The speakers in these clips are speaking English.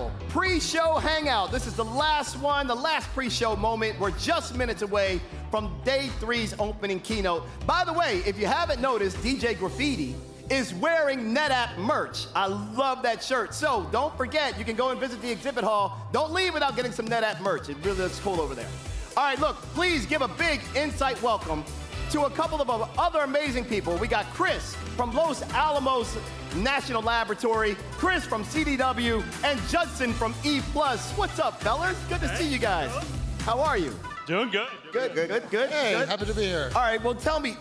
final pre-show hangout. This is the last one, the last pre-show moment. We're just minutes away from day 3's opening keynote. By the way, if you haven't noticed, DJ Graffiti is wearing NetApp merch. I love that shirt. So don't forget, you can go and visit the exhibit hall. Don't leave without getting some NetApp merch. It really looks cool over there. All right, look, please give a big Insight welcome to a couple of other amazing people. We got Chris from Los Alamos National Laboratory, Chris from CDW, and Judson from E+. What's up, fellas? Good to see you guys. How are you? Doing good. Good. Hey, good. happy to be here. All right, well, tell me,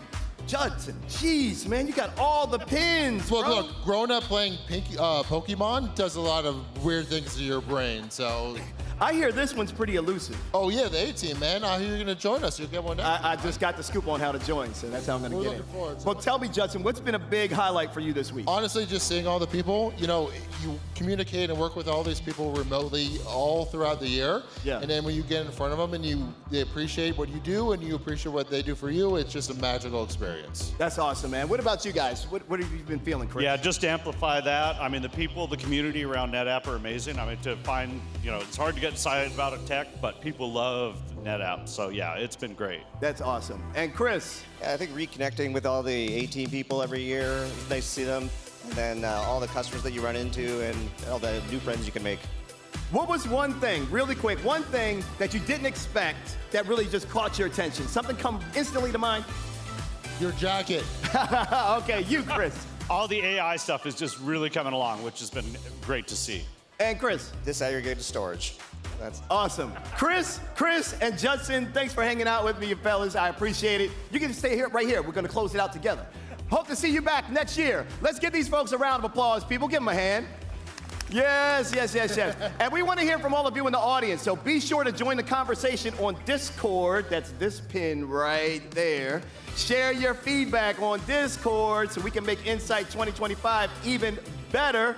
Judson, jeez, man, you got all the pins, Well, bro. look, growing up playing Pokemon does a lot of weird things to your brain, so. I hear this one's pretty elusive. Oh, yeah, the A-Team, man. I hear you're going to join us. You'll get one down. I just got the scoop on how to join, so that's how I'm going to get in. Looking forward to Well, it. tell me, Judson, what's been a big highlight for you this week? Honestly, just seeing all the people, you know, you communicate and work with all these people remotely all throughout the year. Yeah. And then when you get in front of them and they appreciate what you do and you appreciate what they do for you, it's just a magical experience. That's awesome, man. What about you guys? What have you been feeling, Chris? Yeah, just to amplify that, I mean, the people, the community around NetApp are amazing. I mean, to find, you know, it's hard to get excited about a tech, but people love NetApp. So yeah, it's been great. That's awesome. And Chris? Yeah, I think reconnecting with all the 18 people every year, it's nice to see them. And then all the customers that you run into and all the new friends you can make. What was one thing, really quick, one thing that you didn't expect that really just caught your attention? Something come instantly to mind? Your jacket. Okay, you, Chris. All the AI stuff is just really coming along, which has been great to see. And Chris? Disaggregated storage. That's Awesome. Chris, and Judson, thanks for hanging out with me, you fellas. I appreciate it. You can stay here, right here. We're going to close it out together. Hope to see you back next year. Let's give these folks a round of applause, people. Give them a hand. Yes. And we want to hear from all of you in the audience, so be sure to join the conversation on Discord. That's this pin right there. Share your feedback on Discord so we can make Insight 2025 even better.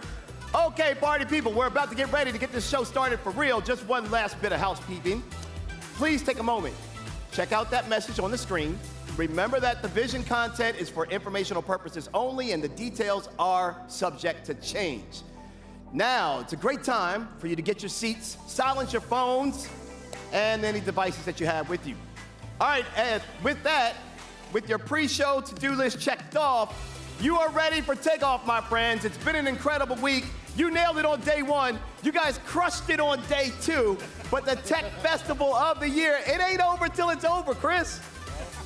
Okay, party people, we're about to get ready to get this show started for real. Just one last bit of housekeeping. Please take a moment. Check out that message on the screen. Remember that the vision content is for informational purposes only and the details are subject to change. Now, it's a great time for you to get your seats, silence your phones, and any devices that you have with you. All right, and with that, with your pre-show to-do list checked off, you are ready for takeoff, my friends. It's been an incredible week. You nailed it on day 1. You guys crushed it on day 2. But the Tech Festival of the year, it ain't over till it's over, Chris.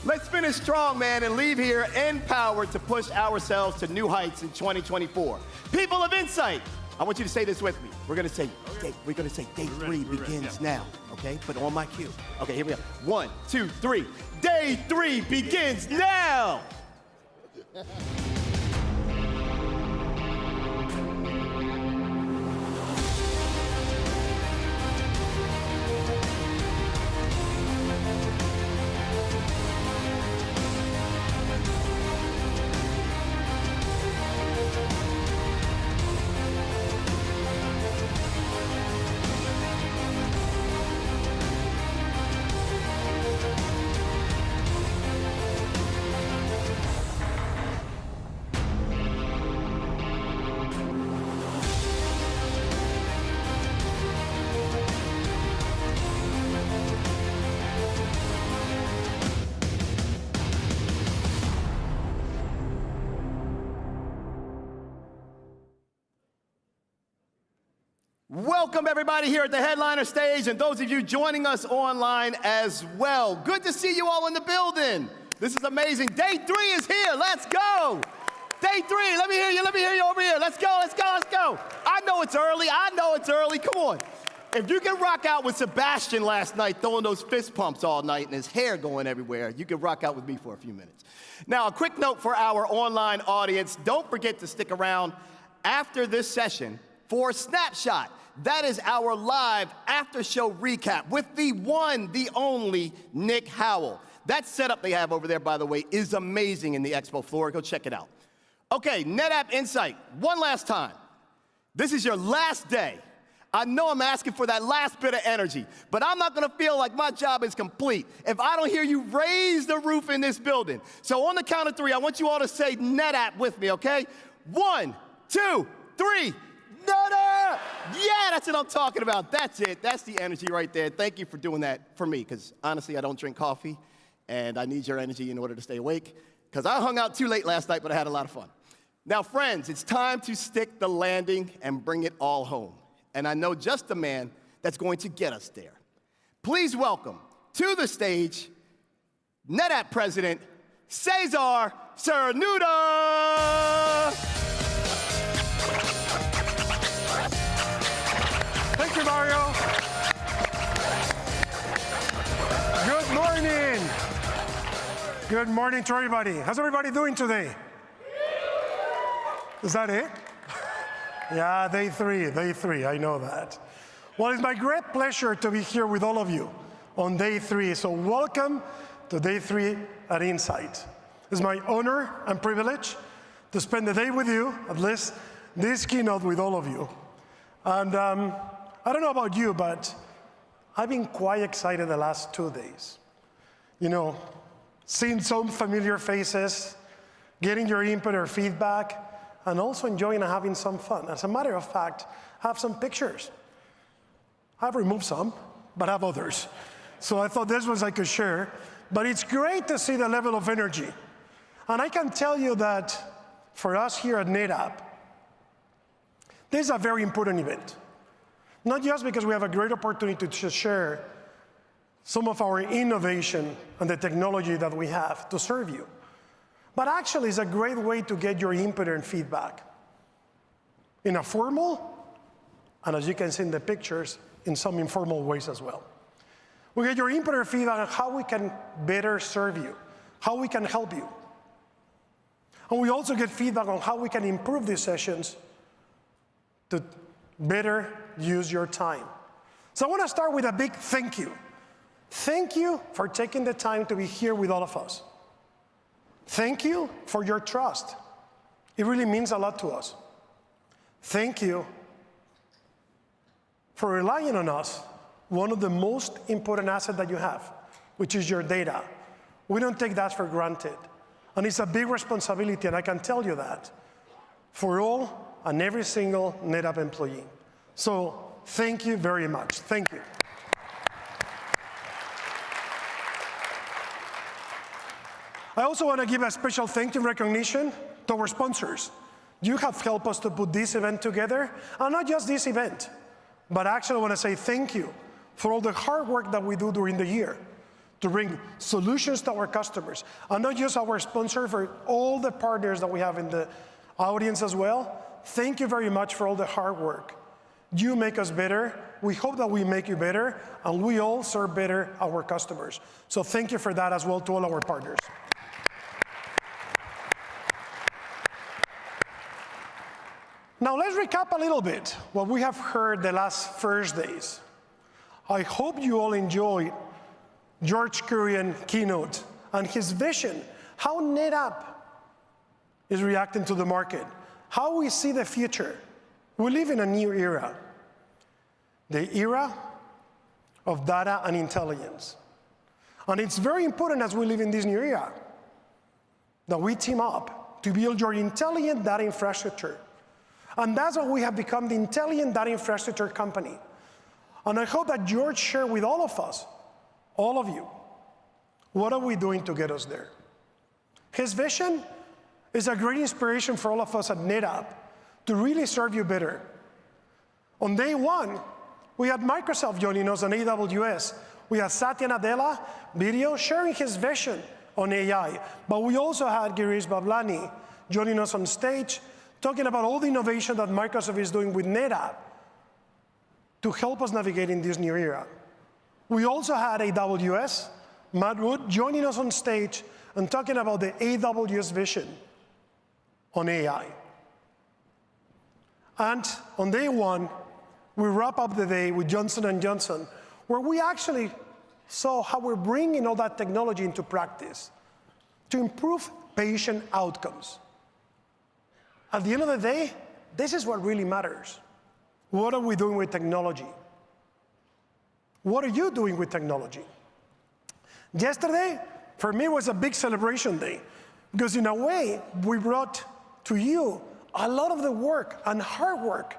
Let's finish strong, man, and leave here empowered to push ourselves to new heights in 2024. People of Insight, I want you to say this with me. We're gonna say day 3 begins now, okay? Put on my cue. Okay, here we go. 1, 2, 3. Day 3 begins now! Welcome everybody here at the headliner stage and those of you joining us online as well. Good to see you all in the building. This is amazing. Day 3 is here. Let's go. Day 3. Let me hear you over here. Let's go. I know it's early. Come on. If you can rock out with Sebastian last night throwing those fist pumps all night and his hair going everywhere, you can rock out with me for a few minutes. Now, a quick note for our online audience. Don't forget to stick around after this session for Snapshot. That is our live after-show recap with the one, the only Nick Howell. That setup they have over there, by the way, is amazing in the expo floor. Go check it out. Okay, NetApp Insight, one last time. This is your last day. I know I'm asking for that last bit of energy, but I'm not gonna feel like my job is complete if I don't hear you raise the roof in this building. So on the count of 3, I want you all to say NetApp with me, okay? 1, 2, 3. NetApp! Yeah, that's That's what I'm talking about. That's it. That's the energy right there. Thank you for doing that for me, because honestly, I don't drink coffee, and I need your energy in order to stay awake, because I hung out too late last night, but I had a lot of fun. Now, friends, it's time to stick the landing and bring it all home. And I know just the man that's going to get us there. Please welcome to the stage NetApp President Cesar Cernuda. Thank you, Mario. Good morning. Good morning to everybody. How's everybody doing today? Is that it? Yeah, day three, I know that. Well, it's my great pleasure to be here with all of you on day 3. So welcome to day 3 at Insight. It's my honor and privilege to spend the day with you, at least this keynote with all of you. And I don't know about you, but I've been quite excited the last 2 days. You know, seeing some familiar faces, getting your input or feedback, and also enjoying and having some fun. As a matter of fact, I have some pictures. I've removed some, but I have others. So I thought this ones I could share. But it's great to see the level of energy. And I can tell you that for us here at NetApp, this is a very important event. Not just because we have a great opportunity to share some of our innovation and the technology that we have to serve you, but actually it's a great way to get your input and feedback in a formal, and as you can see in the pictures, in some informal ways as well. We get your input and feedback on how we can better serve you, how we can help you. And we also get feedback on how we can improve these sessions to better use your time. So I want to start with a big thank you. Thank you for taking the time to be here with all of us. Thank you for your trust. It really means a lot to us. Thank you for relying on us, one of the most important assets that you have, which is your data. We don't take that for granted. And it's a big responsibility, and I can tell you that, for all and every single NetApp employee. So thank you very much. Thank you. I also want to give a special thank you and recognition to our sponsors. You have helped us to put this event together, and not just this event, but actually I want to say thank you for all the hard work that we do during the year to bring solutions to our customers, and not just our sponsor, for all the partners that we have in the audience as well. Thank you very much for all the hard work. You make us better. We hope that we make you better, and we all serve better our customers. So thank you for that as well to all our partners. Now let's recap a little bit what we have heard the last first days. I hope you all enjoyed George Kurian's keynote and his vision, how NetApp is reacting to the market, how we see the future. We live in a new era, the era of data and intelligence. And it's very important as we live in this new era that we team up to build your intelligent data infrastructure. And that's why we have become the Intelligent Data Infrastructure Company. And I hope that George shared with all of us, all of you, what are we doing to get us there? His vision is a great inspiration for all of us at NetApp to really serve you better. On day 1, we had Microsoft joining us on AWS. We had Satya Nadella video sharing his vision on AI. But we also had Girish Bhavlani joining us on stage, talking about all the innovation that Microsoft is doing with NetApp to help us navigate in this new era. We also had AWS, Matt Wood, joining us on stage and talking about the AWS vision on AI. And on day 1, we wrap up the day with Johnson & Johnson, where we actually saw how we're bringing all that technology into practice to improve patient outcomes. At the end of the day, this is what really matters. What are we doing with technology? What are you doing with technology? Yesterday, for me, was a big celebration day, because in a way, we brought to you a lot of the work and hard work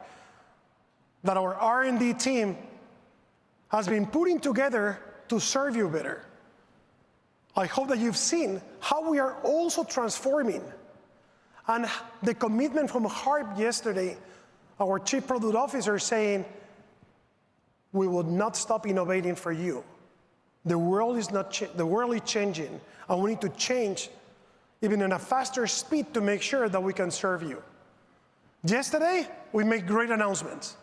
that our R&D team has been putting together to serve you better. I hope that you've seen how we are also transforming, and the commitment from Harp yesterday, our Chief Product Officer, saying, we will not stop innovating for you. The world is changing, and we need to change even in a faster speed to make sure that we can serve you. Yesterday, we made great announcements.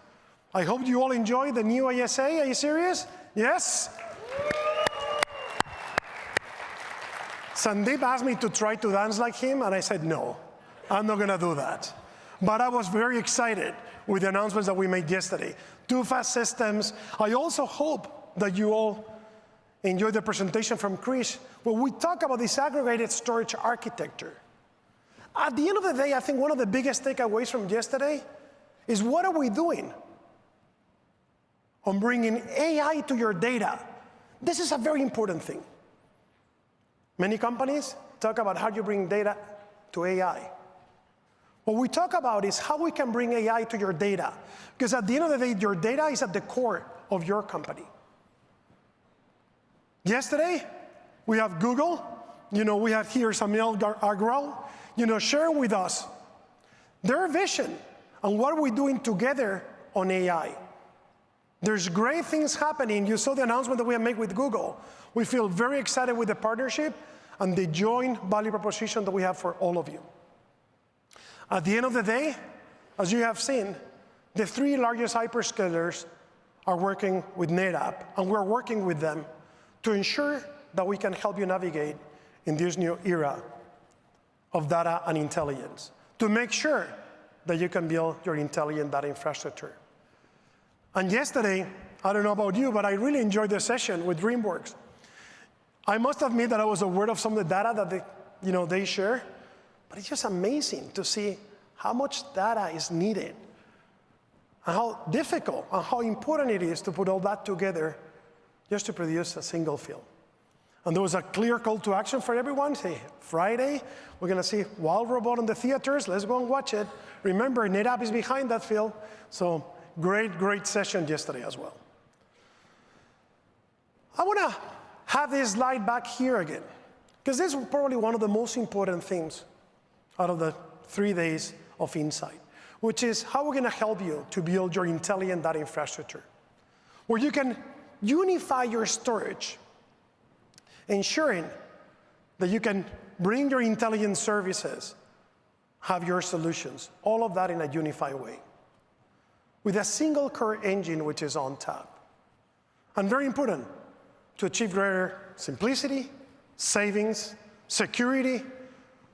I hope you all enjoyed the new ISA. Are you serious? Yes? Sandeep asked me to try to dance like him, and I said, no, I'm not going to do that. But I was very excited with the announcements that we made yesterday. 2 fast systems. I also hope that you all enjoyed the presentation from Chris, where we talk about disaggregated storage architecture. At the end of the day, I think one of the biggest takeaways from yesterday is, what are we doing on bringing AI to your data? This is a very important thing. Many companies talk about how you bring data to AI. What we talk about is how we can bring AI to your data, because at the end of the day, your data is at the core of your company. Yesterday, we have Google. We have here Samuel Agrawal, sharing with us their vision and what we're doing together on AI. There's great things happening. You saw the announcement that we have made with Google. We feel very excited with the partnership and the joint value proposition that we have for all of you. At the end of the day, as you have seen, the 3 largest hyperscalers are working with NetApp, and we're working with them to ensure that we can help you navigate in this new era of data and intelligence, to make sure that you can build your intelligent data infrastructure. And yesterday, I don't know about you, but I really enjoyed the session with DreamWorks. I must admit that I was aware of some of the data that they share, but it's just amazing to see how much data is needed and how difficult and how important it is to put all that together just to produce a single film. And there was a clear call to action for everyone. Say, Friday, we're going to see Wild Robot in the theaters. Let's go and watch it. Remember, NetApp is behind that film. So great session yesterday as well. I want to have this slide back here again, because this is probably one of the most important things out of the 3 days of Insight, which is how we're going to help you to build your intelligent data infrastructure, where you can unify your storage, ensuring that you can bring your intelligent services, have your solutions, all of that in a unified way, with a single core engine which is on top. And very important, to achieve greater simplicity, savings, security,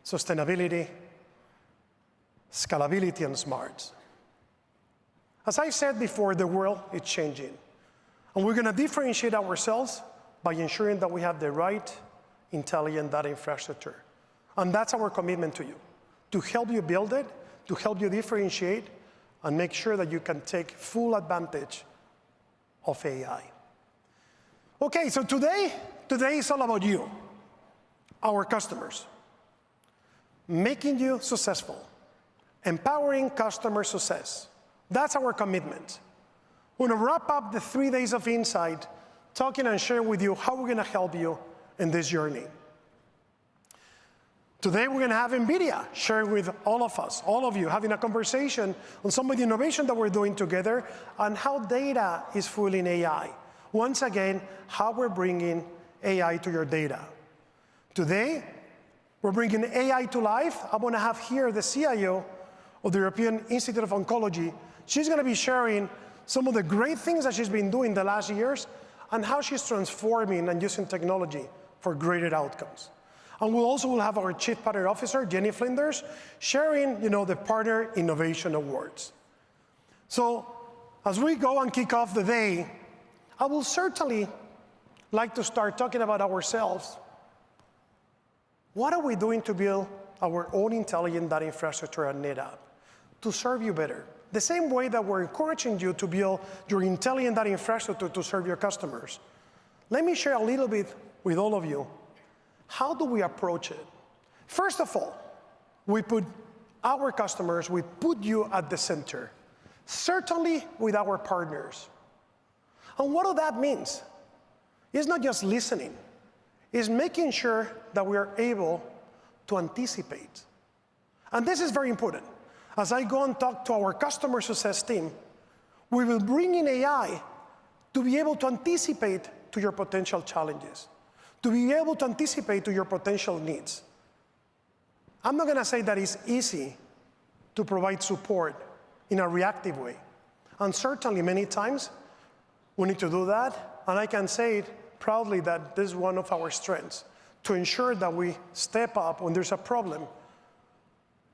sustainability, scalability, and smarts. As I said before, the world is changing. And we're going to differentiate ourselves by ensuring that we have the right intelligent data infrastructure. And that's our commitment to you, to help you build it, to help you differentiate, and make sure that you can take full advantage of AI. Okay, so today is all about you, our customers, making you successful, empowering customer success. That's our commitment. We're going to wrap up the 3 days of Insight talking and sharing with you how we're going to help you in this journey. Today, we're going to have Nvidia sharing with all of us, all of you, having a conversation on some of the innovation that we're doing together and how data is fueling AI. Once again, how we're bringing AI to your data. Today, we're bringing AI to life. I want to have here the CIO of the European Institute of Oncology. She's going to be sharing some of the great things that she's been doing the last years and how she's transforming and using technology for greater outcomes. And we also will have our Chief Partner Officer, Jenny Flinders, sharing the Partner Innovation Awards. So as we go and kick off the day, I will certainly like to start talking about ourselves. What are we doing to build our own intelligent data infrastructure at NetApp to serve you better? The same way that we're encouraging you to build your intelligent data infrastructure to serve your customers. Let me share a little bit with all of you. How do we approach it? First of all, we put our customers, we put you at the center. certainly with our partners. And what that means is not just listening, it's making sure that we are able to anticipate. And this is very important. As I go and talk to our customer success team, we will bring in AI to be able to anticipate to your potential challenges, to be able to anticipate to your potential needs. I'm not going to say that it's easy to provide support in a reactive way. And certainly many times we need to do that, and I can say it proudly that this is one of our strengths, to ensure that we step up when there's a problem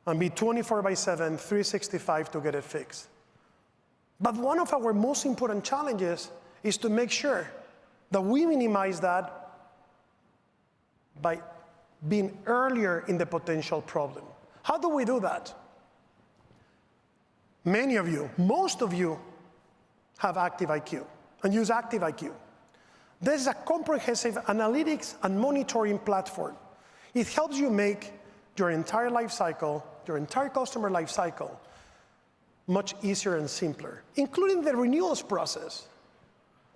and be 24/7, 365 to get it fixed. But one of our most important challenges is to make sure that we minimize that by being earlier in the potential problem. How do we do that? Many of you, most of you, have Active IQ and use Active IQ. This is a comprehensive analytics and monitoring platform. It helps you make your entire life cycle, your entire customer life cycle, much easier and simpler, including the renewals process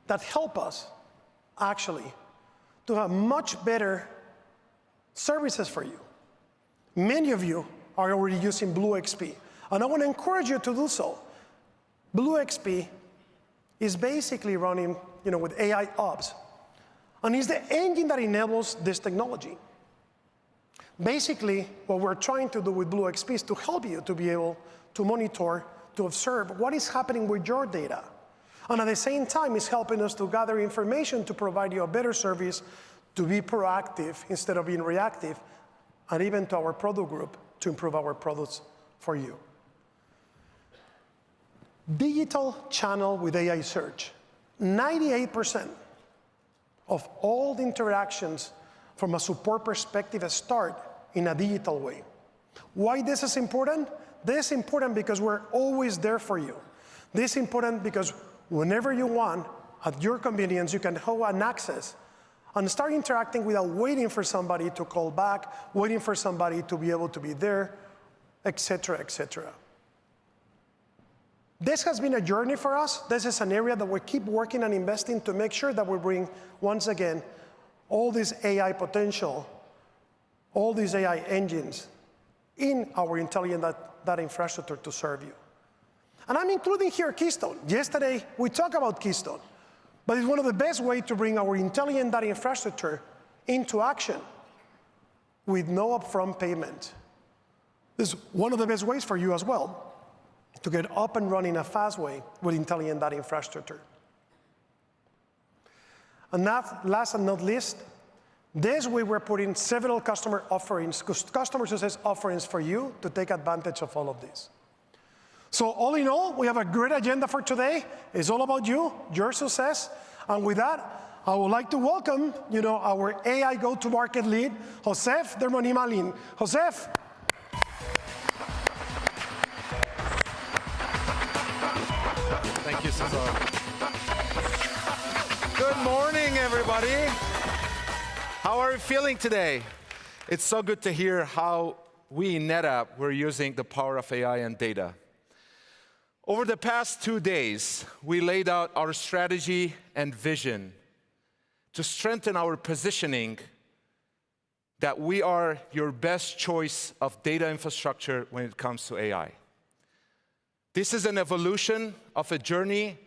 that help us actually to have much better services for you. Many of you are already using Blue XP, and I want to encourage you to do so. Blue XP is basically running with AI ops, and is the engine that enables this technology. Basically, what we're trying to do with Blue XP is to help you to be able to monitor, to observe what is happening with your data. And at the same time, it's helping us to gather information to provide you a better service, to be proactive instead of being reactive, and even to our product group to improve our products for you. Digital channel with AI search. 98% of all the interactions from a support perspective start in a digital way. Why this is important? This is important because we're always there for you. This is important because whenever you want, at your convenience, you can have an access and start interacting without waiting for somebody to call back, waiting for somebody to be able to be there, et cetera, et cetera. This has been a journey for us. This is an area that we keep working and investing to make sure that we bring, once again, all this AI potential, all these AI engines in our intelligent data infrastructure to serve you. And I'm including here Keystone. Yesterday, we talked about Keystone, but it's one of the best ways to bring our intelligent data infrastructure into action with no upfront payment. This is one of the best ways for you as well to get up and running a fast way with intelligent data infrastructure. And last and not least, this way we're putting several customer offerings, customer success offerings for you to take advantage of all of this. So all in all, we have a great agenda for today. It's all about you, your success. And with that, I would like to welcome our AI go-to-market lead, Josef Dermoni-Malin. Josef. Thank you, Cesar. Good morning, everybody. How are you feeling today? It's so good to hear how we in NetApp were using the power of AI and data. Over the past 2 days, we laid out our strategy and vision to strengthen our positioning that we are your best choice of data infrastructure when it comes to AI. This is an evolution of a journey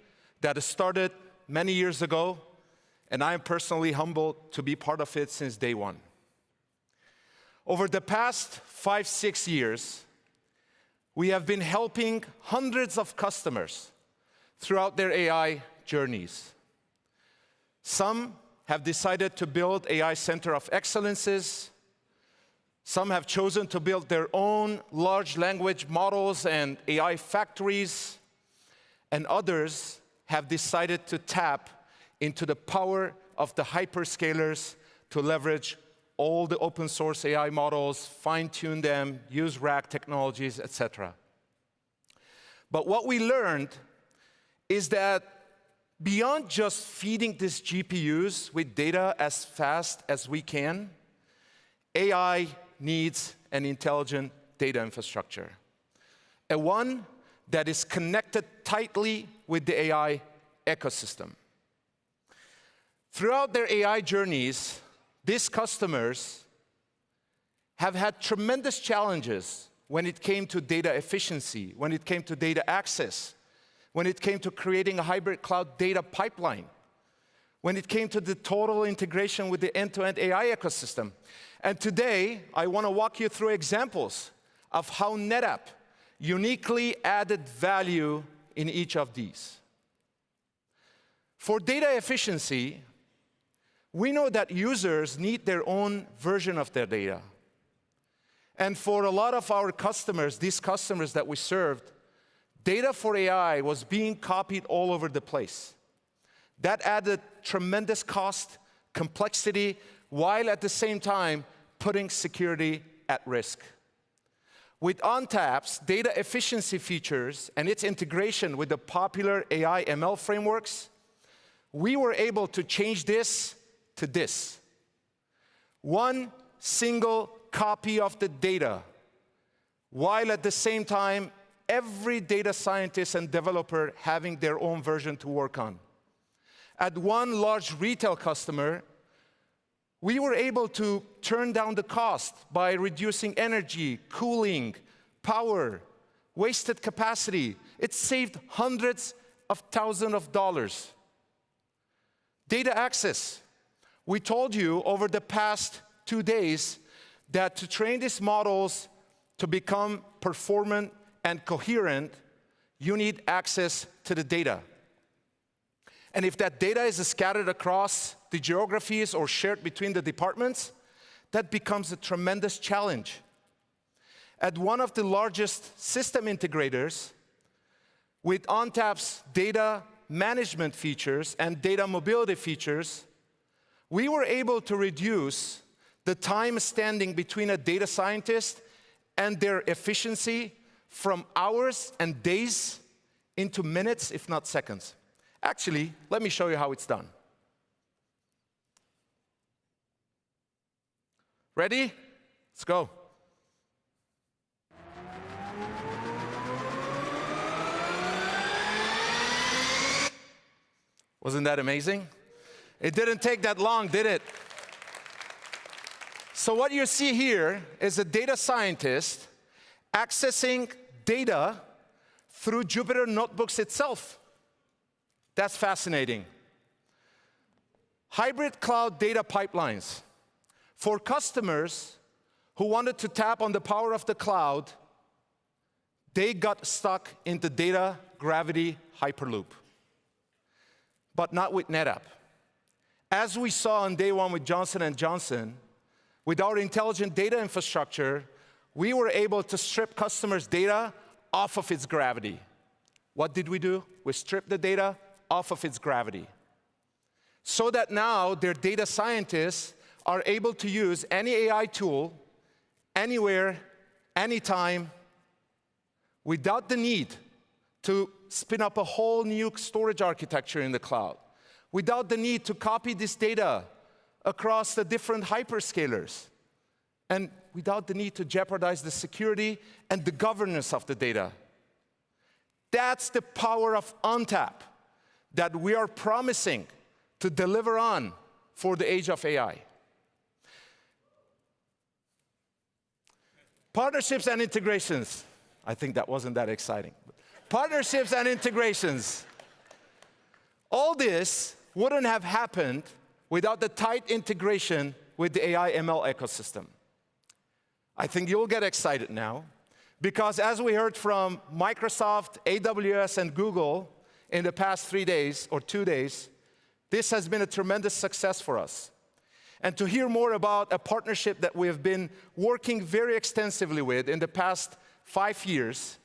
that started many years ago, and I am personally humbled to be part of it since day one. Over the past 5-6 years, we have been helping hundreds of customers throughout their AI journeys. Some have decided to build AI Center of Excellences. Some have chosen to build their own large language models and AI factories. And others have decided to tap into the power of the hyperscalers to leverage all the open source AI models, fine-tune them, use RAG technologies, etc. But what we learned is that beyond just feeding these GPUs with data as fast as we can, AI needs an intelligent data infrastructure. And one that is connected tightly with the AI ecosystem. Throughout their AI journeys, these customers have had tremendous challenges when it came to data efficiency, when it came to data access, when it came to creating a hybrid cloud data pipeline, when it came to the total integration with the end-to-end AI ecosystem. And today, I want to walk you through examples of how NetApp uniquely added value in each of these. For data efficiency, we know that users need their own version of their data. And for a lot of our customers, these customers that we served, data for AI was being copied all over the place. That added tremendous cost, complexity, while at the same time putting security at risk. With ONTAP's data efficiency features and its integration with the popular AI ML frameworks, we were able to change this to this. One single copy of the data, while at the same time, every data scientist and developer having their own version to work on. At one large retail customer, we were able to turn down the cost by reducing energy, cooling, power, wasted capacity. It saved hundreds of thousands of dollars. Data access. We told you over the past 2 days that to train these models to become performant and coherent, you need access to the data. And if that data is scattered across the geographies or shared between the departments, that becomes a tremendous challenge. At one of the largest system integrators, with ONTAP's data management features and data mobility features, we were able to reduce the time standing between a data scientist and their efficiency from hours and days into minutes, if not seconds. Actually, let me show you how it's done. Ready? Let's go. Wasn't that amazing? It didn't take that long, did it? So what you see here is a data scientist accessing data through Jupyter Notebooks itself. That's fascinating. Hybrid cloud data pipelines. For customers who wanted to tap on the power of the cloud, they got stuck in the data gravity hyperloop. But not with NetApp. As we saw on day one with Johnson & Johnson, with our intelligent data infrastructure, we were able to strip customers' data off of its gravity. What did we do? We stripped the data off of its gravity. So that now their data scientists are able to use any AI tool, anywhere, anytime, without the need to spin up a whole new storage architecture in the cloud, without the need to copy this data across the different hyperscalers, and without the need to jeopardize the security and the governance of the data. That's the power of ONTAP that we are promising to deliver on for the age of AI. Partnerships and integrations. I think that wasn't that exciting. Partnerships and integrations. All this wouldn't have happened without the tight integration with the AI ML ecosystem. I think you'll get excited now, because as we heard from Microsoft, AWS, and Google in the past 3 days or 2 days, this has been a tremendous success for us. And to hear more about a partnership that we have been working very extensively with in the past 5 years,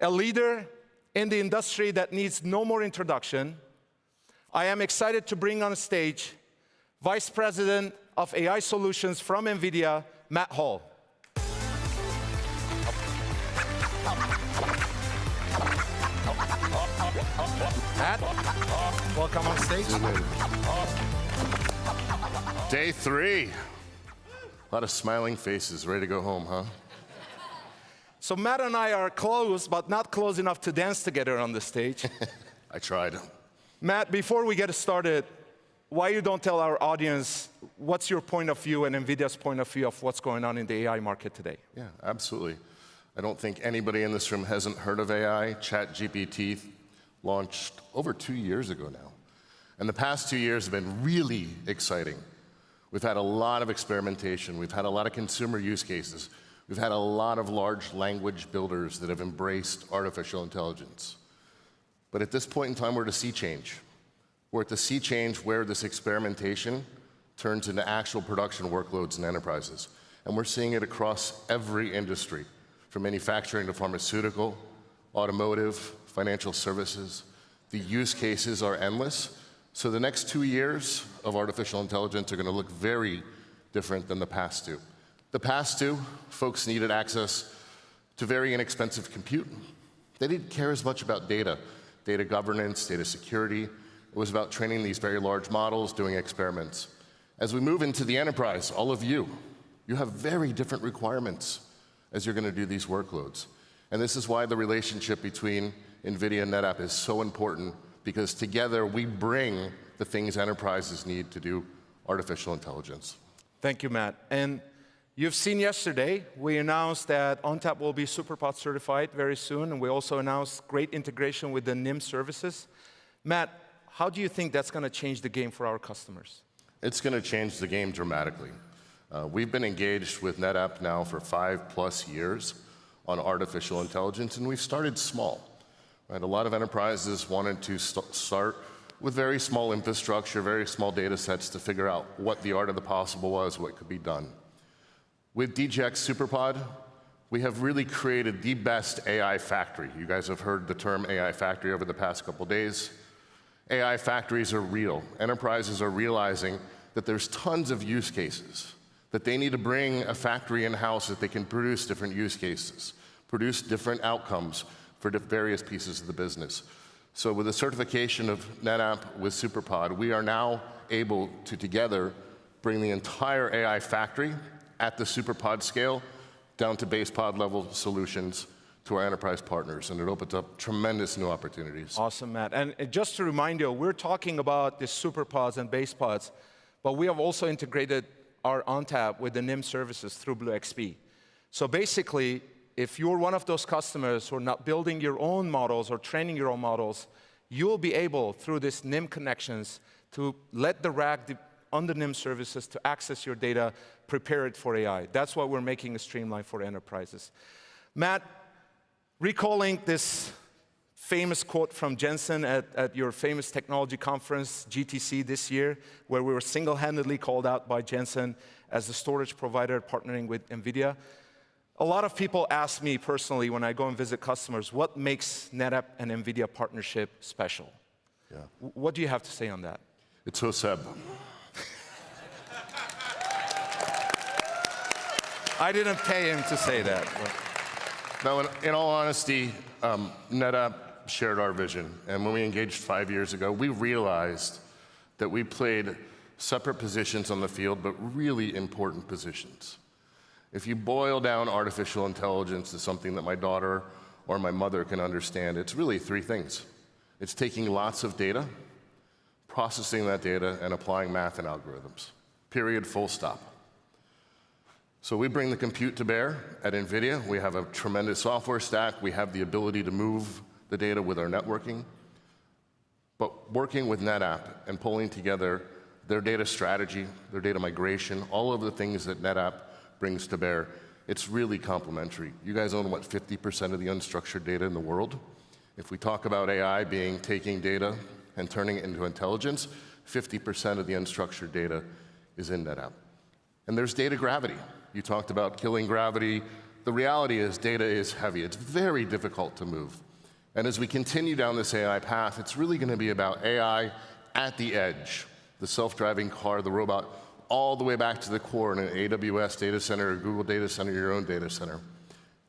a leader in the industry that needs no more introduction, I am excited to bring on stage Vice President of AI Solutions from Nvidia, Matt Howell. Matt, welcome on stage. Day 3. A lot of smiling faces, ready to go home, huh? So Matt and I are close, but not close enough to dance together on the stage. I tried. Matt, before we get started, why you don't tell our audience what's your point of view and NVIDIA's point of view of what's going on in the AI market today? Yeah, absolutely. I don't think anybody in this room hasn't heard of AI. ChatGPT launched over 2 years ago now. And the past 2 years have been really exciting. We've had a lot of experimentation. We've had a lot of consumer use cases. We've had a lot of large language builders that have embraced artificial intelligence. But at this point in time, we're at a sea change. We're at the sea change where this experimentation turns into actual production workloads in enterprises. And we're seeing it across every industry, from manufacturing to pharmaceutical, automotive, financial services. The use cases are endless. So the next 2 years of artificial intelligence are going to look very different than the past two. The past two, folks needed access to very inexpensive compute. They didn't care as much about data governance, data security. It was about training these very large models, doing experiments. As we move into the enterprise, all of you have very different requirements as you're going to do these workloads. And this is why the relationship between NVIDIA and NetApp is so important, because together we bring the things enterprises need to do artificial intelligence. Thank you, Matt. And you've seen yesterday, we announced that ONTAP will be SuperPod certified very soon, and we also announced great integration with the NIM services. Matt, how do you think that's going to change the game for our customers? It's going to change the game dramatically. We've been engaged with NetApp now for 5+ years on artificial intelligence, and we've started small. Right? A lot of enterprises wanted to start with very small infrastructure, very small data sets to figure out what the art of the possible was, what could be done. With DGX SuperPod, we have really created the best AI factory. You guys have heard the term AI factory over the past couple days. AI factories are real. Enterprises are realizing that there's tons of use cases, that they need to bring a factory in-house that they can produce different use cases, produce different outcomes for various pieces of the business. So with the certification of NetApp with SuperPod, we are now able to together bring the entire AI factory at the SuperPod scale down to base pod level solutions to our enterprise partners, and it opens up tremendous new opportunities. Awesome, Matt. And just to remind you, we're talking about the SuperPods and base pods, but we have also integrated our ONTAP with the NIM services through BlueXP. So basically, if you're one of those customers who are not building your own models or training your own models, you'll be able, through this NIM connections, to let the RAG on the NIM services to access your data, prepare it for AI. That's why we're making a streamline for enterprises. Matt, recalling this famous quote from Jensen at your famous technology conference, GTC, this year, where we were single-handedly called out by Jensen as the storage provider partnering with Nvidia. A lot of people ask me personally when I go and visit customers, what makes NetApp and Nvidia partnership special? Yeah. What do you have to say on that? It's Hoseb. I didn't pay him to say that. Now, in all honesty, NetApp shared our vision. And when we engaged 5 years ago, we realized that we played separate positions on the field, but really important positions. If you boil down artificial intelligence to something that my daughter or my mother can understand, it's really 3 things. It's taking lots of data, processing that data, and applying math and algorithms. Period, full stop. So we bring the compute to bear at NVIDIA. We have a tremendous software stack. We have the ability to move the data with our networking. But working with NetApp and pulling together their data strategy, their data migration, all of the things that NetApp brings to bear, it's really complementary. You guys own, what, 50% of the unstructured data in the world? If we talk about AI being taking data and turning it into intelligence, 50% of the unstructured data is in NetApp. And there's data gravity. You talked about killing gravity. The reality is data is heavy. It's very difficult to move. And as we continue down this AI path, it's really going to be about AI at the edge, the self-driving car, the robot, all the way back to the core in an AWS data center, or Google data center, your own data center.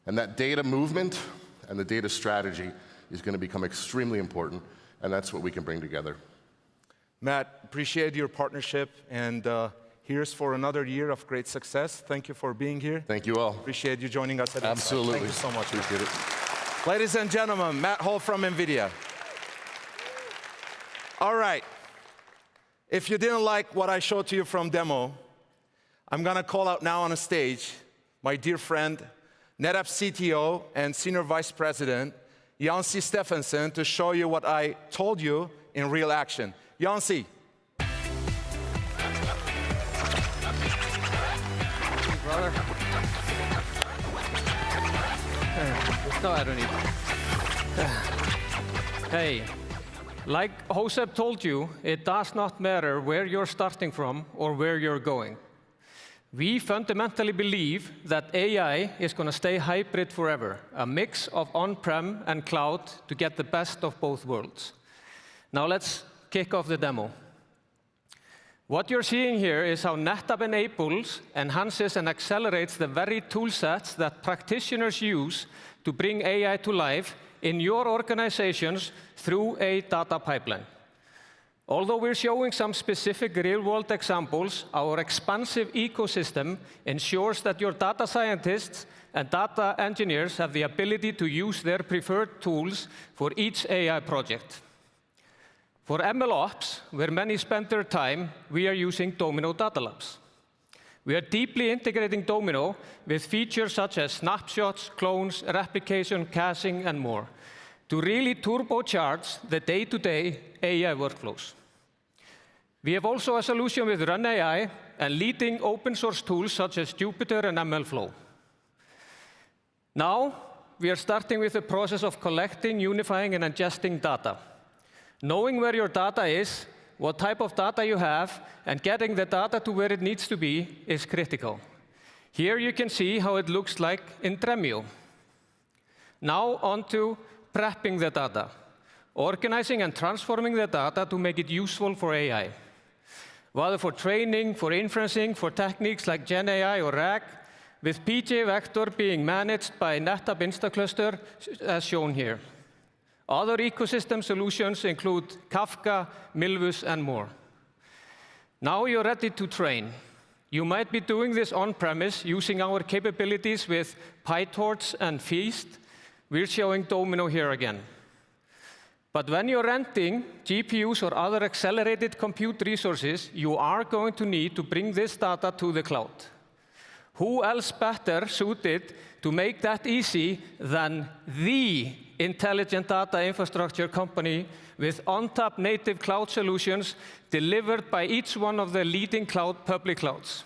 And that data movement and the data strategy is going to become extremely important, and that's what we can bring together. Matt, appreciate your partnership, and here's for another year of great success. Thank you for being here. Thank you all. Appreciate you joining us at Insight. Absolutely. Thank you so much. Appreciate it. Ladies and gentlemen, Matt Howell from Nvidia. All right. If you didn't like what I showed to you from demo, I'm going to call out now on a stage my dear friend, NetApp CTO and Senior Vice President, Janci Stephenson, to show you what I told you in real action. Janci. Brother. No, I don't need. Hey, like Josep told you, it does not matter where you're starting from or where you're going. We fundamentally believe that AI is going to stay hybrid forever, a mix of on-prem and cloud to get the best of both worlds. Now let's kick off the demo. What you're seeing here is how NetApp enables, enhances, and accelerates the very tool sets that practitioners use to bring AI to life in your organizations through a data pipeline. Although we're showing some specific real-world examples, our expansive ecosystem ensures that your data scientists and data engineers have the ability to use their preferred tools for each AI project. For MLOps, where many spend their time, we are using Domino Data Labs. We are deeply integrating Domino with features such as snapshots, clones, replication, caching, and more to really turbocharge the day-to-day AI workflows. We have also a solution with Run AI and leading open source tools such as Jupyter and MLflow. Now, we are starting with the process of collecting, unifying, and ingesting data. Knowing where your data is, what type of data you have, and getting the data to where it needs to be is critical. Here you can see how it looks like in Dremio. Now on to prepping the data, organizing and transforming the data to make it useful for AI. Whether for training, for inferencing, for techniques like Gen AI or RAG, with PJ Vector being managed by NetApp InstaCluster, as shown here. Other ecosystem solutions include Kafka, Milvus, and more. Now you're ready to train. You might be doing this on-premise using our capabilities with PyTorch and Feast. We're showing Domino here again. But when you're renting GPUs or other accelerated compute resources, you are going to need to bring this data to the cloud. Who else better suited to make that easy than the intelligent data infrastructure company with ONTAP native cloud solutions delivered by each one of the leading public clouds.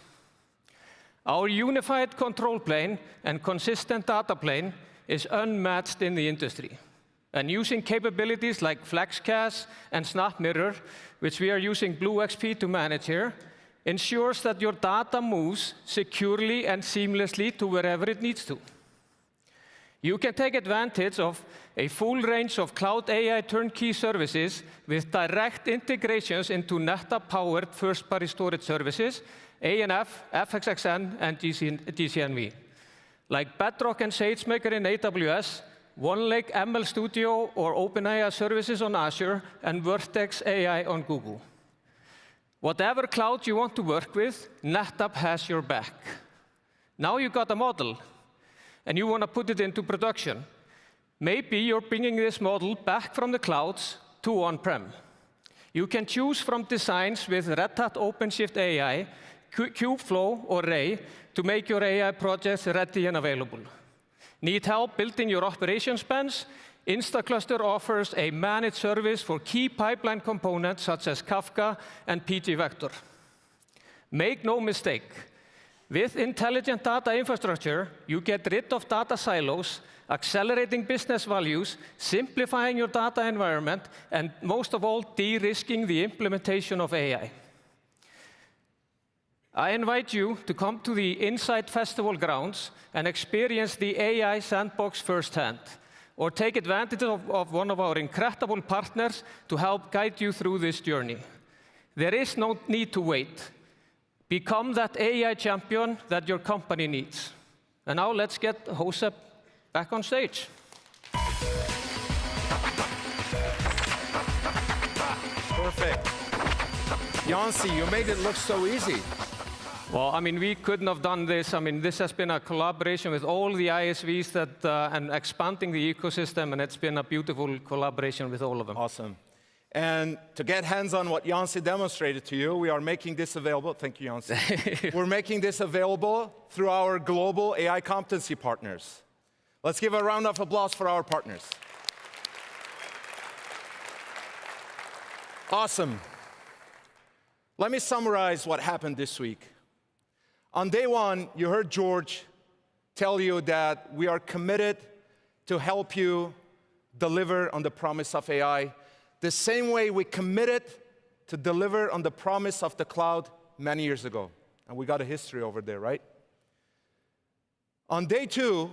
Our unified control plane and consistent data plane is unmatched in the industry. And using capabilities like FlexCache and SnapMirror, which we are using BlueXP to manage here, ensures that your data moves securely and seamlessly to wherever it needs to. You can take advantage of a full range of cloud AI turnkey services with direct integrations into NetApp-powered first-party storage services, ANF, FXXN, and GCNV. Like Bedrock and SageMaker in AWS, OneLake ML Studio or OpenAI services on Azure, and Vertex AI on Google. Whatever cloud you want to work with, NetApp has your back. Now you got a model, and you want to put it into production. Maybe you're bringing this model back from the clouds to on-prem. You can choose from designs with Red Hat OpenShift AI, Kubeflow, or Ray to make your AI projects ready and available. Need help building your operations bench? InstaCluster offers a managed service for key pipeline components such as Kafka and PG Vector. Make no mistake, with intelligent data infrastructure, you get rid of data silos, accelerating business values, simplifying your data environment, and most of all, de-risking the implementation of AI. I invite you to come to the Insight Festival grounds and experience the AI sandbox firsthand, or take advantage of one of our incredible partners to help guide you through this journey. There is no need to wait. Become that AI champion that your company needs. And now let's get Josep back on stage. Perfect. Janci, you made it look so easy. Well, I mean, we couldn't have done this. I mean, this has been a collaboration with all the ISVs and expanding the ecosystem, and it's been a beautiful collaboration with all of them. Awesome. And to get hands-on what Jansi demonstrated to you, we are making this available. Thank you, Jansi. We're making this available through our global AI competency partners. Let's give a round of applause for our partners. Awesome. Let me summarize what happened this week. On day one, you heard George tell you that we are committed to help you deliver on the promise of AI, the same way we committed to deliver on the promise of the cloud many years ago. And we got a history over there, right? On day two,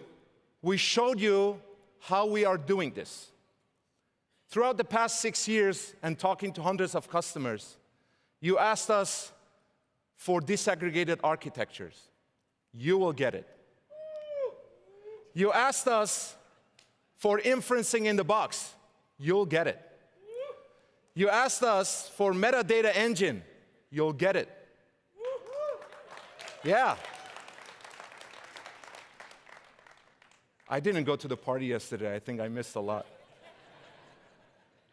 we showed you how we are doing this. Throughout the past 6 years and talking to hundreds of customers, you asked us for disaggregated architectures. You will get it. You asked us for inferencing in the box. You'll get it. You asked us for metadata engine. You'll get it. Yeah. I didn't go to the party yesterday. I think I missed a lot.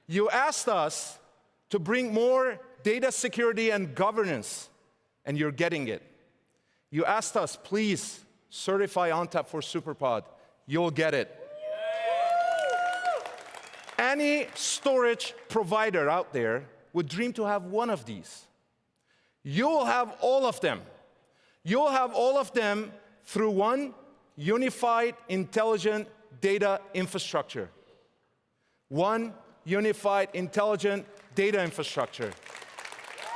You asked us to bring more data security and governance, and you're getting it. You asked us, please certify ONTAP for SuperPod. You'll get it. Any storage provider out there would dream to have one of these. You'll have all of them. You'll have all of them through one unified, intelligent data infrastructure. One unified, intelligent data infrastructure.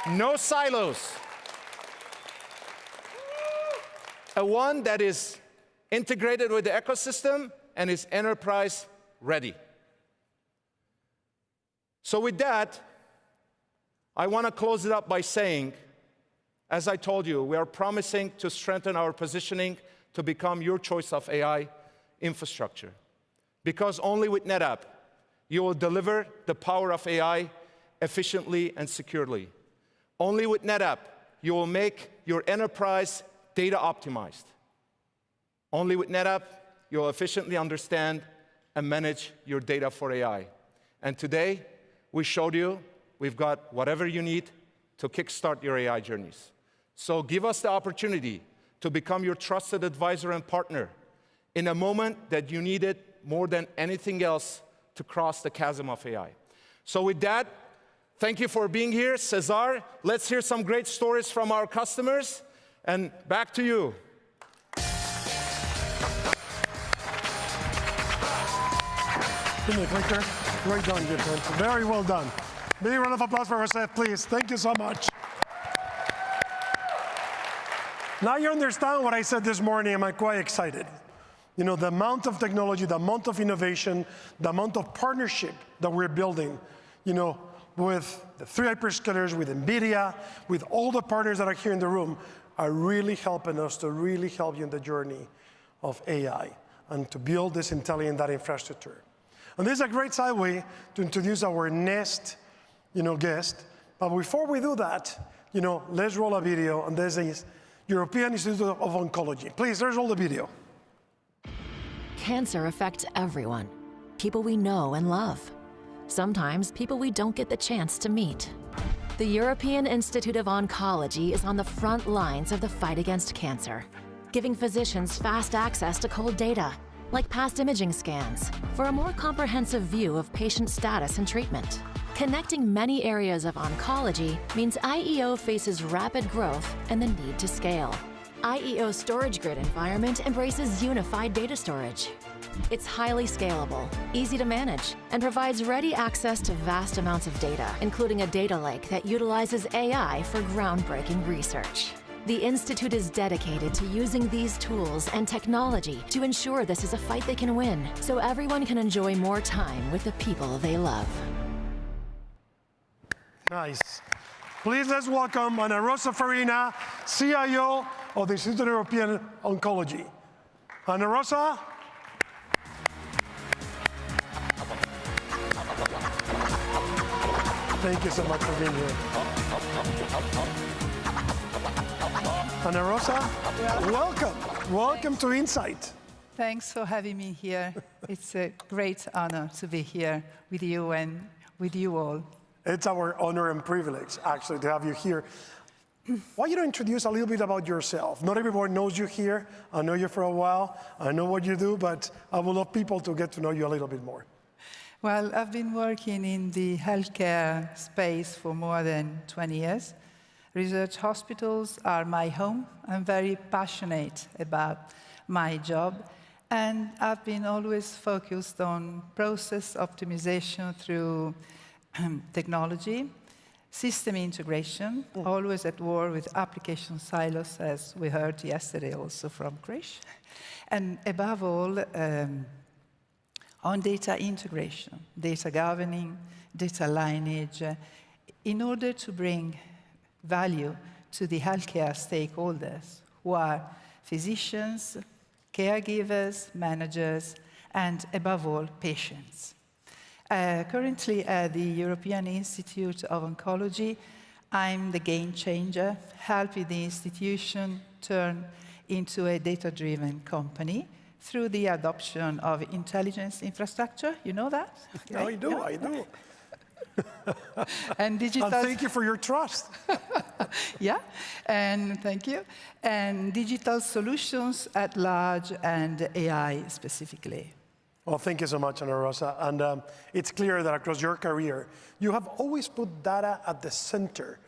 No silos. A one that is integrated with the ecosystem and is enterprise ready. So with that, I want to close it up by saying, as I told you, we are promising to strengthen our positioning to become your choice of AI infrastructure. Because only with NetApp, you will deliver the power of AI efficiently and securely. Only with NetApp, you will make your enterprise data optimized. Only with NetApp, you'll efficiently understand and manage your data for AI. And today, we showed you we've got whatever you need to kickstart your AI journeys. So give us the opportunity to become your trusted advisor and partner in a moment that you need it more than anything else to cross the chasm of AI. So with that, thank you for being here. Cesar, let's hear some great stories from our customers. And back to you. Give me a clicker. Right done, good man. Very well done. Big round of applause for Jose, please. Thank you so much. Now you understand what I said this morning. I'm quite excited. You know, the amount of technology, the amount of innovation, the amount of partnership that we're building, you know, with the three hyperscalers, with Nvidia, with all the partners that are here in the room, are really helping us to really help you in the journey of AI and to build this intelligent data infrastructure. And this is a great segue to introduce our next, guest. But before we do that, let's roll a video, and this is European Institute of Oncology. Please, let's roll the video. Cancer affects everyone, people we know and love. Sometimes people we don't get the chance to meet. The European Institute of Oncology is on the front lines of the fight against cancer, giving physicians fast access to cold data, like past imaging scans, for a more comprehensive view of patient status and treatment. Connecting many areas of oncology means IEO faces rapid growth and the need to scale. IEO's storage grid environment embraces unified data storage. It's highly scalable, easy to manage, and provides ready access to vast amounts of data, including a data lake that utilizes AI for groundbreaking research. The Institute is dedicated to using these tools and technology to ensure this is a fight they can win, so everyone can enjoy more time with the people they love. Nice. Please let's welcome Ana Rosa Farina, CIO of the Institute of European Oncology. Ana Rosa. Thank you so much for being here. Ana Rosa, welcome. Welcome to Insight. Thanks for having me here. It's a great honor to be here with you and with you all. It's our honor and privilege, actually, to have you here. Why don't you introduce a little bit about yourself? Not everyone knows you here. I know you for a while. I know what you do, but I would love people to get to know you a little bit more. Well, I've been working in the healthcare space for more than 20 years. Research hospitals are my home. I'm very passionate about my job. And I've been always focused on process optimization through technology, system integration, always at war with application silos, as we heard yesterday also from Krish. And above all, on data integration, data governing, data lineage, in order to bring value to the healthcare stakeholders, who are physicians, caregivers, managers, and above all, patients. Currently at the European Institute of Oncology, I'm the game changer, helping the institution turn into a data-driven company through the adoption of intelligence infrastructure. You know that? Okay. I do, yeah. I do. And digital. And thank you for your trust. Yeah, and thank you. And digital solutions at large and AI specifically. Well, thank you so much, Ana Rosa. And it's clear that across your career, you have always put data at the center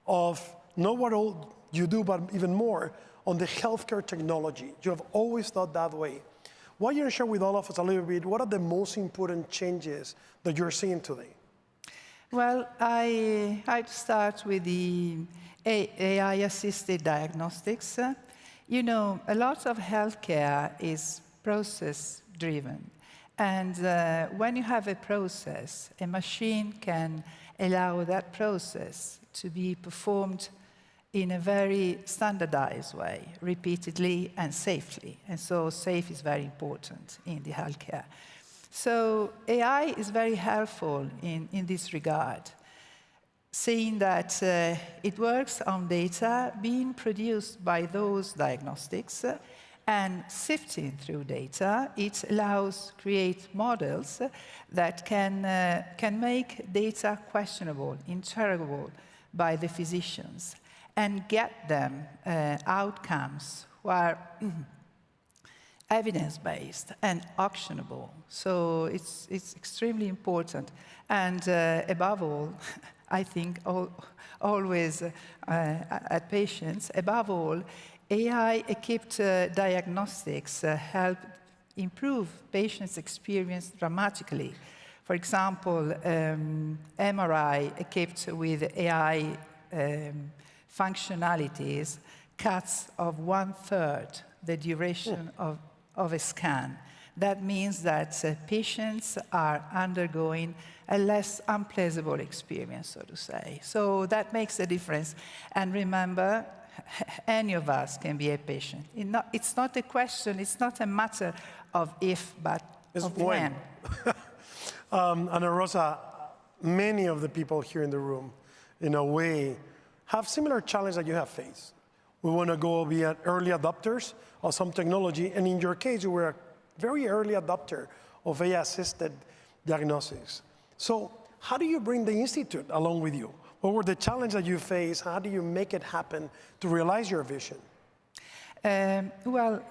of not what all you do, but even more on the healthcare technology. You have always thought that way. Why don't you share with all of us a little bit, what are the most important changes that you're seeing today? Well, I'd start with the AI-assisted diagnostics. You know, a lot of healthcare is process-driven. And when you have a process, a machine can allow that process to be performed in a very standardized way, repeatedly and safely. And so safe is very important in the healthcare. So AI is very helpful in this regard, seeing that it works on data being produced by those diagnostics and sifting through data. It allows create models that can make data questionable, interrogable by the physicians and get them outcomes who are evidence-based and actionable. So it's extremely important. And above all, I think always at patients, above all, AI-equipped diagnostics help improve patients' experience dramatically. For example, MRI equipped with AI functionalities cuts of 1/3 the duration of a scan. That means that patients are undergoing a less unpleasant experience, so to say. So that makes a difference. And remember, any of us can be a patient. It's not a question, it's not a matter of if, but of when. Ana Rosa, many of the people here in the room, in a way, have similar challenges that you have faced. We want to go be early adopters of some technology, and in your case, you were a very early adopter of AI-assisted diagnostics. So how do you bring the Institute along with you? What were the challenges that you faced? How do you make it happen to realize your vision? Well,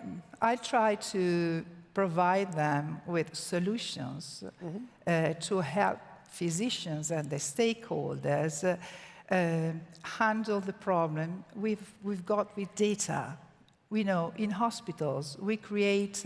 I try to provide them with solutions to help physicians and the stakeholders handle the problem we've got with data. We know in hospitals, we create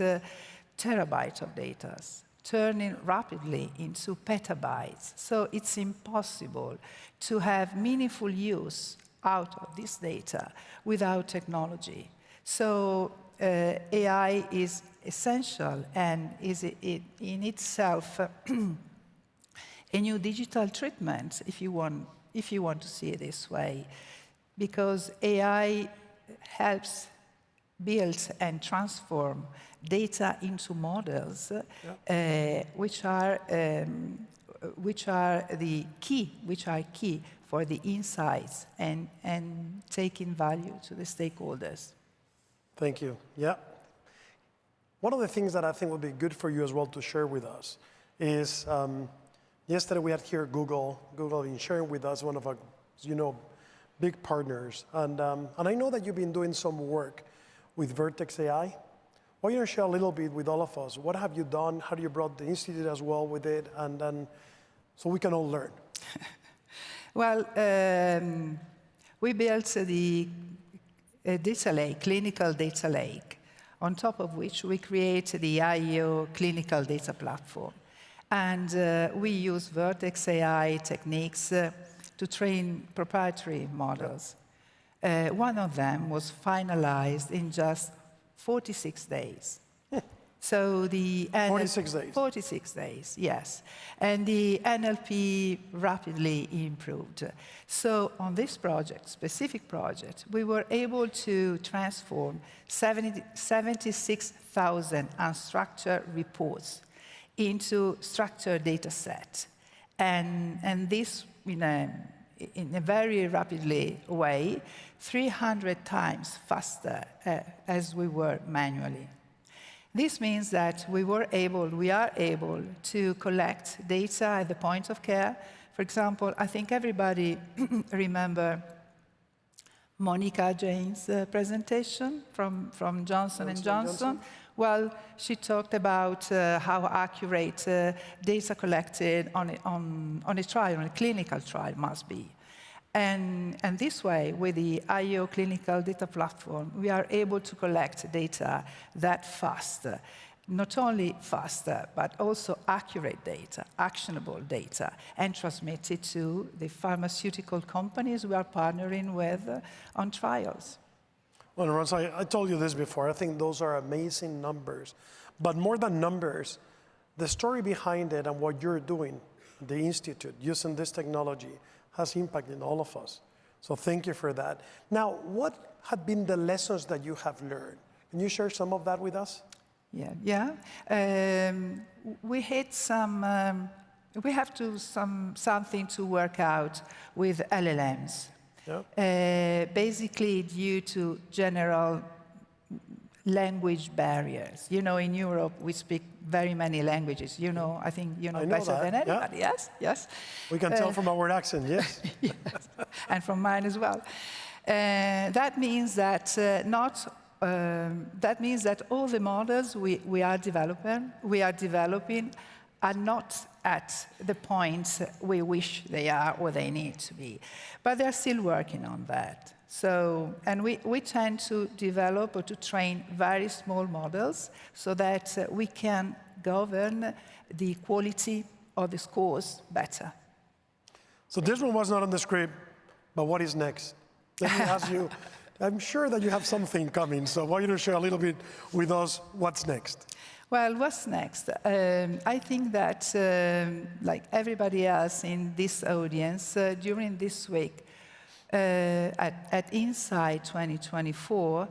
terabytes of data, turning rapidly into petabytes. So it's impossible to have meaningful use out of this data without technology. So AI is essential and is in itself a new digital treatment, if you want to see it this way, because AI helps build and transform data into models which are which are key for the insights and taking value to the stakeholders. Thank you. Yeah. One of the things that I think would be good for you as well to share with us is yesterday we had here Google been sharing with us, one of our, big partners. And I know that you've been doing some work with Vertex AI. Why don't you share a little bit with all of us? What have you done? How do you brought the Institute as well with it? And then, so we can all learn. Well, we built the data lake, clinical data lake, on top of which we create the IO clinical data platform. And we use Vertex AI techniques to train proprietary models. One of them was finalized in just 46 days. So the 46 days? 46 days, yes. And the NLP rapidly improved. So on this project, specific project, we were able to transform 76,000 unstructured reports into structured data set. And this, in a very rapidly way, 300 times faster as we were manually. This means that we are able to collect data at the point of care. For example, I think everybody remember Monica Jane's presentation from Johnson & Johnson. Well, she talked about how accurate data collected on a trial, on a clinical trial must be. And this way, with the IO clinical data platform, we are able to collect data that fast. Not only faster, but also accurate data, actionable data, and transmit it to the pharmaceutical companies we are partnering with on trials. Well, Ron, I told you this before. I think those are amazing numbers. But more than numbers, the story behind it and what you're doing, the Institute, using this technology, has impacted all of us. So thank you for that. Now, what have been the lessons that you have learned? Can you share some of that with us? Yeah. We had we have something to work out with LLMs. Yeah. Basically due to general language barriers. In Europe, we speak very many languages. I think you know better than anybody. Yeah. Yes. We can tell from our accent, yes. Yes, and from mine as well. That means that all the models we are developing are not at the point we wish they are or they need to be. But they're still working on that. So, and we tend to develop or to train very small models so that we can govern the quality of the scores better. So this one was not on the script, but what is next? Let me ask you, I'm sure that you have something coming, so why don't you share a little bit with us what's next? Well, what's next? I think that, like everybody else in this audience, during this week, at Insight 2024,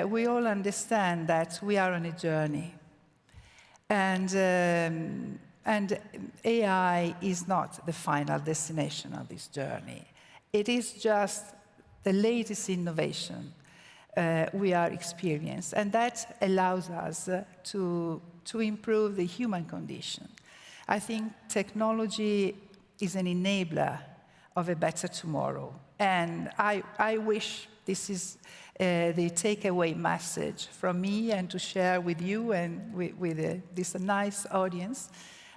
we all understand that we are on a journey. And AI is not the final destination of this journey. It is just the latest innovation we are experiencing, and that allows us to improve the human condition. I think technology is an enabler of a better tomorrow, and I wish this is the takeaway message from me and to share with you and with this nice audience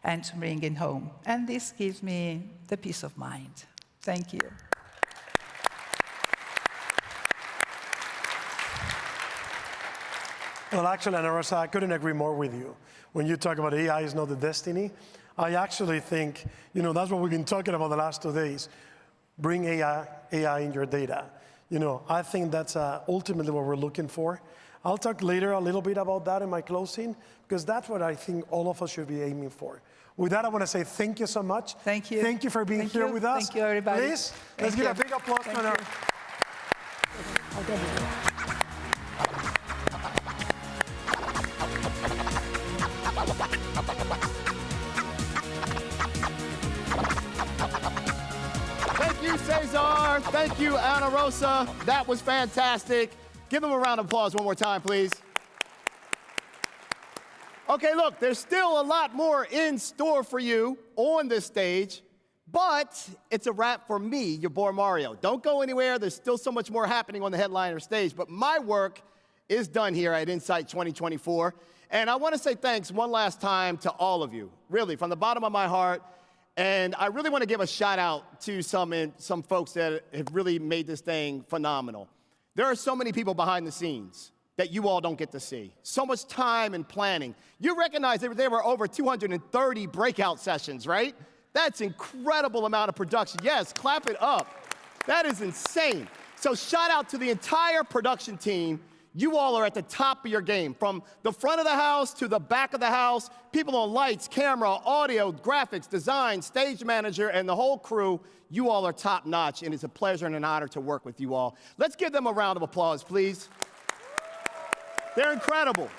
and to bring it home. And this gives me the peace of mind. Thank you. Well, actually, Ana Rosa, I couldn't agree more with you. When you talk about AI is not the destiny, I actually think, that's what we've been talking about the last 2 days. Bring AI in your data. I think that's ultimately what we're looking for. I'll talk later a little bit about that in my closing, because that's what I think all of us should be aiming for. With that, I want to say thank you so much. Thank you. Thank you for being here with us. Thank you, everybody. Please, let's give a big applause to our... Thank you, Cesar. Thank you, Ana Rosa. That was fantastic. Give them a round of applause one more time, please. Okay, look, there's still a lot more in store for you on this stage, but it's a wrap for me, your boy Mario. Don't go anywhere. There's still so much more happening on the headliner stage, but my work is done here at Insight 2024. And I want to say thanks one last time to all of you, really, from the bottom of my heart. And I really want to give a shout out to some folks that have really made this thing phenomenal. There are so many people behind the scenes that you all don't get to see. So much time and planning. You recognize that there were over 230 breakout sessions, right? That's an incredible amount of production. Yes, clap it up. That is insane. So shout out to the entire production team. You all are at the top of your game. From the front of the house to the back of the house, people on lights, camera, audio, graphics, design, stage manager, and the whole crew, you all are top notch, and it's a pleasure and an honor to work with you all. Let's give them a round of applause, please. They're incredible.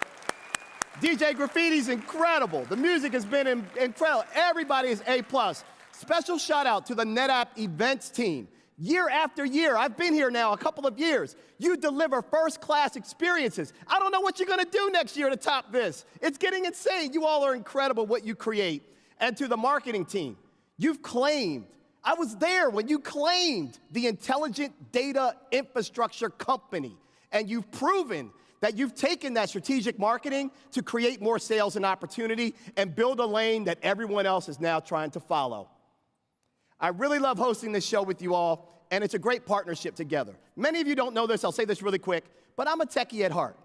DJ Graffiti's incredible. The music has been incredible. Everybody is A+. Special shout out to the NetApp events team. Year after year, I've been here now a couple of years. You deliver first-class experiences. I don't know what you're gonna do next year to top this. It's getting insane. You all are incredible what you create. And to the marketing team, you've claimed, I was there when you claimed the intelligent data infrastructure company, and you've proven that you've taken that strategic marketing to create more sales and opportunity and build a lane that everyone else is now trying to follow. I really love hosting this show with you all, and it's a great partnership together. Many of you don't know this, I'll say this really quick, but I'm a techie at heart.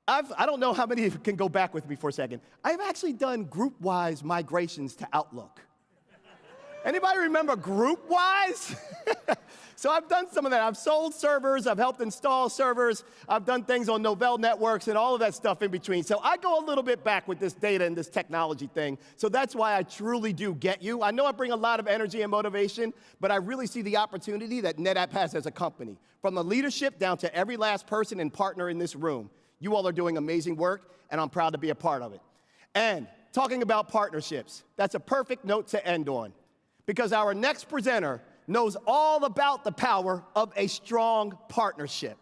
I don't know how many of you can go back with me for a second. I've actually done group-wise migrations to Outlook. Anybody remember group-wise? So I've done some of that. I've sold servers, I've helped install servers, I've done things on Novell networks and all of that stuff in between. So I go a little bit back with this data and this technology thing. So that's why I truly do get you. I know I bring a lot of energy and motivation, but I really see the opportunity that NetApp has as a company. From the leadership down to every last person and partner in this room, you all are doing amazing work, and I'm proud to be a part of it. And talking about partnerships, that's a perfect note to end on, because our next presenter knows all about the power of a strong partnership.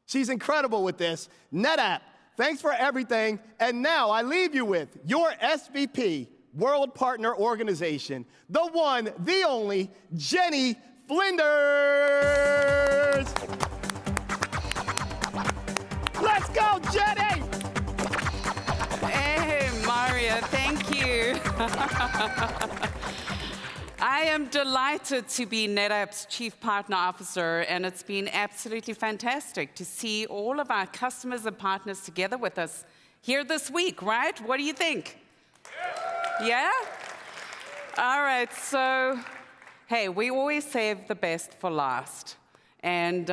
She's incredible with this. NetApp, thanks for everything. And now I leave you with your SVP, World Partner Organization, the one, the only, Jenny Flinders. Let's go, Jenny! Hey, Mario, thank you. I am delighted to be NetApp's Chief Partner Officer, and it's been absolutely fantastic to see all of our customers and partners together with us here this week, right? What do you think? Yeah? All right, so, hey, we always save the best for last. And,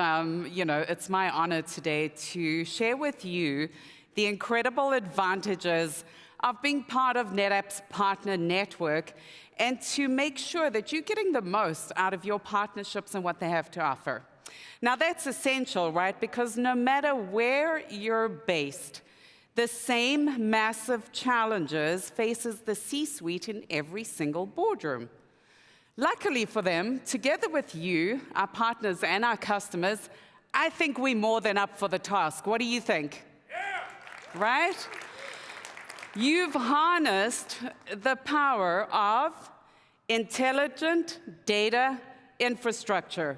you know, it's my honor today to share with you the incredible advantages of being part of NetApp's partner network and to make sure that you're getting the most out of your partnerships and what they have to offer. Now, that's essential, right? Because no matter where you're based, the same massive challenges faces the C-suite in every single boardroom. Luckily for them, together with you, our partners and our customers, I think we're more than up for the task. What do you think? Yeah. Right? You've harnessed the power of intelligent data infrastructure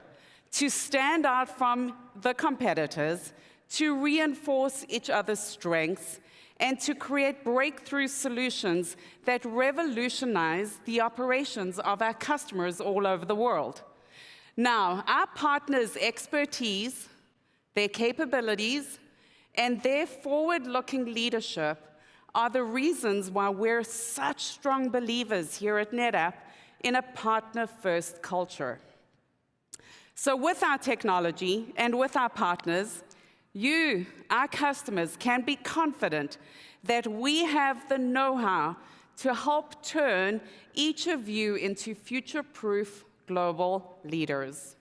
to stand out from the competitors, to reinforce each other's strengths, and to create breakthrough solutions that revolutionize the operations of our customers all over the world. Now, our partners' expertise, their capabilities, and their forward-looking leadership are the reasons why we're such strong believers here at NetApp in a partner-first culture. So with our technology and with our partners, you, our customers, can be confident that we have the know-how to help turn each of you into future-proof global leaders.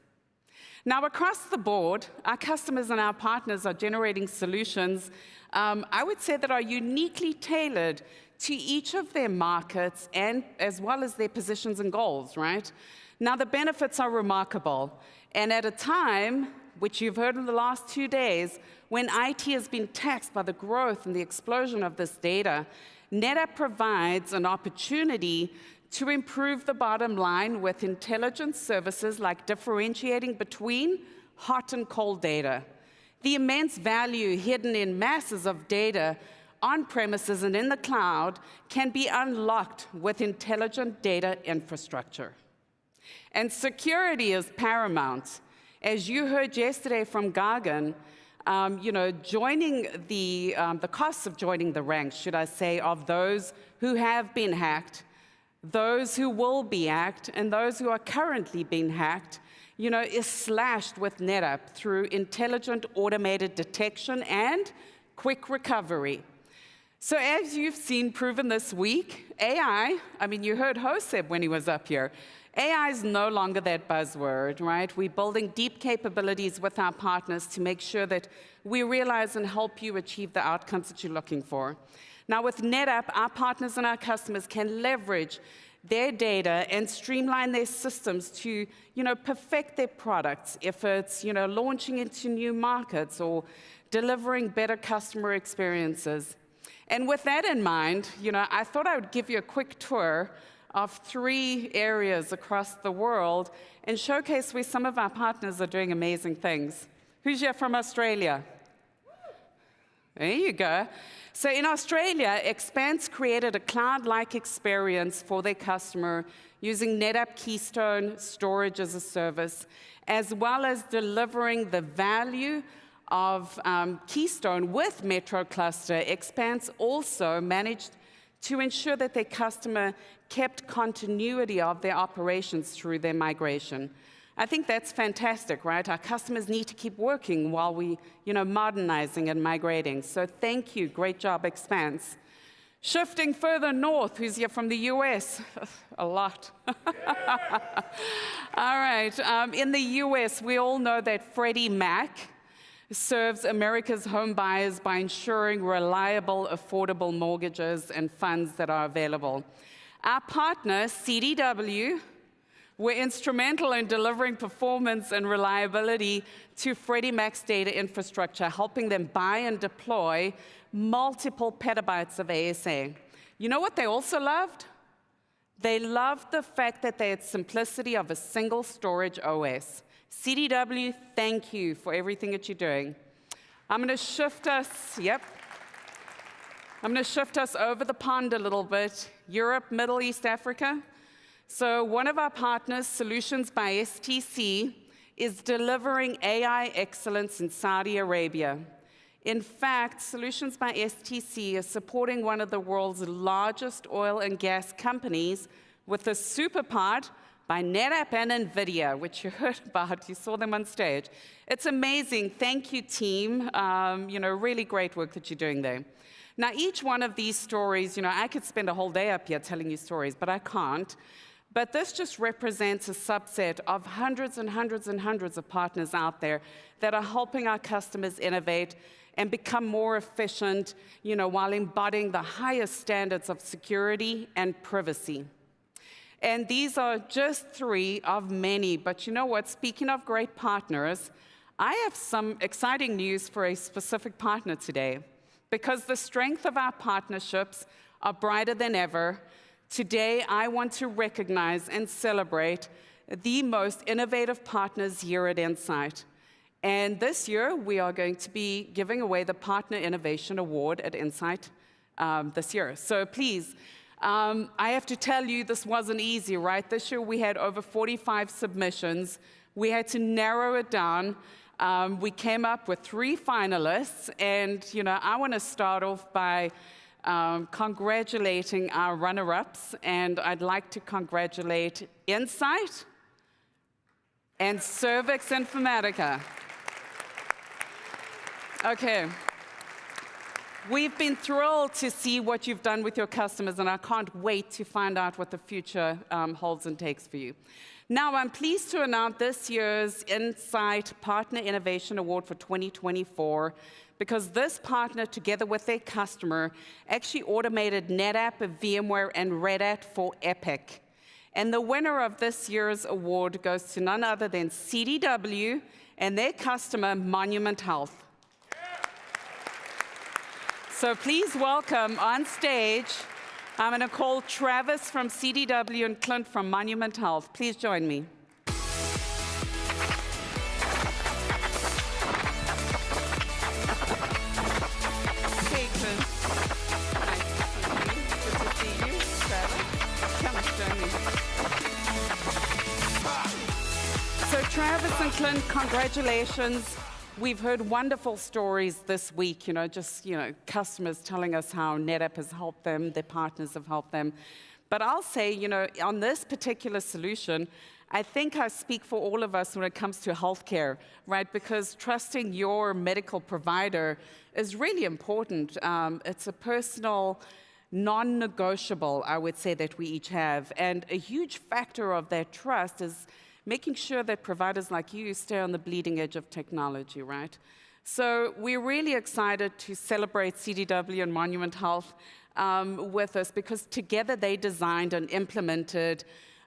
Now, across the board, our customers and our partners are generating solutions, I would say, that are uniquely tailored to each of their markets and as well as their positions and goals, right? Now, the benefits are remarkable, and at a time, which you've heard in the last 2 days, when IT has been taxed by the growth and the explosion of this data, NetApp provides an opportunity to improve the bottom line with intelligent services like differentiating between hot and cold data. The immense value hidden in masses of data on premises and in the cloud can be unlocked with intelligent data infrastructure. And security is paramount. As you heard yesterday from Gagan, joining the costs of joining the ranks, should I say, of those who have been hacked, those who will be hacked, and those who are currently being hacked, is slashed with NetApp through intelligent automated detection and quick recovery. So as you've seen proven this week, AI, you heard Josep when he was up here, AI is no longer that buzzword, right? We're building deep capabilities with our partners to make sure that we realize and help you achieve the outcomes that you're looking for. Now, with NetApp, our partners and our customers can leverage their data and streamline their systems to, perfect their products, if it's, launching into new markets or delivering better customer experiences. And with that in mind, I thought I would give you a quick tour of 3 areas across the world and showcase where some of our partners are doing amazing things. Who's here from Australia? There you go. So in Australia, Expanse created a cloud-like experience for their customer using NetApp Keystone Storage as a Service, as well as delivering the value of Keystone with Metro Cluster. Expanse also managed to ensure that their customer kept continuity of their operations through their migration. I think that's fantastic, right? Our customers need to keep working while we, modernizing and migrating. So thank you. Great job, Expanse. Shifting further north, who's here from the US? A lot. All right. In the US, we all know that Freddie Mac serves America's home buyers by ensuring reliable, affordable mortgages and funds that are available. Our partner, CDW, were instrumental in delivering performance and reliability to Freddie Mac's data infrastructure, helping them buy and deploy multiple petabytes of ASA. You know what they also loved? They loved the fact that they had simplicity of a single storage OS. CDW, thank you for everything that you're doing. I'm going to shift us, I'm going to shift us over the pond a little bit. Europe, Middle East, Africa. So one of our partners, Solutions by STC, is delivering AI excellence in Saudi Arabia. In fact, Solutions by STC is supporting one of the world's largest oil and gas companies with a superpod by NetApp and Nvidia, which you heard about. You saw them on stage. It's amazing. Thank you, team. Really great work that you're doing there. Now, each one of these stories, I could spend a whole day up here telling you stories, but I can't. But this just represents a subset of hundreds and hundreds and hundreds of partners out there that are helping our customers innovate and become more efficient, while embodying the highest standards of security and privacy. And these are just 3 of many. But you know what? Speaking of great partners, I have some exciting news for a specific partner today. Because the strength of our partnerships are brighter than ever, today I want to recognize and celebrate the most innovative partners here at Insight. And this year, we are going to be giving away the Partner Innovation Award at Insight this year. So please, I have to tell you, this wasn't easy, right? This year, we had over 45 submissions. We had to narrow it down. We came up with 3 finalists, and I want to start off by congratulating our runner-ups, and I'd like to congratulate Insight and Cervix Informatica. Okay. We've been thrilled to see what you've done with your customers, and I can't wait to find out what the future holds and takes for you. Now, I'm pleased to announce this year's Insight Partner Innovation Award for 2024, because this partner, together with their customer, actually automated NetApp, VMware, and Red Hat for Epic. And the winner of this year's award goes to none other than CDW and their customer, Monument Health. So please welcome on stage, I'm going to call Travis from CDW and Clint from Monument Health. Please join me. Hey, Clint. Nice to see you. Good to see you. Travis, come join me. So Travis and Clint, congratulations. We've heard wonderful stories this week, customers telling us how NetApp has helped them, their partners have helped them. But I'll say, on this particular solution, I think I speak for all of us when it comes to healthcare, right? Because trusting your medical provider is really important. It's a personal, non-negotiable, I would say, that we each have. And a huge factor of that trust is making sure that providers like you stay on the bleeding edge of technology, right? So we're really excited to celebrate CDW and Monument Health with us, because together they designed and implemented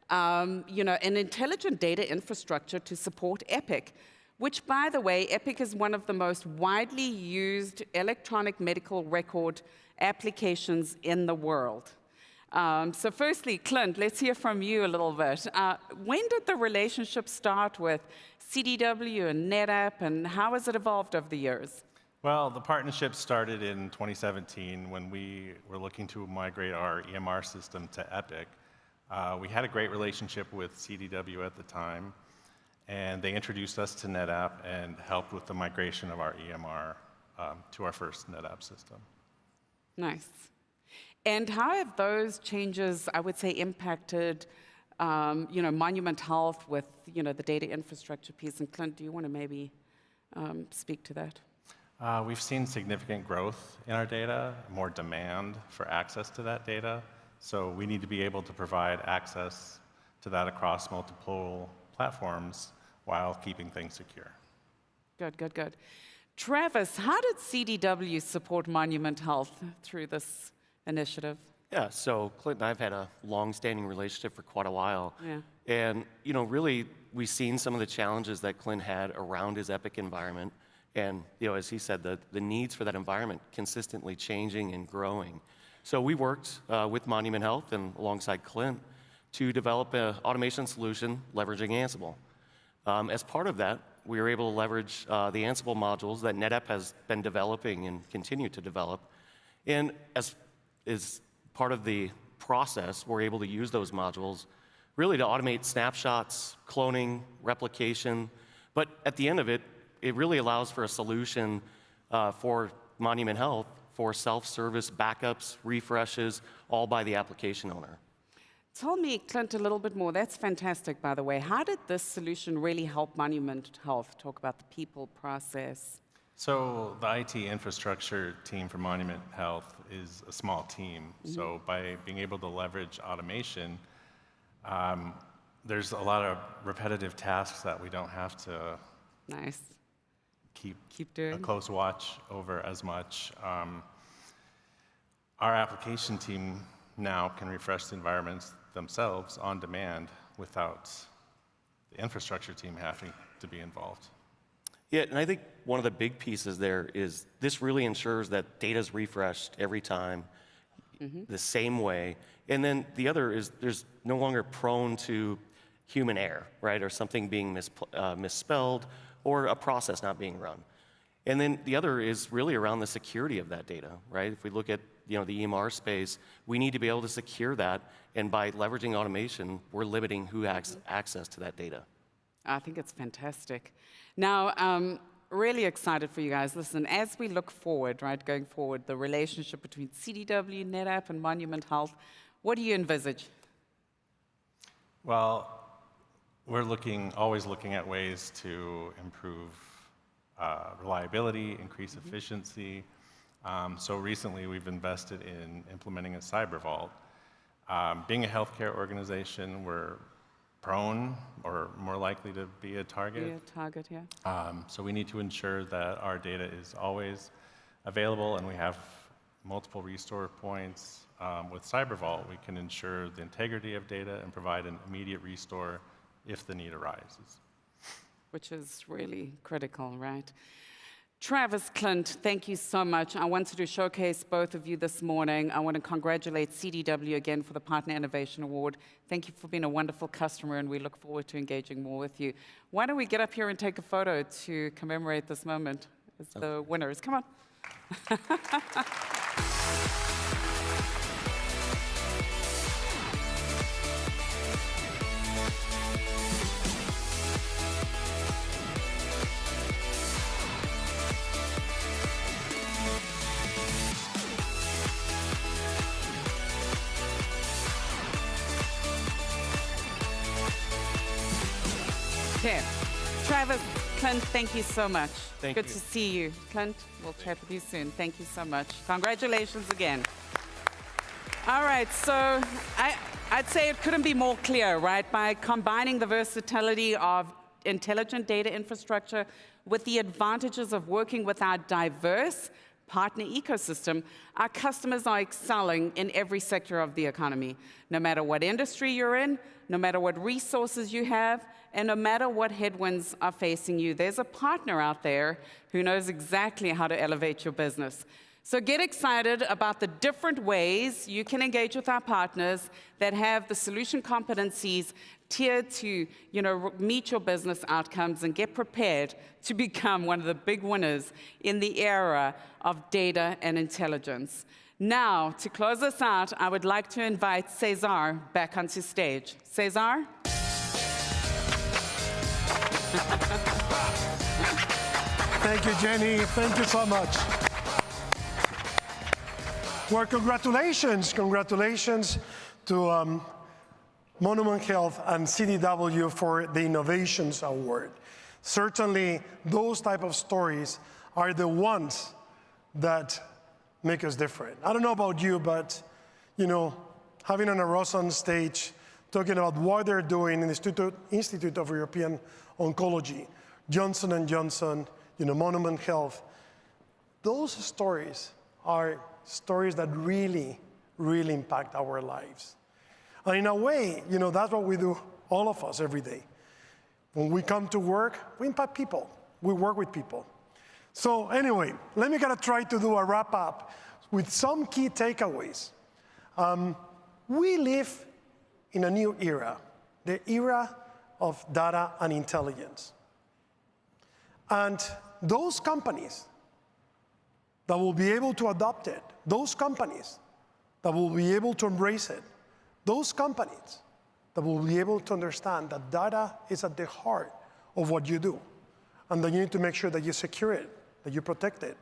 an intelligent data infrastructure to support Epic, which, by the way, Epic is one of the most widely used electronic medical record applications in the world. So firstly, Clint, let's hear from you a little bit. When did the relationship start with CDW and NetApp, and how has it evolved over the years? Well, the partnership started in 2017 when we were looking to migrate our EMR system to Epic. We had a great relationship with CDW at the time, and they introduced us to NetApp and helped with the migration of our EMR to our first NetApp system. Nice. And how have those changes, I would say, impacted, Monument Health with, the data infrastructure piece? And Clint, do you want to maybe speak to that? We've seen significant growth in our data, more demand for access to that data. So we need to be able to provide access to that across multiple platforms while keeping things secure. Good, good, good. Travis, how did CDW support Monument Health through this initiative? Yeah, so Clint and I have had a long-standing relationship for quite a while. Yeah. And, really, we've seen some of the challenges that Clint had around his Epic environment. And, as he said, the needs for that environment consistently changing and growing. So we worked with Monument Health and alongside Clint to develop an automation solution leveraging Ansible. As part of that, we were able to leverage the Ansible modules that NetApp has been developing and continue to develop. And as part of the process, we're able to use those modules really to automate snapshots, cloning, replication. But at the end of it, it really allows for a solution for Monument Health for self-service backups, refreshes, all by the application owner. Tell me, Clint, a little bit more. That's fantastic, by the way. How did this solution really help Monument Health? Talk about the people, process. So the IT infrastructure team for Monument Health is a small team. Mm-hmm. So by being able to leverage automation, there's a lot of repetitive tasks that we don't have to keep doing. A close watch over as much. Our application team now can refresh the environments themselves on demand without the infrastructure team having to be involved. Yeah, and I think one of the big pieces there is this really ensures that data's refreshed every time, the same way. And then the other is there's no longer prone to human error, right? Or something being misspelled, or a process not being run. And then the other is really around the security of that data, right? If we look at the EMR space, we need to be able to secure that, and by leveraging automation, we're limiting who has access to that data. I think it's fantastic. Now, really excited for you guys. Listen, as we look forward, right, going forward, the relationship between CDW, NetApp, and Monument Health, what do you envisage? Well, we're always looking at ways to improve reliability, increase efficiency. So recently, we've invested in implementing a cyber vault. Being a healthcare organization, we're prone or more likely to be a target. Be a target, yeah. So we need to ensure that our data is always available and we have multiple restore points with CyberVault, we can ensure the integrity of data and provide an immediate restore if the need arises. Which is really critical, right? Travis, Clint, thank you so much. I wanted to showcase both of you this morning. I want to congratulate CDW again for the Partner Innovation Award. Thank you for being a wonderful customer, and we look forward to engaging more with you. Why don't we get up here and take a photo to commemorate this moment as the winners? Come on. Okay. Travis, Clint, thank you so much. Thank Good you. to see you. Clint, we'll chat with you soon. Thank you so much. Congratulations again. All right, so I'd say it couldn't be more clear, right? By combining the versatility of intelligent data infrastructure with the advantages of working with our diverse partner ecosystem, our customers are excelling in every sector of the economy, no matter what industry you're in, no matter what resources you have, and no matter what headwinds are facing you. There's a partner out there who knows exactly how to elevate your business. So get excited about the different ways you can engage with our partners that have the solution competencies tiered to meet your business outcomes, and get prepared to become one of the big winners in the era of data and intelligence. Now, to close us out, I would like to invite Cesar back onto stage. Cesar? Thank you, Jenny. Thank you so much. Well, congratulations. Congratulations to Monument Health and CDW for the Innovations Award. Certainly, those type of stories are the ones that make us different. I don't know about you, but having an Rosa on stage talking about what they're doing in the Institute of European Oncology, Johnson & Johnson, Monument Health, those stories are stories that really, really impact our lives. And in a way, that's what we do, all of us, every day. When we come to work, we impact people. We work with people. So anyway, let me try to do a wrap up with some key takeaways. We live in a new era, the era of data and intelligence. And those companies that will be able to adopt it, those companies that will be able to embrace it, those companies that will be able to understand that data is at the heart of what you do, and that you need to make sure that you secure it, that you protect it,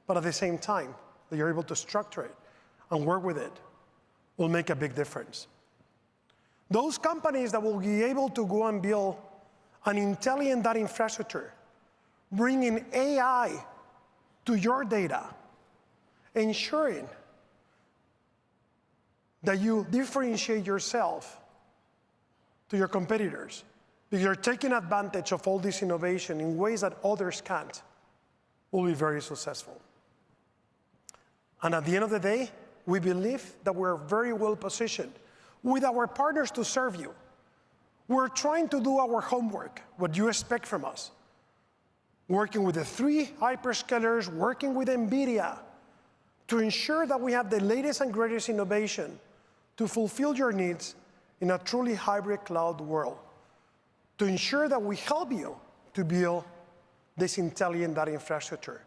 but at the same time, that you're able to structure it and work with it, will make a big difference. Those companies that will be able to go and build an intelligent data infrastructure, bringing AI to your data, ensuring that you differentiate yourself to your competitors, because you're taking advantage of all this innovation in ways that others can't, will be very successful. And at the end of the day, we believe that we're very well positioned with our partners to serve you. We're trying to do our homework, what you expect from us. Working with the 3 hyperscalers, working with Nvidia, to ensure that we have the latest and greatest innovation to fulfill your needs in a truly hybrid cloud world, to ensure that we help you to build this intelligent data infrastructure.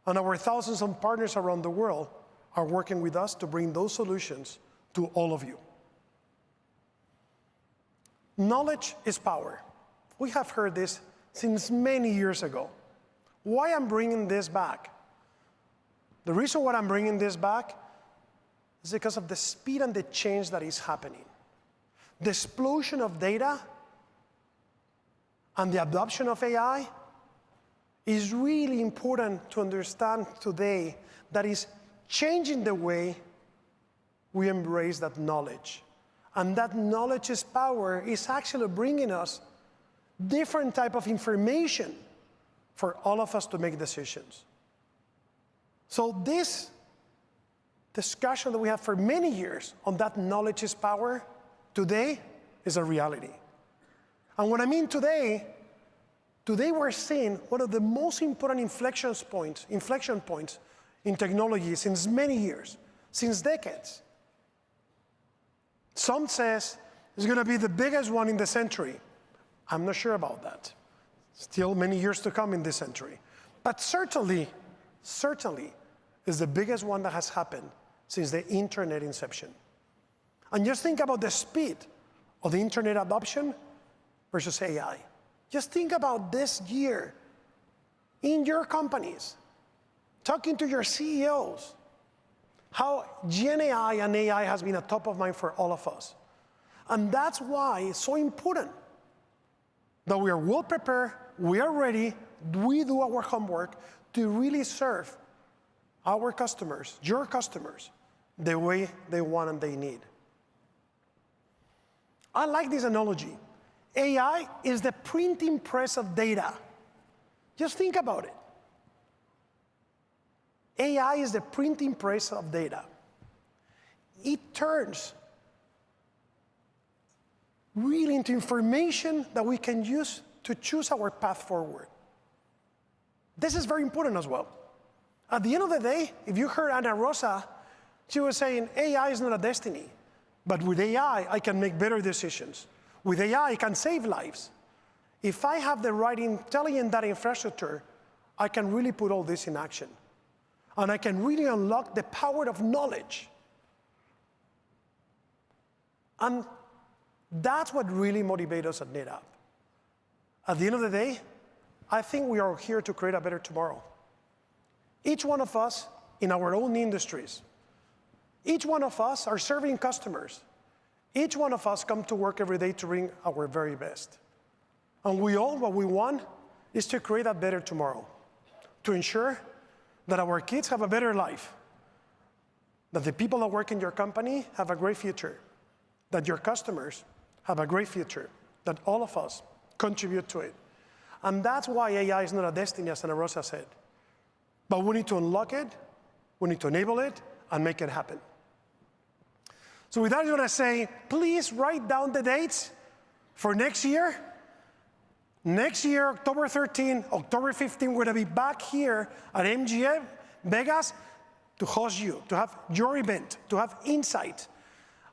And our thousands of partners around the world are working with us to bring those solutions to all of you. Knowledge is power. We have heard this since many years ago. Why I'm bringing this back? The reason why I'm bringing this back is because of the speed and the change that is happening. The explosion of data and the adoption of AI is really important to understand today, that is changing the way we embrace that knowledge. And that knowledge's power is actually bringing us different type of information for all of us to make decisions. So this discussion that we have for many years on that knowledge is power, today is a reality. And what I mean today we're seeing one of the most important inflection points in technology since many years, since decades. Some says it's going to be the biggest one in the century. I'm not sure about that. Still many years to come in this century. But certainly is the biggest one that has happened since the internet inception. And just think about the speed of the internet adoption versus AI. Just think about this year in your companies, talking to your CEOs, how Gen AI and AI has been a top of mind for all of us. And that's why it's so important that we are well prepared, we are ready, we do our homework to really serve our customers, your customers, the way they want and they need. I like this analogy. AI is the printing press of data. Just think about it. AI is the printing press of data. It turns really into information that we can use to choose our path forward. This is very important as well. At the end of the day, if you heard Ana Rosa, she was saying AI is not a destiny, but with AI, I can make better decisions. With AI, I can save lives. If I have the right intelligent data infrastructure, I can really put all this in action. And I can really unlock the power of knowledge. And that's what really motivates us at NetApp. At the end of the day, I think we are here to create a better tomorrow. Each one of us in our own industries, each one of us are serving customers. Each one of us come to work every day to bring our very best. And what we want is to create a better tomorrow, to ensure that our kids have a better life, that the people that work in your company have a great future, that your customers have a great future, that all of us contribute to it. And that's why AI is not a destiny, as Ana Rosa said. But we need to unlock it, we need to enable it, and make it happen. So with that, I want to say, please write down the dates for next year. Next year, October 13, October 15, we're going to be back here at MGM Vegas to host you, to have your event, to have insight.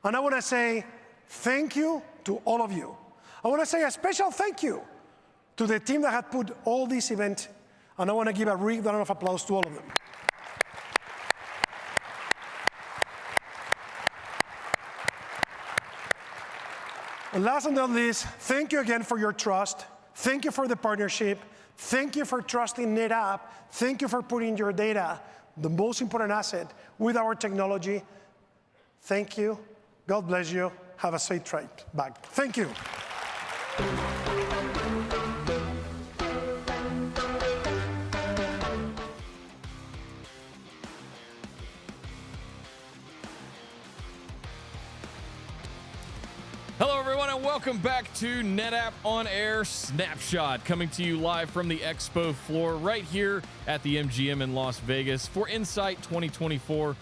And I want to say thank you to all of you. I want to say a special thank you to the team that had put all these events, and I want to give a big round of applause to all of them. And last but not least, thank you again for your trust. Thank you for the partnership. Thank you for trusting NetApp. Thank you for putting your data, the most important asset, with our technology. Thank you. God bless you. Have a safe trip back. Thank you. Hello, everyone, and welcome back to NetApp ONAIR Snapshot, coming to you live from the expo floor right here at the MGM in Las Vegas for Insight 2024.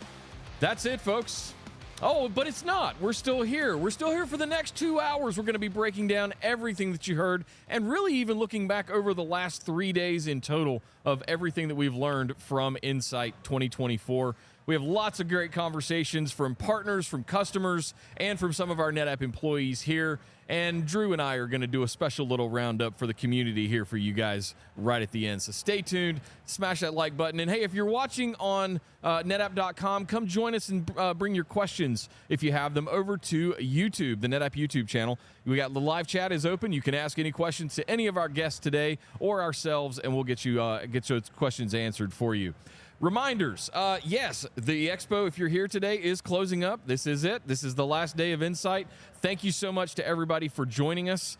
That's it, folks. Oh, but it's not. We're still here. We're still here for the next 2 hours. We're going to be breaking down everything that you heard and really even looking back over the last 3 days in total of everything that we've learned from Insight 2024. We have lots of great conversations from partners, from customers, and from some of our NetApp employees here. And Drew and I are going to do a special little roundup for the community here for you guys right at the end. So stay tuned, smash that like button. And hey, if you're watching on NetApp.com, come join us and bring your questions, if you have them, over to YouTube, the NetApp YouTube channel. We got the live chat is open. You can ask any questions to any of our guests today or ourselves, and we'll get those questions answered for you. Reminders, yes, the expo, if you're here today, is closing up. This is it. This is the last day of Insight. Thank you so much to everybody for joining us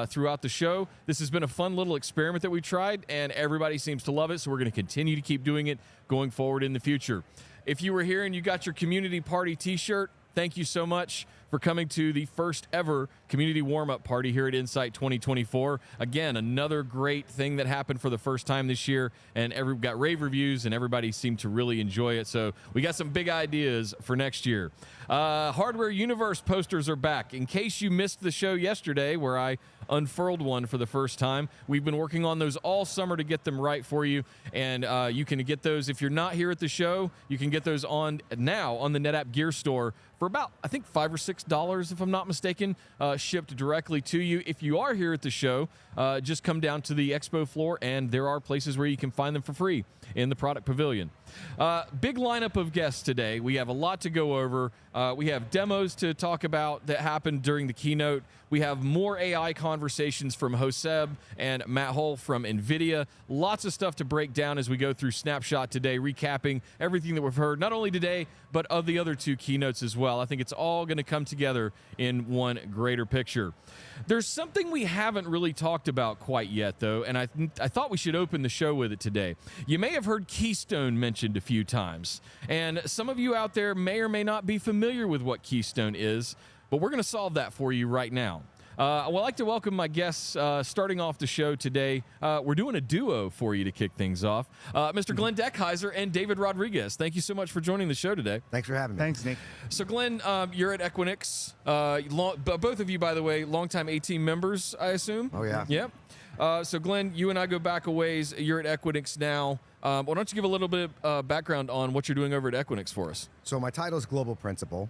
throughout the show. This has been a fun little experiment that we tried, and everybody seems to love it, so we're going to continue to keep doing it going forward in the future. If you were here and you got your community party t-shirt, thank you so much. for coming to the first ever community warm-up party here at Insight 2024. Again, another great thing that happened for the first time this year, and we got rave reviews, and everybody seemed to really enjoy it. So we got some big ideas for next year. Hardware Universe posters are back. In case you missed the show yesterday where I unfurled one for the first time, we've been working on those all summer to get them right for you, and you can get those if you're not here at the show. You can get those now on the NetApp Gear Store for about, I think, $5 or $6, if I'm not mistaken, shipped directly to you. If you are here at the show, just come down to the expo floor, and there are places where you can find them for free in the product pavilion. Big lineup of guests today. We have a lot to go over. We have demos to talk about that happened during the keynote. We have more AI conversations from Hoseb and Matt Hull from Nvidia. Lots of stuff to break down as we go through Snapshot today, recapping everything that we've heard, not only today, but of the other two keynotes as well. I think it's all going to come together in one greater picture. There's something we haven't really talked about quite yet, though, and I thought we should open the show with it today. You may have heard Keystone mentioned a few times, and some of you out there may or may not be familiar with what Keystone is, but we're going to solve that for you right now. I would like to welcome my guests starting off the show today. We're doing a duo for you to kick things off. Mr. Glenn Deckheiser and David Rodriguez, thank you so much for joining the show today. Thanks for having me. Thanks, Nick. So, Glenn, you're at Equinix. Both of you, by the way, longtime A-Team members, I assume? Oh, yeah. Yep. So, Glenn, you and I go back a ways. You're at Equinix now. Why don't you give a little bit of background on what you're doing over at Equinix for us? So my title is Global Principal.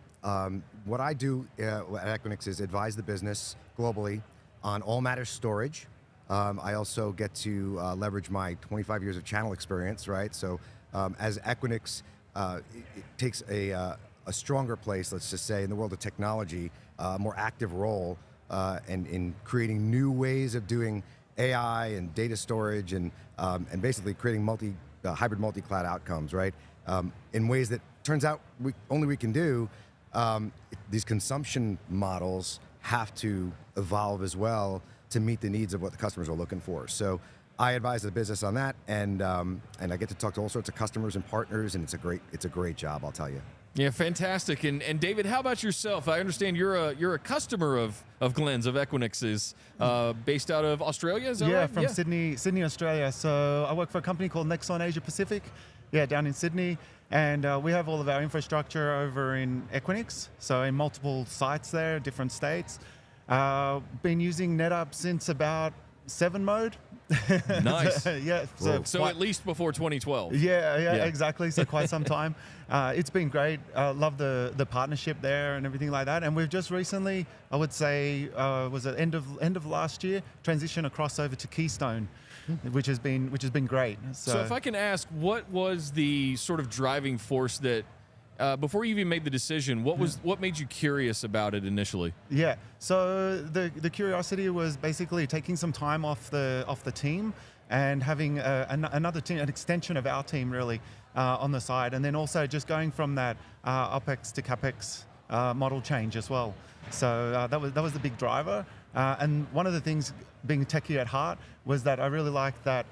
What I do at Equinix is advise the business globally on all matters storage. I also get to leverage my 25 years of channel experience, right? So as Equinix it takes a stronger place, let's just say, in the world of technology, a more active role in creating new ways of doing AI and data storage and basically creating hybrid multi-cloud outcomes, right? In ways that turns out only we can do. These consumption models have to evolve as well to meet the needs of what the customers are looking for. So I advise the business on that, and I get to talk to all sorts of customers and partners, and it's a great job, I'll tell you. Yeah, fantastic. And David, how about yourself? I understand you're a customer of Glenn's, of Equinix's, based out of Australia, is that right? From Sydney, Australia. So I work for a company called Nexon Asia Pacific, down in Sydney. And we have all of our infrastructure over in Equinix, so in multiple sites there, different states. Been using NetApp since about 7 mode. Nice. So at least before 2012. Yeah, exactly. So quite some time. It's been great. Love the partnership there and everything like that. And we've just recently, I would say, was it end of last year, transitioned across over to Keystone, which has been great. So if I can ask, what was the sort of driving force that before you even made the decision, what made you curious about it initially? Yeah, so the curiosity was basically taking some time off the team and having another team, an extension of our team really on the side, and then also just going from that OpEx to CapEx model change as well. So that was the big driver. And one of the things, being techie at heart, was that I really liked that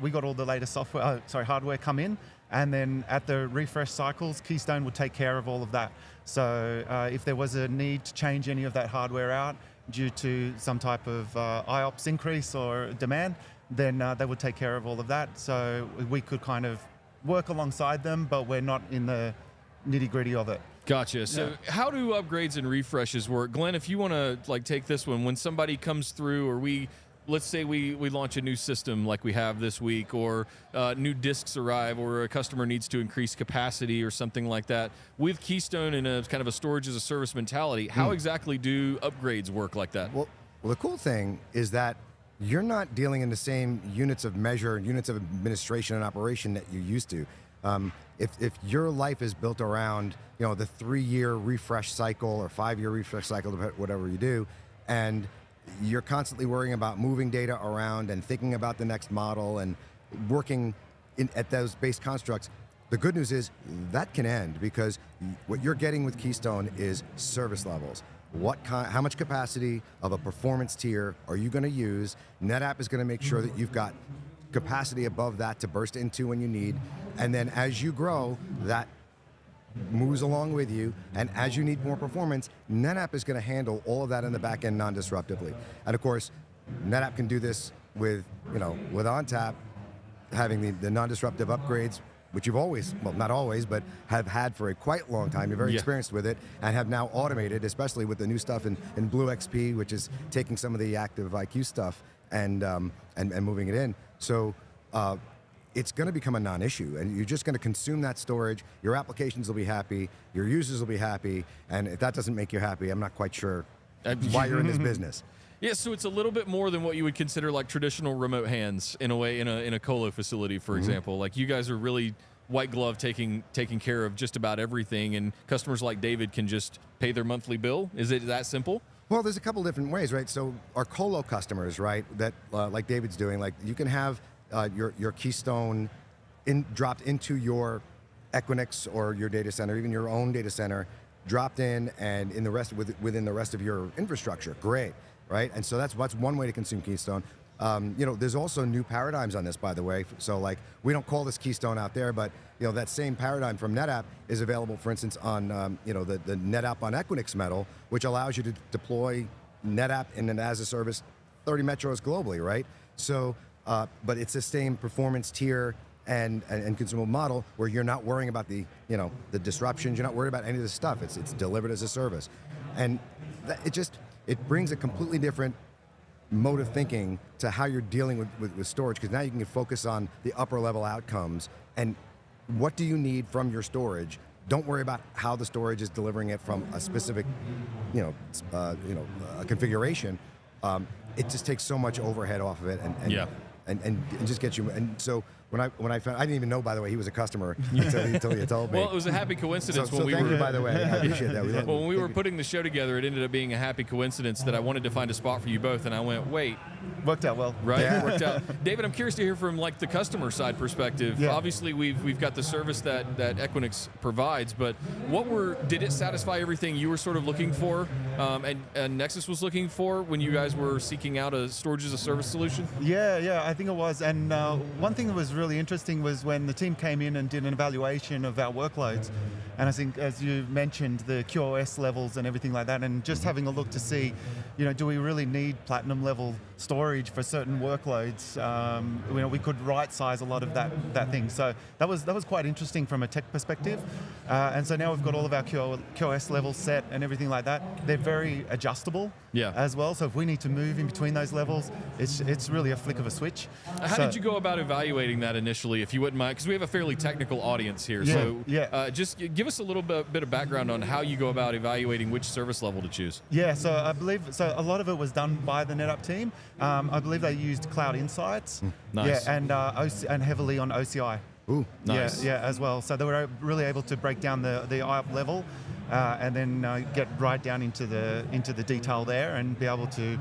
we got all the latest hardware come in. And then at the refresh cycles, Keystone would take care of all of that. So if there was a need to change any of that hardware out due to some type of IOPS increase or demand, then they would take care of all of that. So we could kind of work alongside them, but we're not in the nitty-gritty of it. Gotcha. So how do upgrades and refreshes work? Glenn, if you want to take this one, when somebody comes through, or let's say we launch a new system like we have this week, or new disks arrive, or a customer needs to increase capacity or something like that. With Keystone and a kind of a storage as a service mentality, how exactly do upgrades work like that? Well, the cool thing is that you're not dealing in the same units of measure and units of administration and operation that you used to. If your life is built around the 3-year refresh cycle or 5-year refresh cycle, whatever you do, and you're constantly worrying about moving data around and thinking about the next model and working at those base constructs, the good news is that can end, because what you're getting with Keystone is service levels. How much capacity of a performance tier are you going to use? NetApp is going to make sure that you've got capacity above that to burst into when you need, and then as you grow, that moves along with you, and as you need more performance, NetApp is going to handle all of that in the back end non-disruptively. And of course, NetApp can do this with, with ONTAP, having the non-disruptive upgrades, which you've always, well, not always, but have had for a quite long time. You're very experienced with it, and have now automated, especially with the new stuff in Blue XP, which is taking some of the active IQ stuff and moving it in. So it's going to become a non-issue, and you're just going to consume that storage. Your applications will be happy, your users will be happy, and if that doesn't make you happy, I'm not quite sure why you're in this business. Yeah, so it's a little bit more than what you would consider like traditional remote hands in a way in a colo facility, for example. Like you guys are really white glove taking care of just about everything, and customers like David can just pay their monthly bill. Is it that simple? Well, there's a couple different ways, right? So our colo customers, right, that like David's doing, like you can have your Keystone dropped into your Equinix or your data center, even your own data center, dropped in and in the rest within the rest of your infrastructure. Great. Right, and so that's one way to consume Keystone. There's also new paradigms on this, by the way. So like, we don't call this Keystone out there, but that same paradigm from NetApp is available, for instance, on the NetApp on Equinix metal, which allows you to deploy NetApp in an as-a-service 30 metros globally, right? So, but it's the same performance tier and consumable model where you're not worrying about the disruptions. You're not worried about any of this stuff. It's delivered as a service, and it brings a completely different mode of thinking to how you're dealing with storage, because now you can focus on the upper level outcomes and what do you need from your storage. Don't worry about how the storage is delivering it from a specific, a configuration. It just takes so much overhead off of it, and just gets you. And so when I found, I didn't even know, by the way, he was a customer until you told me. Well, it was a happy coincidence so when we thank were. you, by the way. I appreciate that. When we were putting the show together, it ended up being a happy coincidence that I wanted to find a spot for you both, and I went, wait. Worked out well. Right, it worked out. David, I'm curious to hear from like the customer side perspective. Yeah. Obviously, we've got the service that Equinix provides, but did it satisfy everything you were sort of looking for, and Nexus was looking for when you guys were seeking out a storage as a service solution? Yeah, I think it was. And one thing that was really interesting was when the team came in and did an evaluation of our workloads. And I think, as you mentioned, the QoS levels and everything like that, and just having a look to see, do we really need platinum level storage for certain workloads? We could right-size a lot of that thing. So that was quite interesting from a tech perspective. And so now we've got all of our QoS levels set and everything like that. They're very adjustable as well. So if we need to move in between those levels, it's really a flick of a switch. How did you go about evaluating that initially, if you wouldn't mind? Because we have a fairly technical audience here. Just give us a little bit of background on how you go about evaluating which service level to choose. Yeah, so I believe a lot of it was done by the NetApp team. I believe they used Cloud Insights. Nice. Yeah, and heavily on OCI. Ooh, nice. Yeah, as well. So they were really able to break down the IOP level, and then get right down into the detail there, and be able to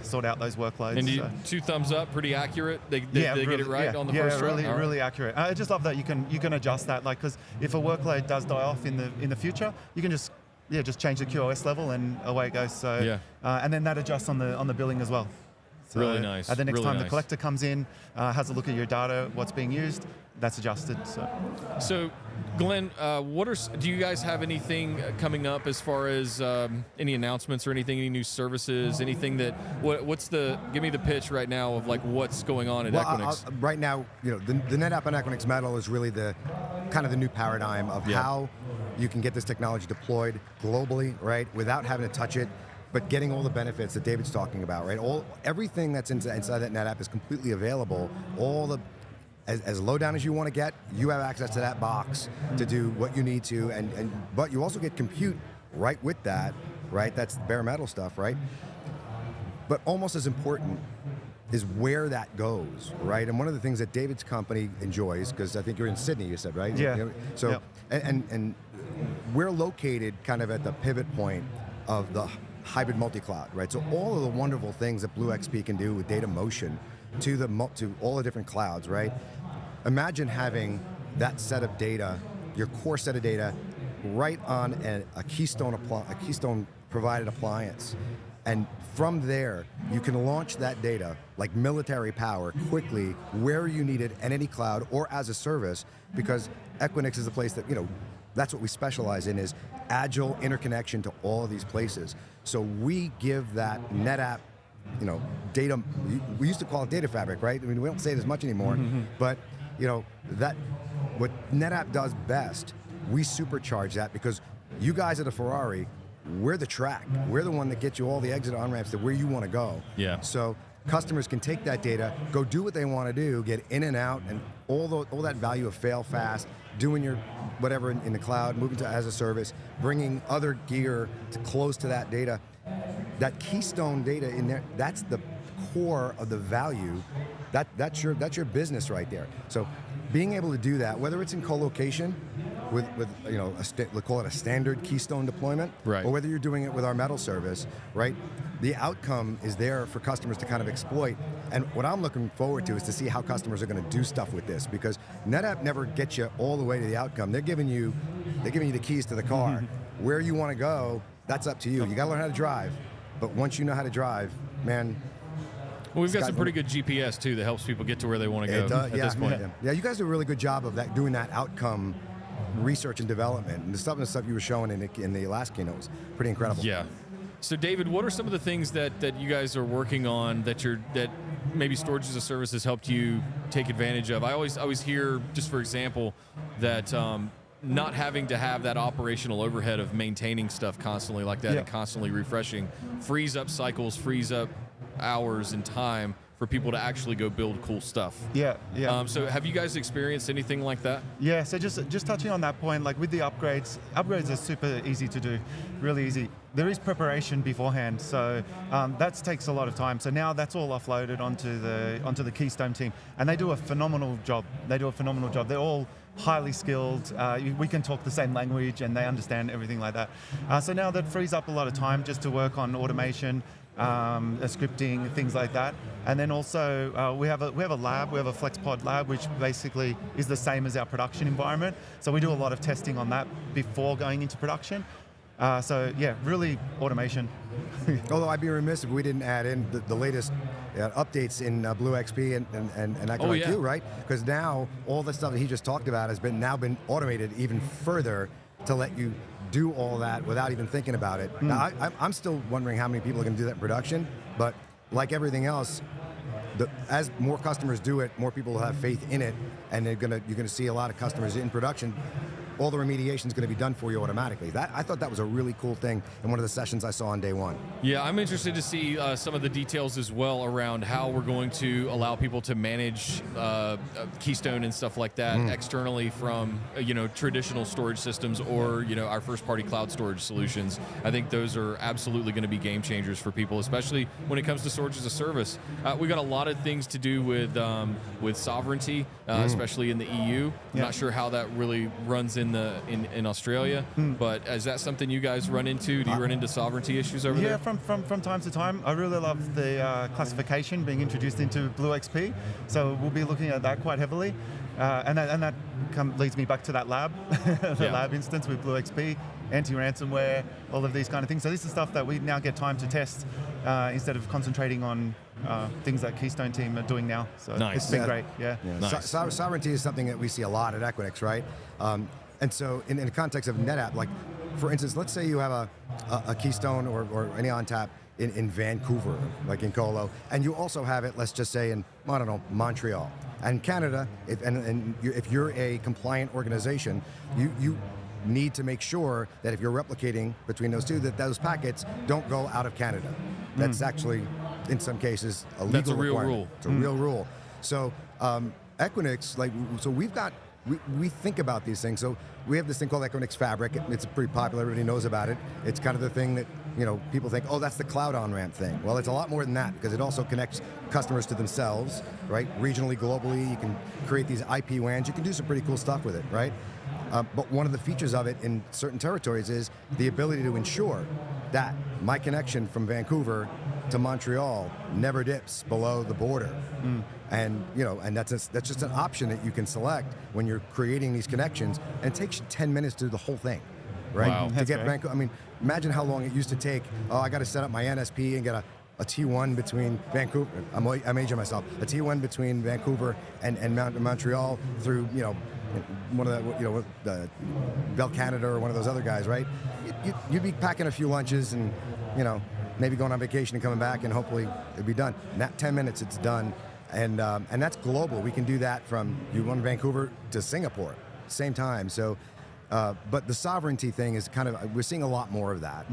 sort out those workloads. And 2 thumbs up, pretty accurate. They get it right on the first run. Yeah, really accurate. I just love that you can adjust that, like, because if a workload does die off in the future, you can just change the QoS level and away it goes. So and then that adjusts on the billing as well. So, really nice. And the next really time nice. the collector comes in, has a look at your data, what's being used, that's adjusted. So Glenn, do you guys have anything coming up as far as any announcements or anything, any new services, anything that, give me the pitch right now of like what's going on at Equinix. Right now, the NetApp on Equinix metal is really the kind of the new paradigm of how you can get this technology deployed globally, right, without having to touch it, but getting all the benefits that David's talking about, right? Everything that's inside that NetApp is completely available. As low down as you want to get, you have access to that box to do what you need to, but you also get compute right with that, right? That's bare metal stuff, right? But almost as important is where that goes, right? And one of the things that David's company enjoys, because I think you're in Sydney, you said, right? Yeah. So, and we're located kind of at the pivot point of the hybrid multi-cloud, right? So all of the wonderful things that Blue XP can do with data motion to all the different clouds, right? Imagine having that set of data, your core set of data, right on a Keystone provided appliance. And from there, you can launch that data like military power quickly where you need it, in any cloud or as a service, because Equinix is a place that, that's what we specialize in, is agile interconnection to all of these places. So we give that NetApp, data, we used to call it data fabric, right? I mean, we don't say it as much anymore, but that what NetApp does best, we supercharge that, because you guys at a Ferrari, we're the track. We're the one that gets you all the exit on-ramps to where you want to go. Yeah. So customers can take that data, go do what they want to do, get in and out, and all that value of fail fast, doing your whatever in the cloud, moving to as a service, bringing other gear to close to that data. That keystone data in there, that's the core of the value. That's your business right there. So being able to do that, whether it's in co-location with we'll call it a standard keystone deployment, right, or whether you're doing it with our metal service, right? The outcome is there for customers to kind of exploit. And what I'm looking forward to is to see how customers are going to do stuff with this, because NetApp never gets you all the way to the outcome. They're giving you the keys to the car. Where you want to go, that's up to you. You got to learn how to drive. But once you know how to drive, man. Well, we've got some pretty good GPS too that helps people get to where they want to go at this point. Yeah, you guys do a really good job of doing that outcome research and development. And the stuff you were showing in the last keynote was pretty incredible. Yeah. So David, what are some of the things that you guys are working on that maybe storage as a service has helped you take advantage of? I always hear, just for example, that not having to have that operational overhead of maintaining stuff constantly like that and constantly refreshing frees up cycles, frees up hours and time for people to actually go build cool stuff. Yeah. So have you guys experienced anything like that? Yeah, so just touching on that point, like with the upgrades are super easy to do, really easy. There is preparation beforehand, so that takes a lot of time. So now that's all offloaded onto the Keystone team, and they do a phenomenal job. They're all highly skilled. We can talk the same language, and they understand everything like that. So now that frees up a lot of time just to work on automation, scripting, things like that. And then also we have a lab, we have a FlexPod lab, which basically is the same as our production environment. So we do a lot of testing on that before going into production. So yeah, really automation. Although I'd be remiss if we didn't add in the latest updates in Blue XP and IQ, right? Because now all the stuff that he just talked about has now been automated even further to let you do all that without even thinking about it. Now, I'm still wondering how many people are going to do that in production, but like everything else, as more customers do it, more people will have faith in it, and you're going to see a lot of customers in production. All the remediation is going to be done for you automatically. I thought that was a really cool thing in one of the sessions I saw on day one. Yeah, I'm interested to see some of the details as well around how we're going to allow people to manage Keystone and stuff like that externally from traditional storage systems or our first-party cloud storage solutions. I think those are absolutely going to be game changers for people, especially when it comes to storage as a service. We got a lot of things to do with sovereignty, especially in the EU. I'm not sure how that really runs in Australia, but is that something you guys run into? Do you run into sovereignty issues over there? Yeah, from time to time. I really love the classification being introduced into Blue XP, so we'll be looking at that quite heavily. And that leads me back to that lab, lab instance with Blue XP, anti-ransomware, all of these kind of things. So this is stuff that we now get time to test instead of concentrating on things that Keystone team are doing now. So it's been great, Nice. Sovereignty is something that we see a lot at Equinix, right? And so in the context of NetApp, like for instance, let's say you have a Keystone or any ONTAP in Vancouver, like in Colo, and you also have it, let's just say in, I don't know, Montreal. And Canada, if you're a compliant organization, you need to make sure that if you're replicating between those two, that those packets don't go out of Canada. That's actually, in some cases, a legal That's a real requirement. rule. It's a real rule. So Equinix, we think about these things. So we have this thing called Equinix Fabric. It's pretty popular. Everybody knows about it. It's kind of the thing that people think, oh, that's the cloud on-ramp thing. Well, it's a lot more than that, because it also connects customers to themselves, right? Regionally, globally, you can create these IP WANs. You can do some pretty cool stuff with it, right? But one of the features of it in certain territories is the ability to ensure that my connection from Vancouver to Montreal never dips below the border. And that's just an option that you can select when you're creating these connections, and it takes you 10 minutes to do the whole thing, right? Wow. To get Vancouver, I mean, imagine how long it used to take. Oh, I got to set up my NSP and get a T1 between Vancouver. I'm aging myself. A T1 between Vancouver and Montreal through one of the Bell Canada or one of those other guys, right? You'd be packing a few lunches and maybe going on vacation and coming back, and hopefully it'd be done. In that 10 minutes, it's done, and that's global. We can do that from Vancouver to Singapore, same time. So. But the sovereignty thing is we're seeing a lot more of that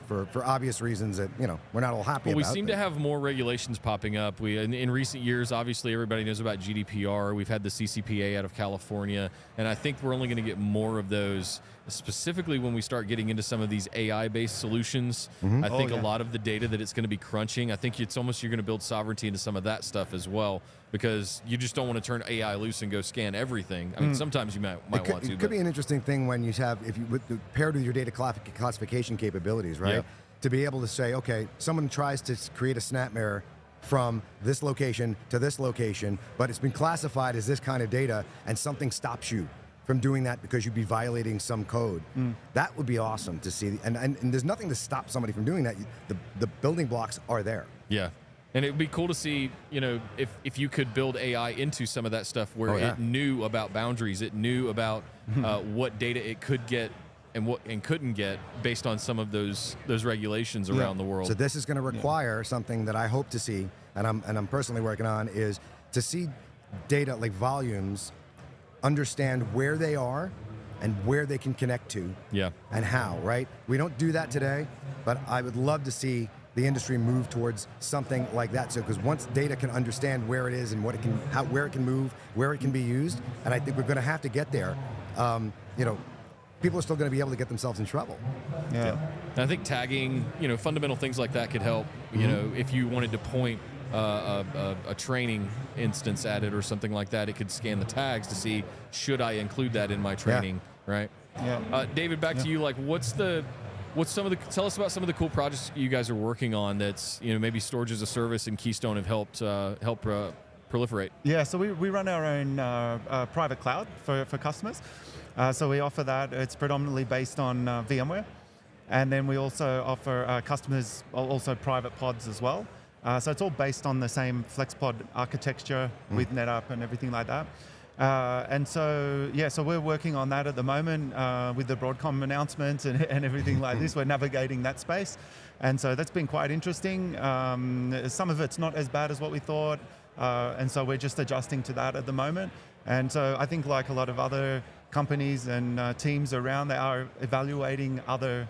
for obvious reasons that we're not all happy about. We seem to have more regulations popping up. In recent years, obviously everybody knows about GDPR. We've had the CCPA out of California, and I think we're only going to get more of those, specifically when we start getting into some of these AI-based solutions. I think a lot of the data that it's going to be crunching, I think it's almost you're going to build sovereignty into some of that stuff as well, because you just don't want to turn AI loose and go scan everything. I mean, sometimes you might want to. It could be an interesting thing when you have, paired with your data classification capabilities, right? To be able to say, okay, someone tries to create a snap mirror from this location to this location, but it's been classified as this kind of data, and something stops you from doing that because you'd be violating some code. That would be awesome to see. And there's nothing to stop somebody from doing that. The building blocks are there. Yeah. And it would be cool to see, if you could build AI into some of that stuff where it knew about boundaries, it knew about what data it could get and couldn't get based on some of those regulations around the world. So this is going to require something that I hope to see, and I'm personally working on, is to see data like volumes understand where they are and where they can connect to, and how. Right? We don't do that today, but I would love to see the industry move towards something like that. So, because once data can understand where it is and what it can, where it can move, where it can be used, and I think we're going to have to get there. People are still going to be able to get themselves in trouble. And I think tagging, fundamental things like that could help. If you wanted to point a training instance at it or something like that, it could scan the tags to see, should I include that in my training, right? David, back to you. Like, tell us about some of the cool projects you guys are working on that's, maybe storage as a service and Keystone have helped proliferate. Yeah, so we run our own private cloud for customers. So we offer that. It's predominantly based on VMware. And then we also offer customers also private pods as well. So it's all based on the same FlexPod architecture with NetApp and everything like that. And so we're working on that at the moment with the Broadcom announcement and everything like this. We're navigating that space. And so that's been quite interesting. Some of it's not as bad as what we thought. And so we're just adjusting to that at the moment. And so I think like a lot of other companies and teams around, they are evaluating other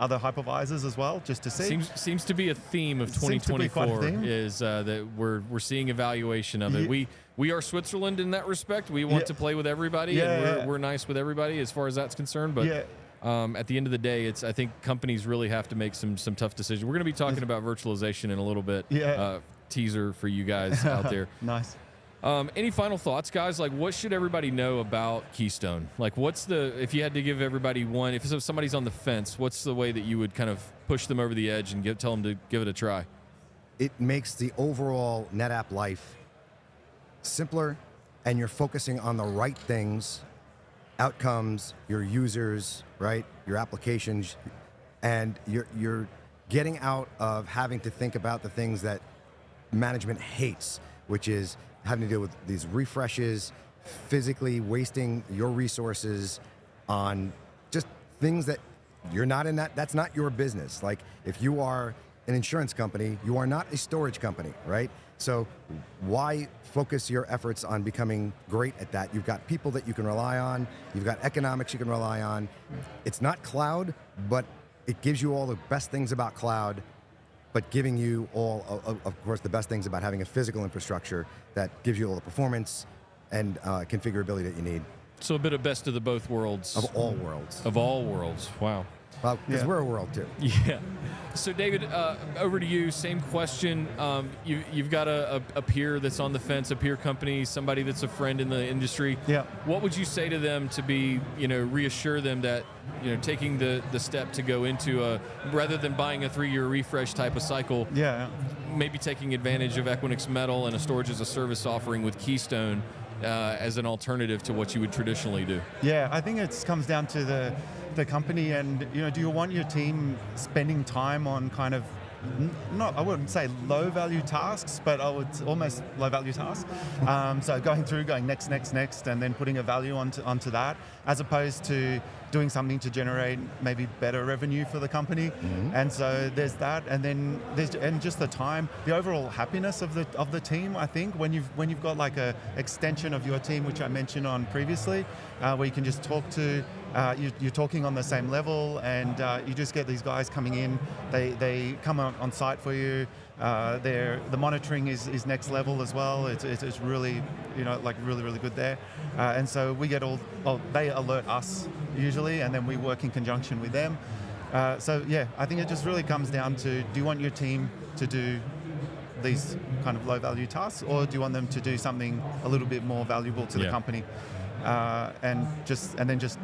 hypervisors as well, just to see. Seems to be a theme of 2024 is that we're seeing evaluation of it. We are Switzerland in that respect. We want to play with everybody, and we're nice with everybody as far as that's concerned. But at the end of the day, I think companies really have to make some tough decisions. We're going to be talking about virtualization in a little bit. Teaser for you guys out there. Nice. Any final thoughts, guys? Like, what should everybody know about Keystone? Like, if you had to give everybody one, if somebody's on the fence, what's the way that you would kind of push them over the edge and tell them to give it a try? It makes the overall NetApp life simpler, and you're focusing on the right things, outcomes, your users, right, your applications, and you're getting out of having to think about the things that management hates, which is having to deal with these refreshes, physically wasting your resources on just things that you're not in that's not your business. Like, if you are an insurance company, you are not a storage company, right? So why focus your efforts on becoming great at that? You've got people that you can rely on, you've got economics you can rely on. It's not cloud, but it gives you all the best things about cloud, but giving you all, of course, the best things about having a physical infrastructure that gives you all the performance and configurability that you need. So a bit of best of the both worlds. Of all worlds. Of all worlds. Wow. Well, because we're a world too. Yeah. So David, over to you. Same question. You've got a peer that's on the fence, a peer company, somebody that's a friend in the industry. Yeah. What would you say to them to be, reassure them that, taking the step to go into rather than buying a 3-year refresh type of cycle, maybe taking advantage of Equinix Metal and a storage as a service offering with Keystone as an alternative to what you would traditionally do? Yeah, I think it comes down to the company, and do you want your team spending time on kind of I wouldn't say low-value tasks, but I would almost low-value tasks. So going next, and then putting a value onto that, as opposed to doing something to generate maybe better revenue for the company. And so there's that, and then and just the time, the overall happiness of the team. I think when you've got like a extension of your team, which I mentioned on previously, where you can just talk to. You're talking on the same level, and you just get these guys coming in. They come on site for you. The monitoring is next level as well. It's really, like really good there. And so we get they alert us usually, and then we work in conjunction with them. So yeah, I think it just really comes down to, do you want your team to do these kind of low-value tasks, or do you want them to do something a little bit more valuable to the company? And then just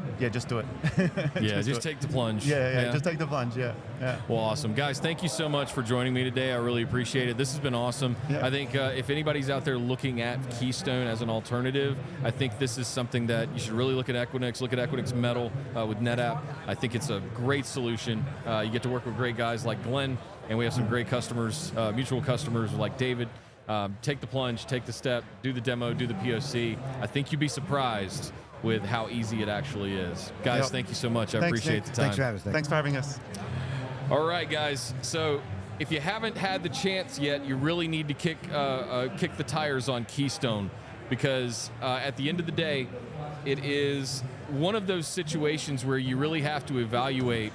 do it. just take the plunge. Just take the plunge. Yeah. Well, awesome, guys. Thank you so much for joining me today. I really appreciate it. This has been awesome. I think if anybody's out there looking at Keystone as an alternative, I think this is something that you should really look at Equinix. Look at Equinix Metal with NetApp. I think it's a great solution. You get to work with great guys like Glenn, and we have some great customers, mutual customers like David. Take the plunge, take the step, do the demo, do the POC. I think you'd be surprised with how easy it actually is. Guys, thank you so much. I appreciate the time. Thanks for having us. All right, guys. So if you haven't had the chance yet, you really need to kick the tires on Keystone, because at the end of the day, it is one of those situations where you really have to evaluate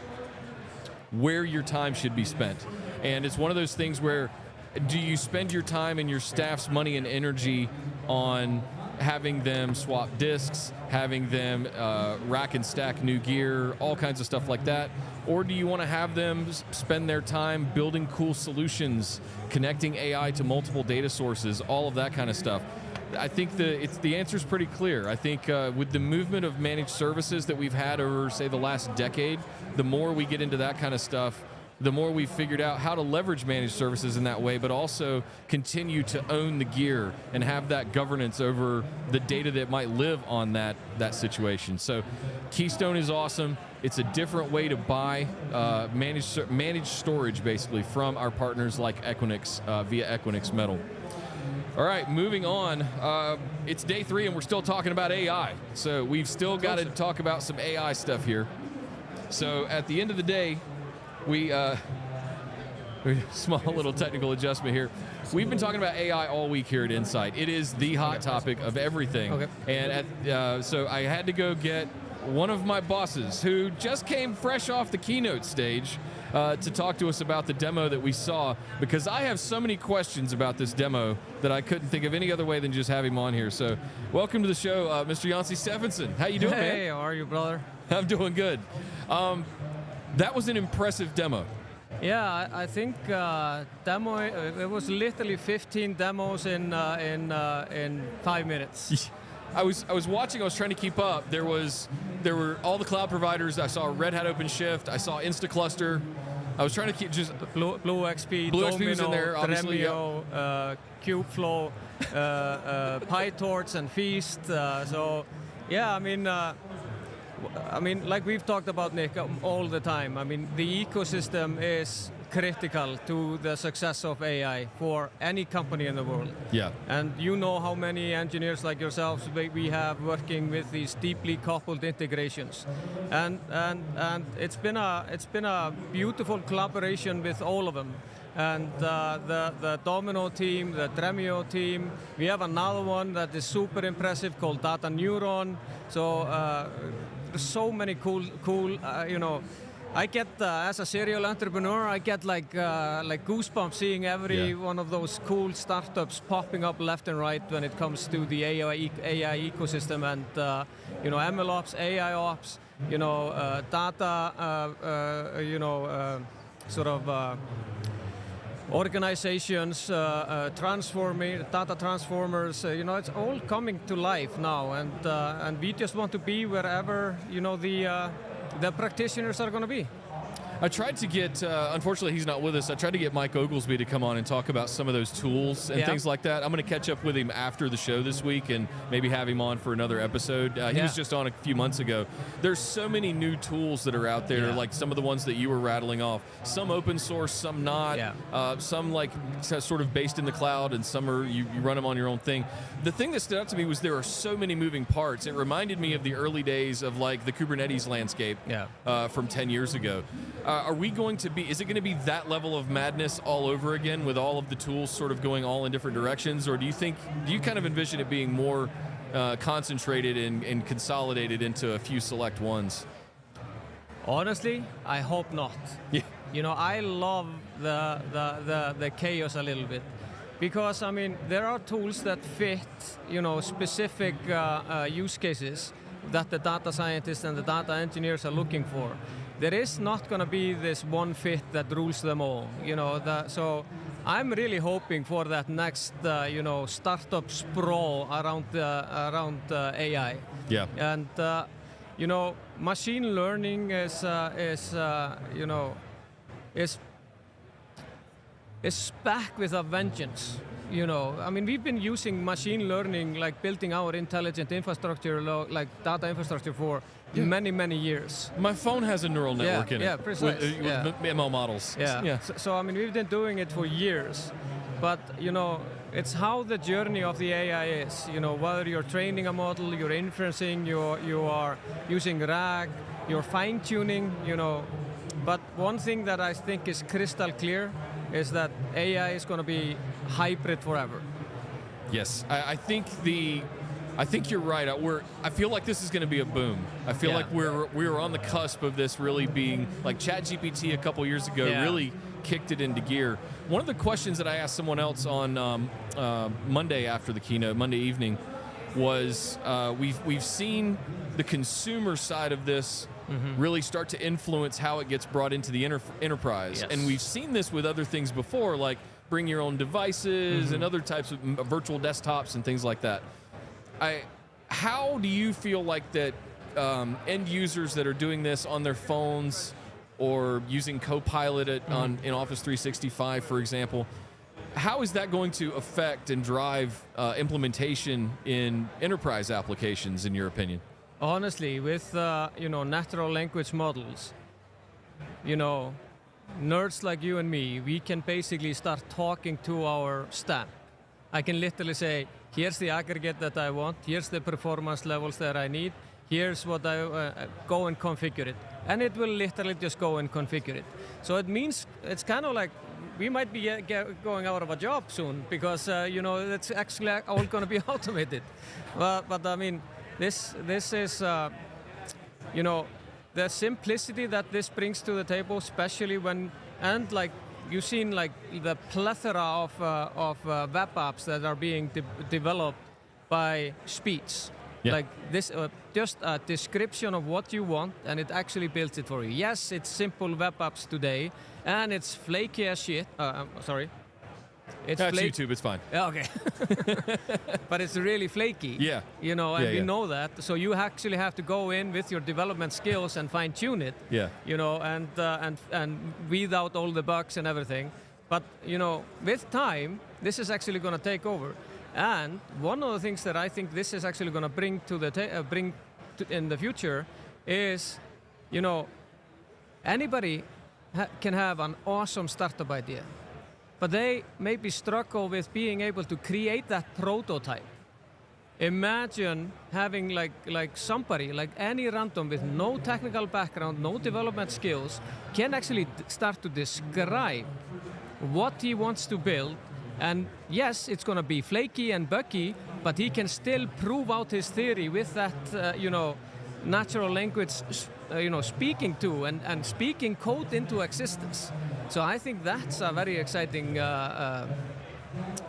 where your time should be spent. And it's one of those things where, do you spend your time and your staff's money and energy on having them swap disks, having them rack and stack new gear, all kinds of stuff like that? Or do you want to have them spend their time building cool solutions, connecting AI to multiple data sources, all of that kind of stuff? I think the answer is pretty clear. I think with the movement of managed services that we've had over, say, the last decade, the more we get into that kind of stuff, the more we've figured out how to leverage managed services in that way, but also continue to own the gear and have that governance over the data that might live on that situation. So Keystone is awesome. It's a different way to buy managed storage, basically, from our partners like Equinix via Equinix Metal. All right, moving on. It's day 3, and we're still talking about AI. So we've still got to talk about some AI stuff here. So at the end of the day, small little technical adjustment here. We've been talking about AI all week here at Insight. It is the hot topic of everything. Okay. And so I had to go get one of my bosses who just came fresh off the keynote stage to talk to us about the demo that we saw, because I have so many questions about this demo that I couldn't think of any other way than just have him on here. So welcome to the show, Mr. Yancey Stephenson. How you doing, man? Hey, how are you, brother? I'm doing good. That was an impressive demo. Yeah, I think demo. It was literally 15 demos in 5 minutes. I was watching. I was trying to keep up. There were all the cloud providers. I saw Red Hat OpenShift. I saw InstaCluster. I was trying to keep just BlueXP, Blue Domino, XP was in there, obviously. Dremio, Kubeflow, PyTorch, and Feast. So, yeah, I mean, like we've talked about, Nick, all the time. I mean, the ecosystem is critical to the success of AI for any company in the world. Yeah. And you know how many engineers like yourselves we have working with these deeply coupled integrations, and it's been a beautiful collaboration with all of them. And the Domino team, the Dremio team, we have another one that is super impressive called Data Neuron. So there's so many cool, I get, as a serial entrepreneur, I get like goosebumps seeing every one of those cool startups popping up left and right when it comes to the AI ecosystem, and MLOps, AIOps, data, organizations, data transformers, it's all coming to life now, and we just want to be wherever the practitioners are going to be. I tried to get, unfortunately he's not with us, I tried to get Mike Oglesby to come on and talk about some of those tools and things like that. I'm going to catch up with him after the show this week and maybe have him on for another episode. He was just on a few months ago. There's so many new tools that are out there, like some of the ones that you were rattling off. Some open source, some not. Some like sort of based in the cloud, and some are you run them on your own thing. The thing that stood out to me was there are so many moving parts. It reminded me of the early days of like the Kubernetes landscape from 10 years ago. Are we going to be, is it going to be that level of madness all over again with all of the tools sort of going all in different directions? Or do you kind of envision it being more concentrated and consolidated into a few select ones? Honestly, I hope not. Yeah. You know, I love the chaos a little bit. Because, I mean, there are tools that fit, you know, specific use cases that the data scientists and the data engineers are looking for. There is not going to be this one fit that rules them all, you know. So I'm really hoping for that next, you know, startup sprawl around AI. Yeah. And you know, machine learning is back with a vengeance. You know, I mean, we've been using machine learning, like building our intelligent infrastructure, like data infrastructure for many, many years. My phone has a neural network in it. Yeah, precisely. With ML models. Yeah. So, I mean, we've been doing it for years. But, you know, it's how the journey of the AI is. You know, whether you're training a model, you're inferencing, you are using RAG, you're fine-tuning, you know. But one thing that I think is crystal clear is that AI is going to be hybrid forever. Yes, I think you're right. I feel like this is going to be a boom. I feel like we're on the cusp of this really being like ChatGPT a couple years ago really kicked it into gear. One of the questions that I asked someone else on Monday after the keynote, Monday evening, was we've seen the consumer side of this really start to influence how it gets brought into the enterprise. And we've seen this with other things before, like bring your own devices and other types of virtual desktops and things like that. How do you feel like that end users that are doing this on their phones or using Copilot in Office 365, for example, how is that going to affect and drive implementation in enterprise applications, in your opinion? Honestly, with you know, natural language models, you know, nerds like you and me, we can basically start talking to our stack. I can literally say, here's the aggregate that I want, here's the performance levels that I need, here's what I go and configure it. And it will literally just go and configure it. So it means, it's kind of like, we might be going out of a job soon because, you know, it's actually all going to be automated. But I mean, this is, you know, the simplicity that this brings to the table, especially when, and like, you've seen like the plethora of web apps that are being developed by speech. Yeah. Like this, just a description of what you want, and it actually builds it for you. Yes, it's simple web apps today, and it's flaky as shit. Sorry. That's YouTube, it's fine. Yeah, okay. But it's really flaky. Yeah. You know, and we know that. So you actually have to go in with your development skills and fine tune it. Yeah. You know, and weed out all the bugs and everything. But you know, with time, this is actually going to take over. And one of the things that I think this is actually going to bring to the in the future is, you know, anybody can have an awesome startup idea, but they maybe struggle with being able to create that prototype. Imagine having like somebody, like any random with no technical background, no development skills, can actually start to describe what he wants to build. And yes, it's going to be flaky and buggy, but he can still prove out his theory with that, you know, natural language, you know, speaking to and speaking code into existence. So I think that's a very exciting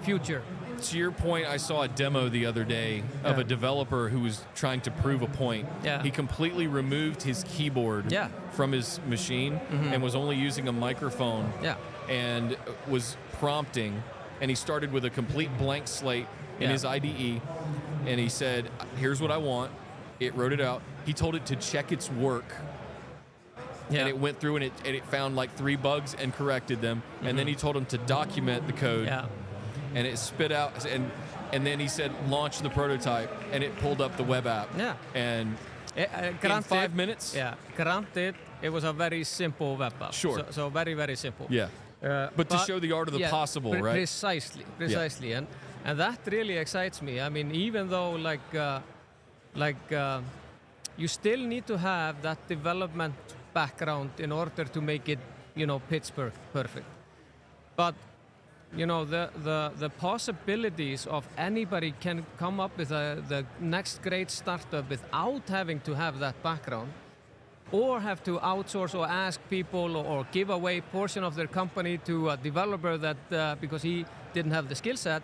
future. To your point, I saw a demo the other day of a developer who was trying to prove a point. Yeah. He completely removed his keyboard from his machine and was only using a microphone and was prompting. And he started with a complete blank slate in his IDE, and he said, here's what I want. It wrote it out. He told it to check its work and it went through and it found like 3 bugs and corrected them. And then he told him to document the code. And it spit out, and then he said, launch the prototype, and it pulled up the web app. And in 5 minutes? Granted, it was a very simple web app. Sure. So very, very simple. But to show the art of the possible, right? Precisely. And that really excites me. I mean, even though you still need to have that development background in order to make it, pitch perfect. But the possibilities of anybody can come up with the next great startup without having to have that background, or have to outsource or ask people or give away a portion of their company to a developer that because he didn't have the skill set.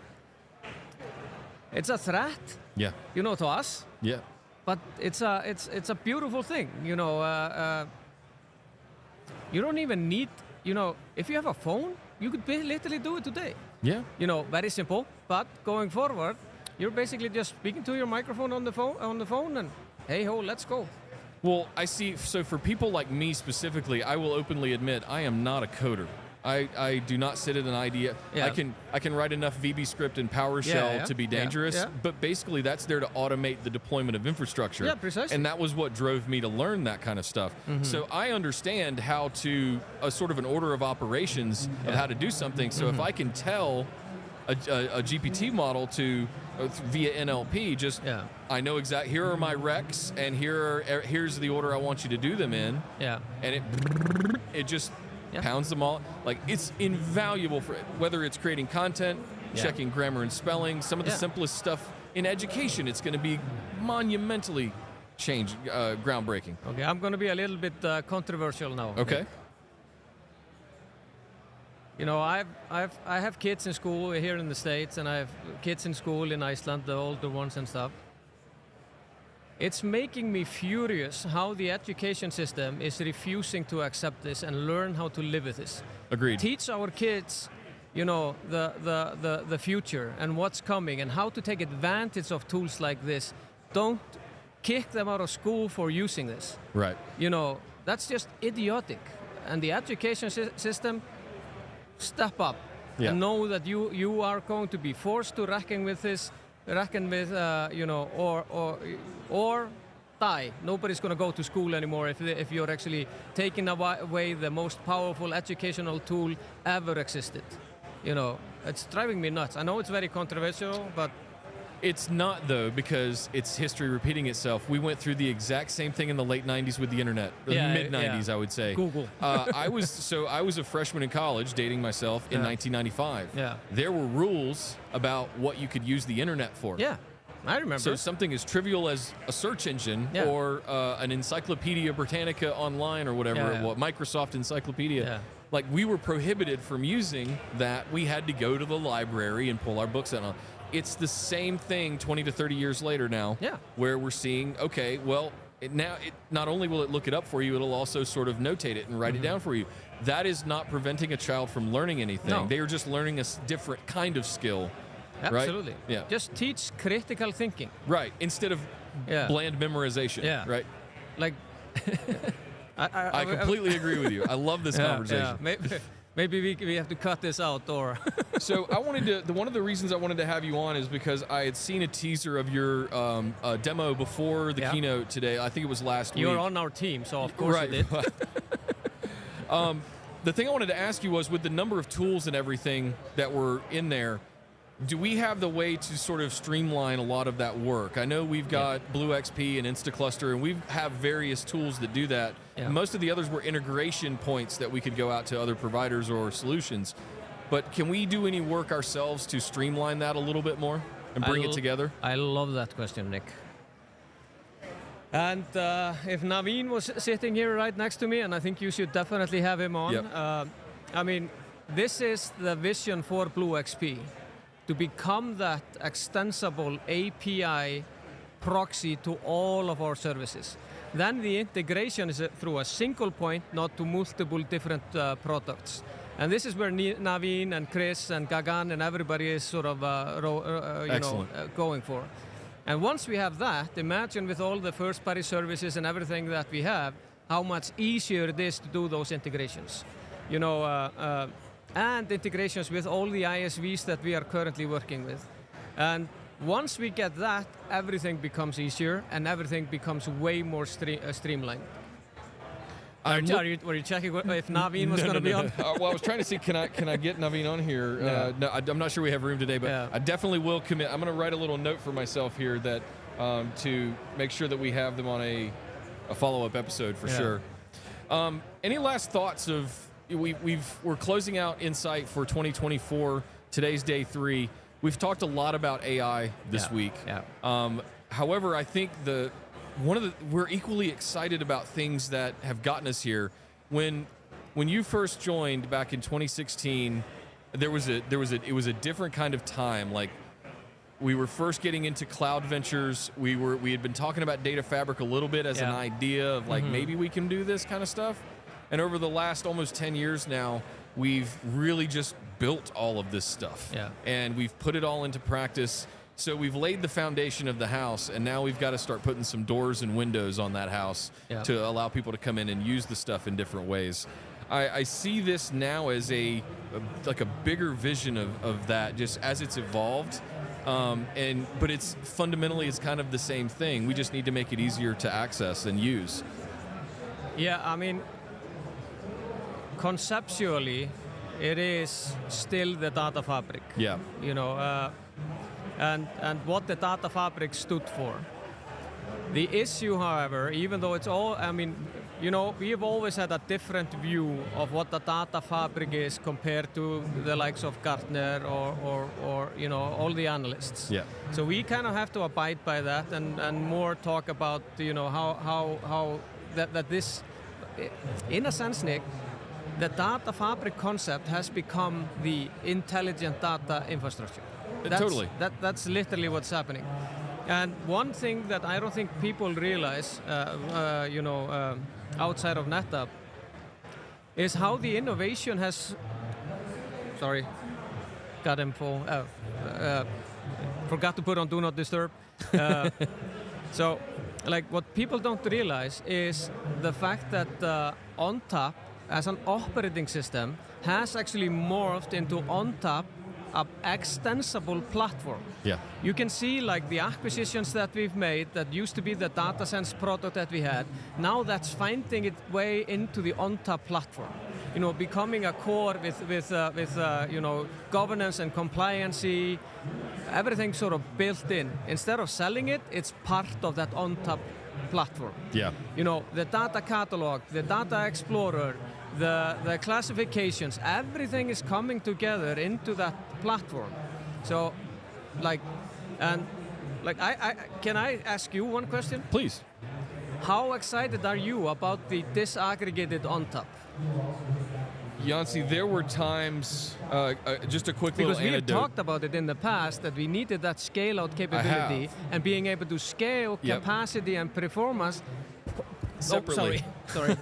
It's a threat, to us. But it's a beautiful thing, You don't even need, if you have a phone, you could literally do it today. Very simple. But going forward, you're basically just speaking to your microphone on the phone, and hey ho, let's go. Well, I see. So for people like me specifically, I will openly admit I am not a coder. I do not sit at an idea. I can write enough VB script in PowerShell to be dangerous, but basically that's there to automate the deployment of infrastructure. Precisely. And that was what drove me to learn that kind of stuff. So I understand how to, a sort of an order of operations of how to do something. So if I can tell a GPT model to, via NLP, I know exactly, here are my recs, and here's the order I want you to do them in. And it just pounds them all. Like, it's invaluable for whether it's creating content, checking grammar and spelling, some of the simplest stuff in education. It's going to be monumentally groundbreaking. Okay, I'm going to be a little bit controversial now. Okay. I have kids in school here in the States, and I have kids in school in Iceland, the older ones and stuff. It's making me furious how the education system is refusing to accept this and learn how to live with this. Agreed. Teach our kids, the future and what's coming and how to take advantage of tools like this. Don't kick them out of school for using this. Right. That's just idiotic. And the education system, step up and know that you are going to be forced to reckon with this. Or die. Nobody's going to go to school anymore if you're actually taking away the most powerful educational tool ever existed. It's driving me nuts. I know it's very controversial, but it's not, though, because it's history repeating itself. We went through the exact same thing in the late 90s with the internet, the mid 90s, I would say. Google. I was a freshman in college, dating myself in 1995. There were rules about what you could use the internet for. I remember. So something as trivial as a search engine or an Encyclopedia Britannica online or whatever, Microsoft Encyclopedia. Like, we were prohibited from using that. We had to go to the library and pull our books out. It's the same thing 20 to 30 years later now, where we're seeing, okay, well, not only will it look it up for you, it'll also sort of notate it and write it down for you. That is not preventing a child from learning anything. No. They are just learning a different kind of skill. Absolutely. Right? Just teach critical thinking. Right, instead of bland memorization. Right. Like, I completely agree with you. I love this conversation. Maybe we have to cut this out, or. So I wanted to. One of the reasons I wanted to have you on is because I had seen a teaser of your demo before the keynote today. I think it was last week. You're on our team, so of course you did. The thing I wanted to ask you was, with the number of tools and everything that were in there, do we have the way to sort of streamline a lot of that work? I know we've got BlueXP and InstaCluster, and we have various tools that do that. Most of the others were integration points that we could go out to other providers or solutions. But can we do any work ourselves to streamline that a little bit more and bring it together? I love that question, Nick. And if Naveen was sitting here right next to me, and I think you should definitely have him on. I mean, this is the vision for BlueXP, to become that extensible API proxy to all of our services. Then the integration is through a single point, not to multiple different products. And this is where Naveen and Chris and Gagan and everybody is sort of going for. And once we have that, imagine with all the first-party services and everything that we have, how much easier it is to do those integrations. You know, and integrations with all the ISVs that we are currently working with. And once we get that, everything becomes easier and everything becomes way more streamlined. Were you checking if Naveen was going to be on? Well, I was trying to see, can I get Naveen on here? Yeah. No, I'm not sure we have room today, but I definitely will commit. I'm going to write a little note for myself here that to make sure that we have them on a follow-up episode for sure. Any last thoughts of, we're closing out Insight for 2024, today's day 3. We've talked a lot about AI this week. However, I think we're equally excited about things that have gotten us here. When you first joined back in 2016, it was a different kind of time. Like, we were first getting into cloud ventures. We had been talking about data fabric a little bit as an idea of like maybe we can do this kind of stuff. And over the last almost 10 years now, we've really just built all of this stuff. And we've put it all into practice. So we've laid the foundation of the house, and now we've got to start putting some doors and windows on that house to allow people to come in and use the stuff in different ways. I see this now as like a bigger vision of that, just as it's evolved. But it's fundamentally kind of the same thing. We just need to make it easier to access and use. Yeah, I mean, conceptually, it is still the data fabric. Yeah. You know, and what the data fabric stood for. The issue, however, even though it's all, I mean, you know, we have always had a different view of what the data fabric is compared to the likes of Gartner or you know, all the analysts. Yeah. So we kind of have to abide by that and more talk about, you know, how that this, in a sense, Nick, the data fabric concept has become the intelligent data infrastructure. Totally. That's literally what's happening. And one thing that I don't think people realize, you know, outside of NetApp, is how the innovation has. Sorry, got him full. Forgot to put on Do Not Disturb. So, like, what people don't realize is the fact that ONTAP, as an operating system, has actually morphed into ONTAP, an extensible platform. Yeah. You can see like the acquisitions that we've made that used to be the DataSense product that we had. Now that's finding its way into the ONTAP platform. You know, becoming a core with you know, governance and compliancy, everything sort of built in. Instead of selling it, it's part of that ONTAP platform. Yeah. You know, the data catalog, the data explorer, the classifications, everything is coming together into that platform. So, like, and like, can I ask you one question? Please. How excited are you about the disaggregated ONTAP? Yancey, there were times, just a quick because little we anecdote. have talked about it in the past that we needed that scale-out capability and being able to scale capacity and performance separately. Sorry.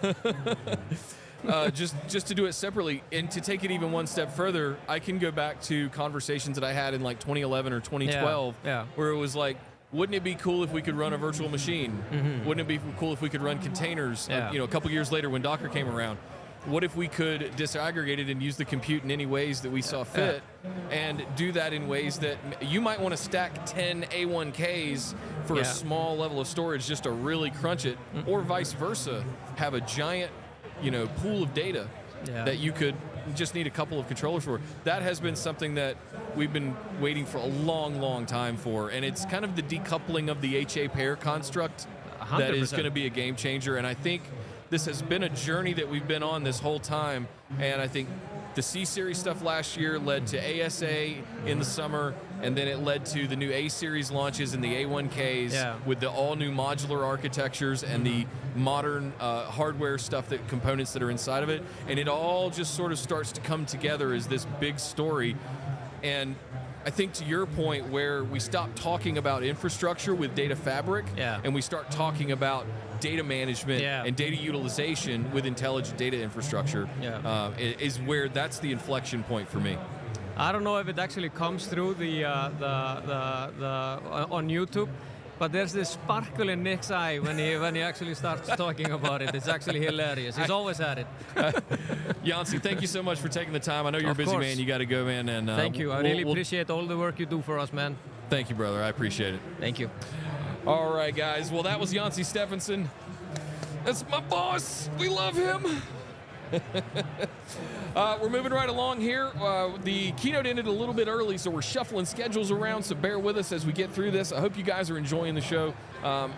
Just to do it separately, and to take it even one step further, I can go back to conversations that I had in like 2011 or 2012, where it was like, wouldn't it be cool if we could run a virtual machine? Wouldn't it be cool if we could run containers? You know, a couple years later when Docker came around, what if we could disaggregate it and use the compute in any ways that we saw fit, and do that in ways that you might want to stack 10 A1Ks for a small level of storage just to really crunch it, or vice versa, have a giant, you know, pool of data that you could just need a couple of controllers for. That has been something that we've been waiting for a long, long time for, and it's kind of the decoupling of the HA pair construct 100%. that is going to be a game changer. And I think this has been a journey that we've been on this whole time, and I think the C-Series stuff last year led to ASA in the summer, and then it led to the new A-Series launches and the A1Ks with the all-new modular architectures and the modern hardware stuff, that components that are inside of it, and it all just sort of starts to come together as this big story. And I think to your point, where we stop talking about infrastructure with data fabric, and we start talking about data management and data utilization with intelligent data infrastructure, is where that's the inflection point for me. I don't know if it actually comes through the on YouTube. but there's this sparkle in Nick's eye when he actually starts talking about it. It's actually hilarious. He's always had it. Yancey, thank you so much for taking the time. I know you're a busy man. You got to go, man. And thank you. I really appreciate all the work you do for us, man. Thank you, brother. I appreciate it. Thank you. All right, guys. Well, that was Yancey Stephenson. That's my boss. We love him. We're moving right along here. The keynote ended a little bit early, so we're shuffling schedules around, so bear with us as we get through this. I hope you guys are enjoying the show.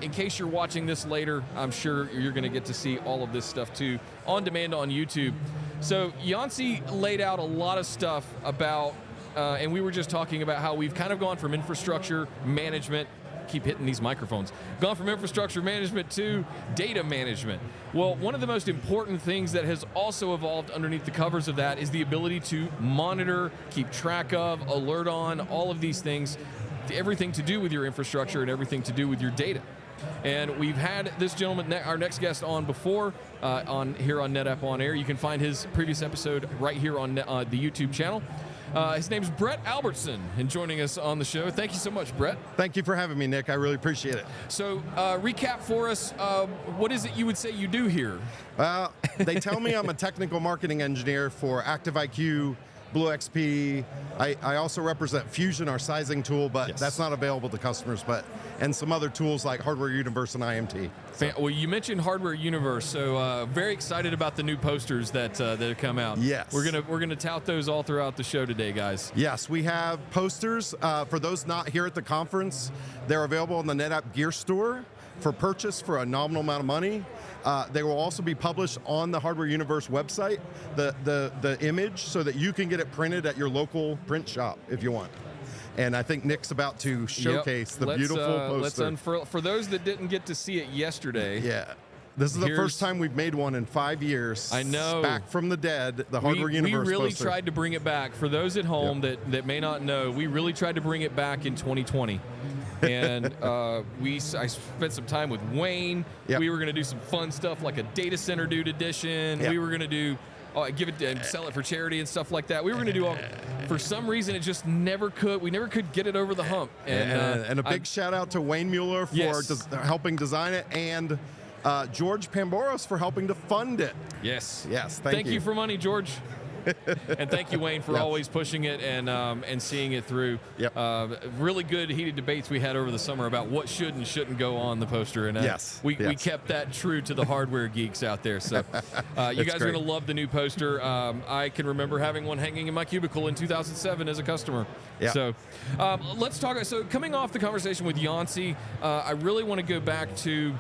In case you're watching this later, I'm sure you're going to get to see all of this stuff too on demand on YouTube. So Yancey laid out a lot of stuff about, and we were just talking about how we've kind of gone from infrastructure management, keep hitting these microphones, gone from infrastructure management to data management. Well, one of the most important things that has also evolved underneath the covers of that is the ability to monitor, keep track of, alert on, all of these things, everything to do with your infrastructure and everything to do with your data. And we've had this gentleman, our next guest, on before, here on NetApp On Air. You can find his previous episode right here on the YouTube channel. His name's Brett Albertson, and joining us on the show. Thank you so much, Brett. Thank you for having me, Nick. I really appreciate it. So, recap for us, what is it you would say you do here? Well, they tell me I'm a technical marketing engineer for ActiveIQ, BlueXP. I also represent Fusion, our sizing tool, but that's not available to customers, and some other tools like Hardware Universe and IMT. Well, you mentioned Hardware Universe, so very excited about the new posters that have come out. Yes. We're gonna tout those all throughout the show today, guys. Yes, we have posters. For those not here at the conference, they're available on the NetApp Gear Store for purchase for a nominal amount of money. They will also be published on the Hardware Universe website, the image, so that you can get it printed at your local print shop if you want. And I think Nick's about to showcase the beautiful poster. Let's unfurl. For those that didn't get to see it yesterday. Yeah. This is the first time we've made one in 5 years. I know. Back from the dead, the Hardware Universe We really poster. tried to bring it back. For those at home that may not know, we really tried to bring it back in 2020. And I spent some time with Wayne. Yep. We were going to do some fun stuff like a DatacenterDude edition. Yep. We were going to do give it and sell it for charity and stuff like that. We were going to do all. For some reason, it just never could. We never could get it over the hump. And a big shout out to Wayne Mueller for helping design it, and George Pamboros for helping to fund it. Yes. Yes. Thank you for money, George. And thank you, Wayne, for always pushing it and seeing it through. Yep. Really good heated debates we had over the summer about what should and shouldn't go on the poster. And we kept that true to the hardware geeks out there. So you guys are going to love the new poster. I can remember having one hanging in my cubicle in 2007 as a customer. Yeah. So let's talk. So coming off the conversation with Yancey, I really want to go back to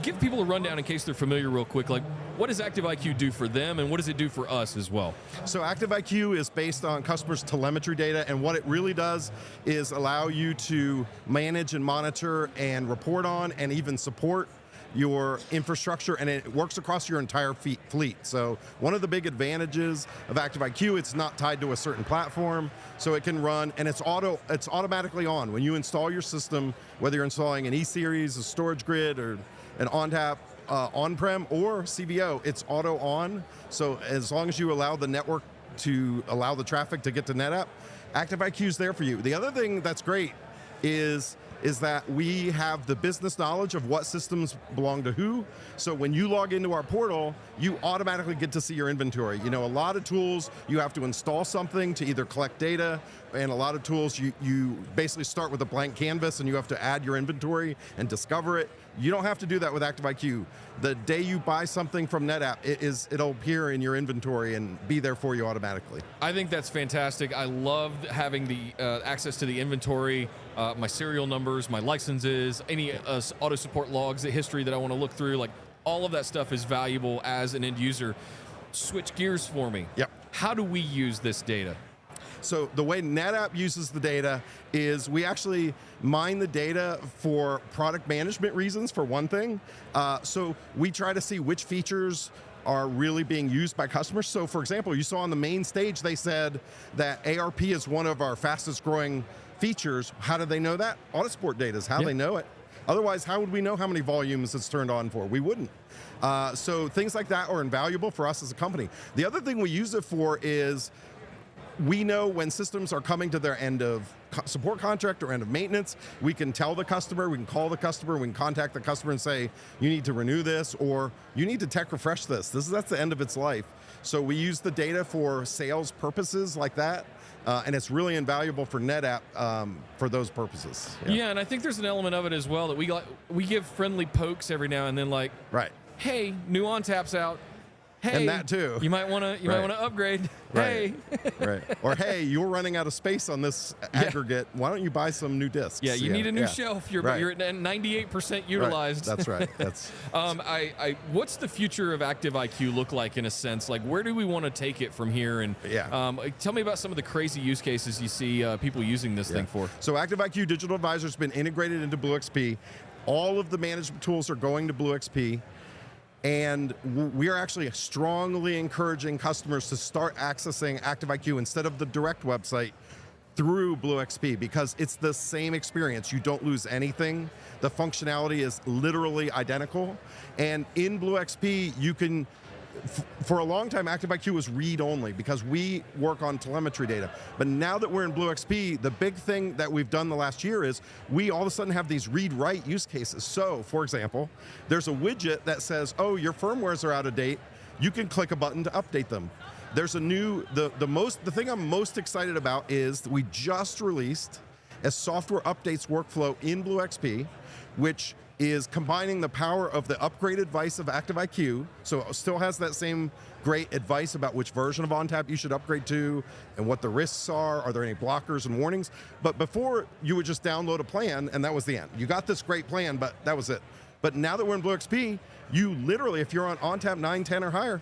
give people a rundown in case they're familiar real quick. Like, what does ActiveIQ do for them, and what does it do for us as well? So ActiveIQ is based on customers' telemetry data, and what it really does is allow you to manage and monitor and report on and even support your infrastructure, and it works across your entire fleet. So one of the big advantages of ActiveIQ, it's not tied to a certain platform, so it can run, and it's automatically on. When you install your system, whether you're installing an E-Series, a storage grid, or an ONTAP, on-prem or CVO, it's auto on. So as long as you allow the network to allow the traffic to get to NetApp, ActiveIQ is there for you. The other thing that's great is that we have the business knowledge of what systems belong to who. So when you log into our portal, you automatically get to see your inventory. You know, a lot of tools, you have to install something to either collect data, and a lot of tools, you basically start with a blank canvas and you have to add your inventory and discover it. You don't have to do that with ActiveIQ. The day you buy something from NetApp, it'll appear in your inventory and be there for you automatically. I think that's fantastic. I love having the access to the inventory, my serial numbers, my licenses, any auto support logs, the history that I want to look through. Like, all of that stuff is valuable as an end user. Switch gears for me. Yep. How do we use this data? So the way NetApp uses the data is we actually mine the data for product management reasons, for one thing. So we try to see which features are really being used by customers. So for example, you saw on the main stage, they said that ARP is one of our fastest growing features. How do they know that? Autosport data is how they know it. Otherwise, how would we know how many volumes it's turned on for? We wouldn't. So things like that are invaluable for us as a company. The other thing we use it for is we know when systems are coming to their end of support contract or end of maintenance. We can tell the customer, we can call the customer, we can contact the customer and say, you need to renew this, or you need to tech refresh this. That's the end of its life. So we use the data for sales purposes like that. And it's really invaluable for NetApp for those purposes. Yeah, and I think there's an element of it as well that we give friendly pokes every now and then, like, right, hey, new ONTAP's out. Hey, and that too. You might want to upgrade. Right. Hey, right. Or hey, you're running out of space on this aggregate. Why don't you buy some new disks? Yeah, you need a new shelf. You're at 98% utilized. Right. That's right. That's. What's the future of Active IQ look like in a sense? Like, where do we want to take it from here? And tell me about some of the crazy use cases you see people using this thing for. So Active IQ Digital Advisor has been integrated into BlueXP. All of the management tools are going to BlueXP. And we are actually strongly encouraging customers to start accessing Active IQ instead of the direct website through BlueXP, because it's the same experience. You don't lose anything. The functionality is literally identical. And in BlueXP, you can, for a long time, Active IQ was read-only because we work on telemetry data. But now that we're in BlueXP, the big thing that we've done the last year is we all of a sudden have these read-write use cases. So, for example, there's a widget that says, oh, your firmwares are out of date. You can click a button to update them. There's a new, the thing I'm most excited about is that we just released a software updates workflow in BlueXP, which is combining the power of the upgraded advice of Active IQ, so it still has that same great advice about which version of ONTAP you should upgrade to and what the risks are there any blockers and warnings. But before, you would just download a plan and that was the end. You got this great plan, but that was it. But now that we're in BlueXP, you literally, if you're on ONTAP 9, 10 or higher,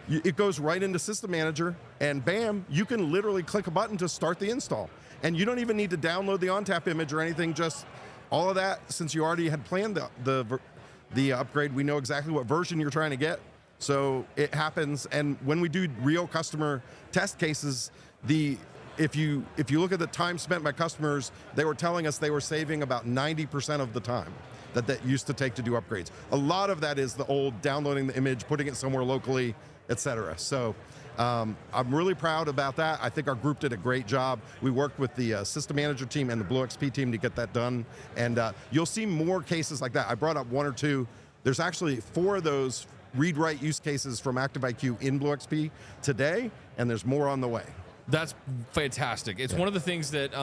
it goes right into System Manager and bam, you can literally click a button to start the install. And you don't even need to download the ONTAP image or anything, just all of that, since you already had planned the upgrade, we know exactly what version you're trying to get. So it happens, and when we do real customer test cases, if you look at the time spent by customers, they were telling us they were saving about 90% of the time that used to take to do upgrades. A lot of that is the old downloading the image, putting it somewhere locally, etc. So I'm really proud about that. I think our group did a great job. We worked with the System Manager team and the BlueXP team to get that done. And you'll see more cases like that. I brought up 1 or 2. There's actually 4 of those read-write use cases from Active IQ in BlueXP today, and there's more on the way. That's fantastic. It's one of the things that,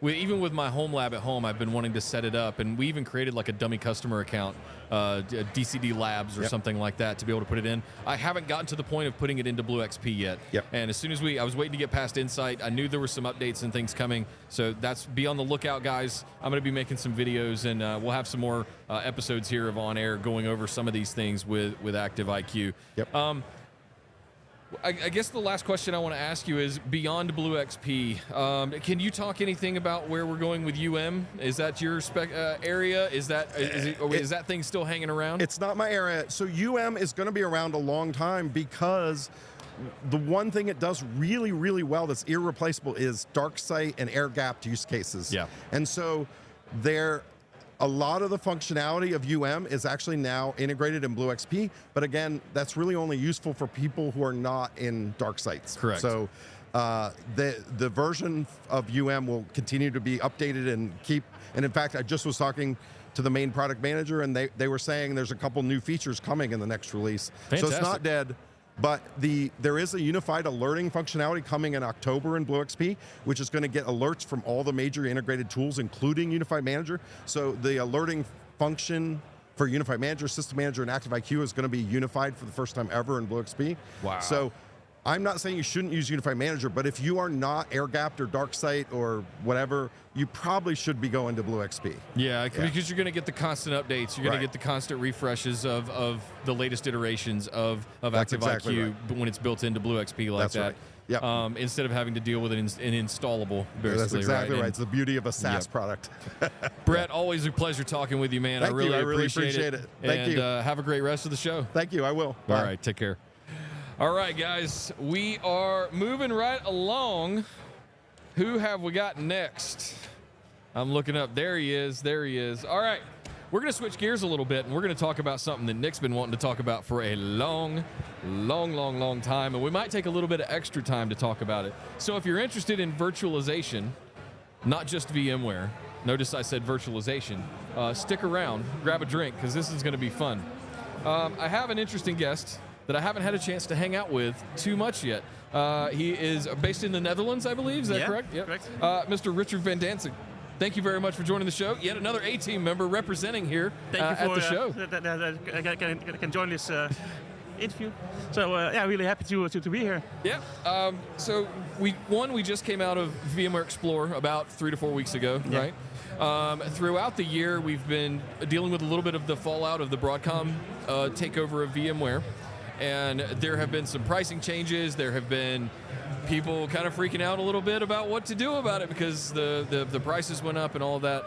even with my home lab at home, I've been wanting to set it up, and we even created like a dummy customer account, DCD Labs or something like that, to be able to put it in. I haven't gotten to the point of putting it into BlueXP yet. And as soon as I was waiting to get past Insight, I knew there were some updates and things coming. So be on the lookout, guys. I'm going to be making some videos, and we'll have some more episodes here of On Air going over some of these things with Active IQ. I guess the last question I want to ask you is, beyond BlueXP, can you talk anything about where we're going with Is that your area? Is that thing still hanging around? It's not my area. So is going to be around a long time because the one thing it does really, really well that's irreplaceable is dark site and air-gapped use cases. And so a lot of the functionality of is actually now integrated in BlueXP, but again, that's really only useful for people who are not in dark sites. Correct. So the version of will continue to be updated and and in fact, I just was talking to the main product manager, and they were saying there's a couple new features coming in the next release. Fantastic. So it's not dead. But there is a unified alerting functionality coming in October in BlueXP, which is going to get alerts from all the major integrated tools, including Unified Manager. So the alerting function for Unified Manager, System Manager, and Active IQ is going to be unified for the first time ever in BlueXP. Wow. So I'm not saying you shouldn't use Unified Manager, but if you are not air-gapped or dark site or whatever, you probably should be going to BlueXP. Yeah, because you're going to get the constant updates. You're going to get the constant refreshes of the latest iterations of Active IQ when it's built into BlueXP like that. Right. Instead of having to deal with an installable, basically. That's exactly right. And It's the beauty of a SaaS product. Brett, always a pleasure talking with you, man. Thank I really appreciate it. Thank you. Have a great rest of the show. Thank you. I will. Bye. All right. Take care. All right, guys, we are moving right along. Who have we got next? I'm looking up. There he is. There he is. All right. We're going to switch gears a little bit, and we're going to talk about something that Nick's been wanting to talk about for a long time, and we might take a little bit of extra time to talk about it. So if you're interested in virtualization, not just VMware, notice I said virtualization, stick around, grab a drink, because this is going to be fun. I have an interesting guest that I haven't had a chance to hang out with too much yet. He is based in the Netherlands, I believe. Is that correct? Yep. Correct. Mr. Richard Van Danzig. Thank you very much for joining the show. Yet another A-Team member representing here at the show. I can join this interview. So yeah, really happy to be here. Yeah. So we just came out of VMware Explore about 3 to 4 weeks ago, right? Throughout the year, we've been dealing with a little bit of the fallout of the Broadcom takeover of VMware. And there have been some pricing changes. There have been people kind of freaking out a little bit about what to do about it because the prices went up and all of that.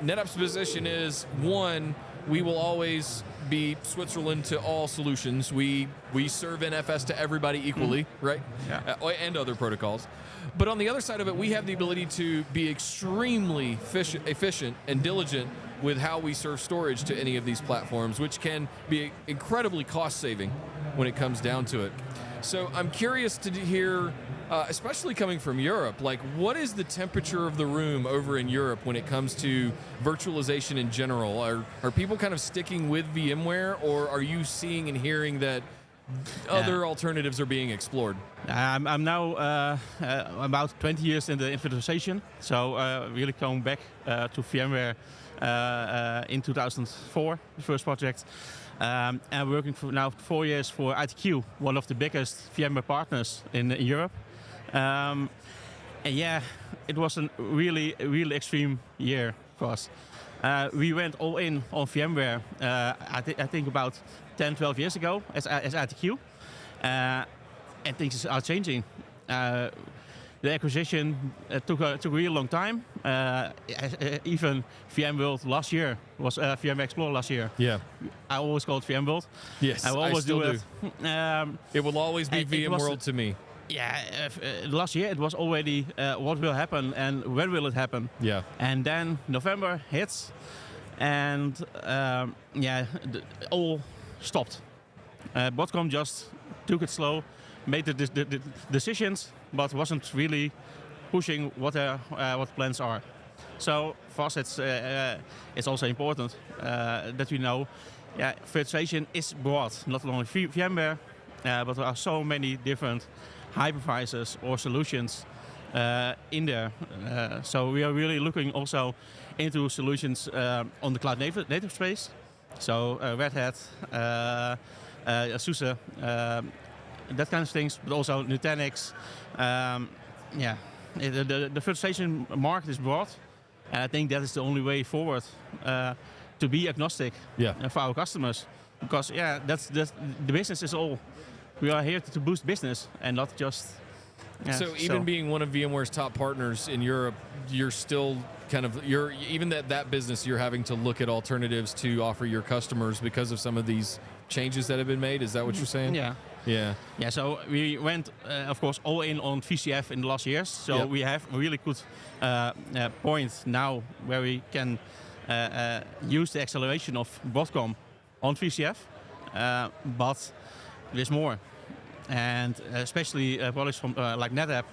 NetApp's position is, one, we will always be Switzerland to all solutions. We serve NFS to everybody equally, right? Yeah. And other protocols. But on the other side of it, we have the ability to be extremely efficient and diligent with how we serve storage to any of these platforms, which can be incredibly cost-saving when it comes down to it. So I'm curious to hear, especially coming from Europe, like what is the temperature of the room over in Europe when it comes to virtualization in general? Are people kind of sticking with VMware, or are you seeing and hearing that other alternatives are being explored? I'm now about 20 years in the virtualization, so really coming back to VMware in 2004, the first project. And working for now 4 years for ITQ, one of the biggest VMware partners in Europe. And yeah, it was a really extreme year for us. We went all in on VMware, I think about 10, 12 years ago as ITQ. And things are changing. The acquisition took a really long time. Even VMworld last year was VMware Explore last year. Yeah, I always call it VMworld. Yes, I always still do it. It will always be VMworld to me. Yeah, last year it was already what will happen and when will it happen. Yeah, and then November hits, and yeah, all stopped. Broadcom just took it slow, made the decisions, but wasn't really pushing what plans are. So for us, it's also important that we know, yeah, virtualization is broad, not only VMware, but there are so many different hypervisors or solutions in there. So we are really looking also into solutions on the cloud native space. So Red Hat, SUSE, that kind of things, but also Nutanix. Yeah, the virtualization market is broad, and I think that is the only way forward to be agnostic for our customers. Because yeah, that's the business is all. We are here to boost business and not just. Yeah, so even being one of VMware's top partners in Europe, you're still kind of even that business, you're having to look at alternatives to offer your customers because of some of these changes that have been made. Is that what you're saying? Yeah. Yeah. Yeah. So we went, of course, all in on VCF in the last years. So we have a really good point now where we can use the acceleration of Broadcom on VCF, but there's more. And especially products from like NetApp,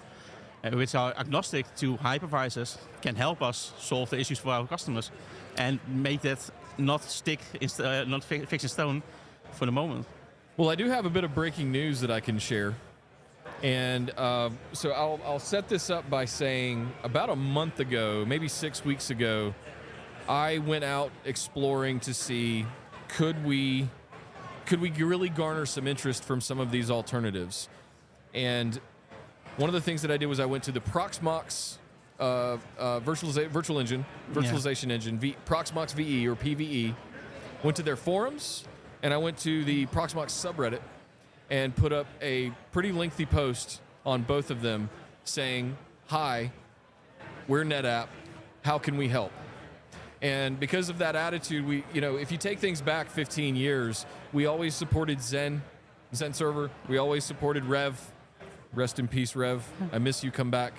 which are agnostic to hypervisors, can help us solve the issues for our customers and make that not fixed in stone for the moment. Well, I do have a bit of breaking news that I can share. And so I'll set this up by saying about a month ago, maybe 6 weeks ago, I went out exploring to see could we really garner some interest from some of these alternatives. And one of the things that I did was I went to the Proxmox virtualization engine, Proxmox VE or PVE, went to their forums, and I went to the Proxmox subreddit and put up a pretty lengthy post on both of them saying, "Hi, we're NetApp, how can we help?" And because of that attitude, if you take things back 15 years, we always supported Zen server. We always supported Rev. Rest in peace, Rev. I miss you. Come back.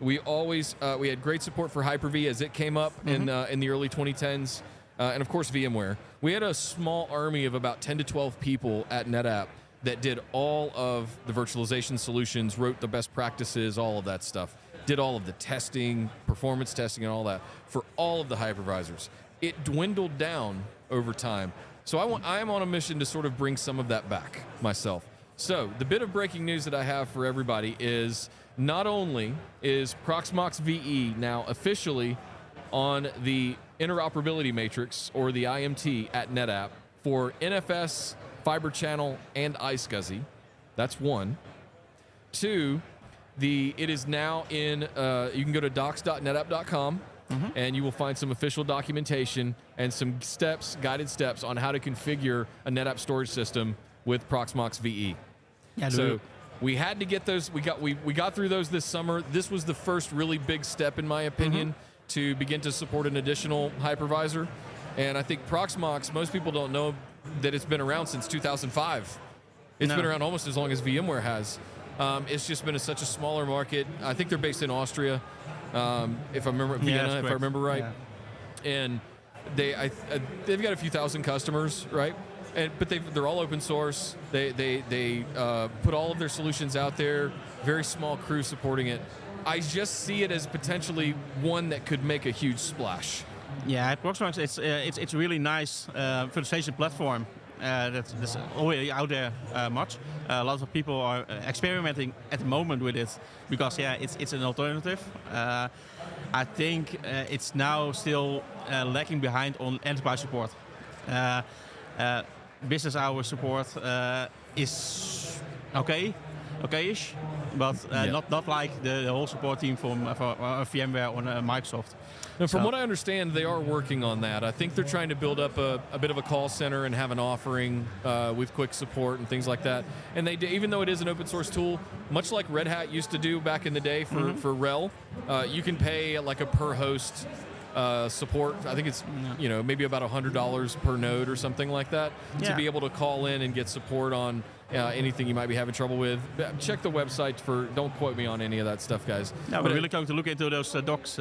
We always we had great support for Hyper-V as it came up in the early 2010s. and of course VMware. We had a small army of about 10 to 12 people at NetApp that did all of the virtualization solutions, wrote the best practices, all of that stuff, did all of the testing, performance testing and all that for all of the hypervisors. It dwindled down over time. So I am on a mission to sort of bring some of that back myself. So the bit of breaking news that I have for everybody is not only is Proxmox VE now officially on the interoperability matrix, or the IMT at NetApp, for NFS, Fiber Channel, and iSCSI. That's one. Two, it is now in, you can go to docs.netapp.com, and you will find some official documentation and some steps, guided steps on how to configure a NetApp storage system with Proxmox VE. Yeah, so we had to get those, we got through those this summer. This was the first really big step, in my opinion, to begin to support an additional hypervisor. And I think Proxmox, most people don't know that it's been around since 2005. It's been around almost as long as VMware has. It's just been such a smaller market. I think they're based in Austria, if I remember, Vienna, if I remember right. Yeah. And they've got a few thousand customers, right? But they're all open source. They put all of their solutions out there. Very small crew supporting it. I just see it as potentially one that could make a huge splash. Yeah, at Proxmox, it's a really nice virtualization platform that's already out there much. A lot of people are experimenting at the moment with it because, yeah, it's an alternative. I think it's now still lagging behind on enterprise support. Business hour support is okay-ish, but not like the whole support team from VMware or Microsoft. And from what I understand, they are working on that. I think they're trying to build up a bit of a call center and have an offering with quick support and things like that. And even though it is an open source tool, much like Red Hat used to do back in the day for RHEL, you can pay like a per host support. I think it's maybe about $100 per node or something like that to be able to call in and get support on anything you might be having trouble with. Check the website for. Don't quote me on any of that stuff, guys. No, but we're really going to look into those docs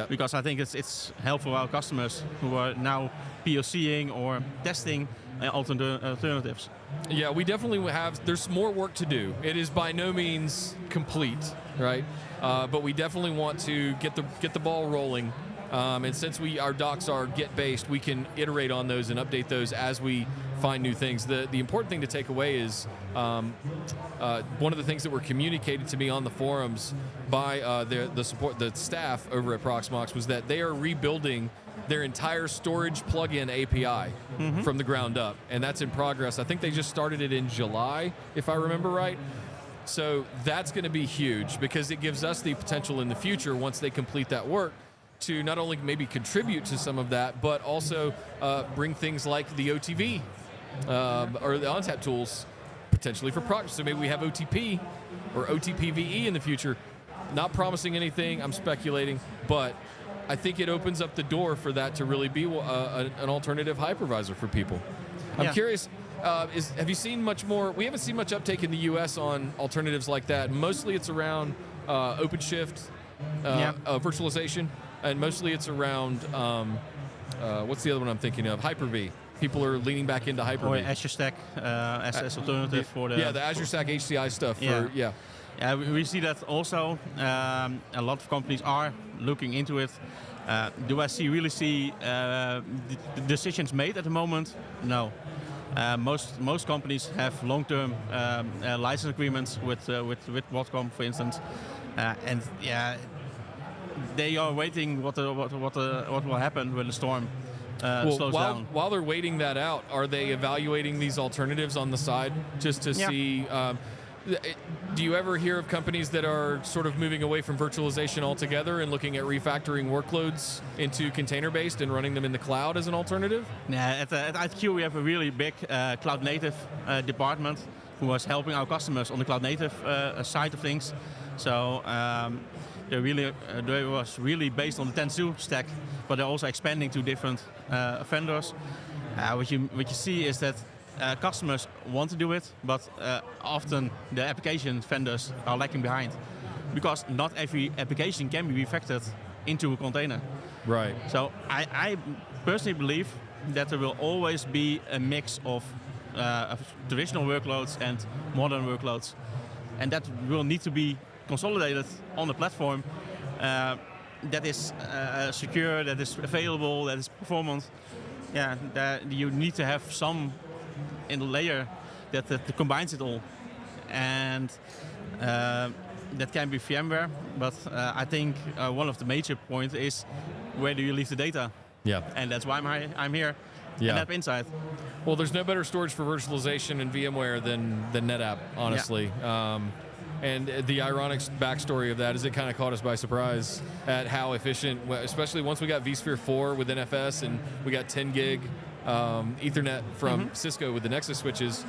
because I think it's helpful for our customers who are now POCing or testing alternatives. Yeah, we definitely have. There's more work to do. It is by no means complete, right? But we definitely want to get the ball rolling. And since our docs are Git-based, we can iterate on those and update those as we find new things. The important thing to take away is one of the things that were communicated to me on the forums by the staff over at Proxmox was that they are rebuilding their entire storage plugin API from the ground up, and that's in progress. I think they just started it in July, if I remember right. So that's going to be huge because it gives us the potential in the future, once they complete that work, to not only maybe contribute to some of that, but also bring things like the OTV or the ONTAP tools potentially for Prox. So maybe we have OTP or OTP-VE in the future. Not promising anything, I'm speculating, but I think it opens up the door for that to really be an alternative hypervisor for people. I'm curious, have you seen much more? We haven't seen much uptake in the US on alternatives like that. Mostly it's around OpenShift, virtualization. And mostly it's around, what's the other one I'm thinking of? Hyper-V. People are leaning back into Hyper-V. Or Azure Stack as alternative for the... Yeah, the Azure Stack HCI stuff. Yeah, we see that also. A lot of companies are looking into it. Do I really see decisions made at the moment? No. Most companies have long-term license agreements with Broadcom, for instance. And yeah, they are waiting what will happen when the storm slows down. While they're waiting that out, are they evaluating these alternatives on the side just to see? Do you ever hear of companies that are sort of moving away from virtualization altogether and looking at refactoring workloads into container-based and running them in the cloud as an alternative? Yeah, at ITQ we have a really big cloud-native department who was helping our customers on the cloud-native side of things. So they was really based on the Tanzu stack, but they're also expanding to different vendors. What you see is that customers want to do it, but often the application vendors are lagging behind because not every application can be refactored into a container. Right. So I personally believe that there will always be a mix of traditional workloads and modern workloads. And that will need to be consolidated on the platform that is secure, that is available, that is performant. Yeah, that you need to have some in the layer that combines it all. And that can be VMware, but I think one of the major points is where do you leave the data? Yeah. And that's why I'm here. Yeah. NetApp Insight. Well, there's no better storage for virtualization in VMware than NetApp, honestly. Yeah. And the ironic backstory of that is it kind of caught us by surprise at how efficient, especially once we got vSphere 4 with NFS and we got 10 gig Ethernet from Cisco with the Nexus switches.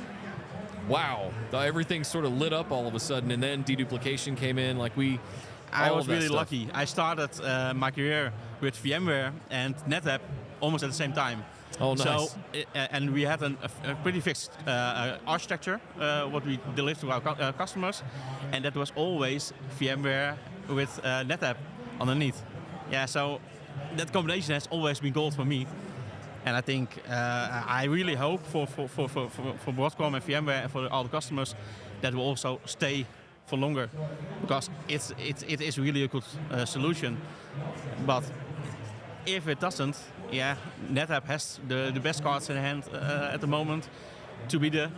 Wow, everything sort of lit up all of a sudden, and then deduplication came in. I was really lucky. I started my career with VMware and NetApp almost at the same time. Oh, nice. So, and we had a pretty fixed architecture, what we delivered to our customers, and that was always VMware with NetApp underneath. Yeah, so that combination has always been gold for me. And I think I really hope for Broadcom and VMware and for all the customers that will also stay for longer, because it is really a good solution. But if it doesn't, yeah, NetApp has the best cards in hand at the moment to be the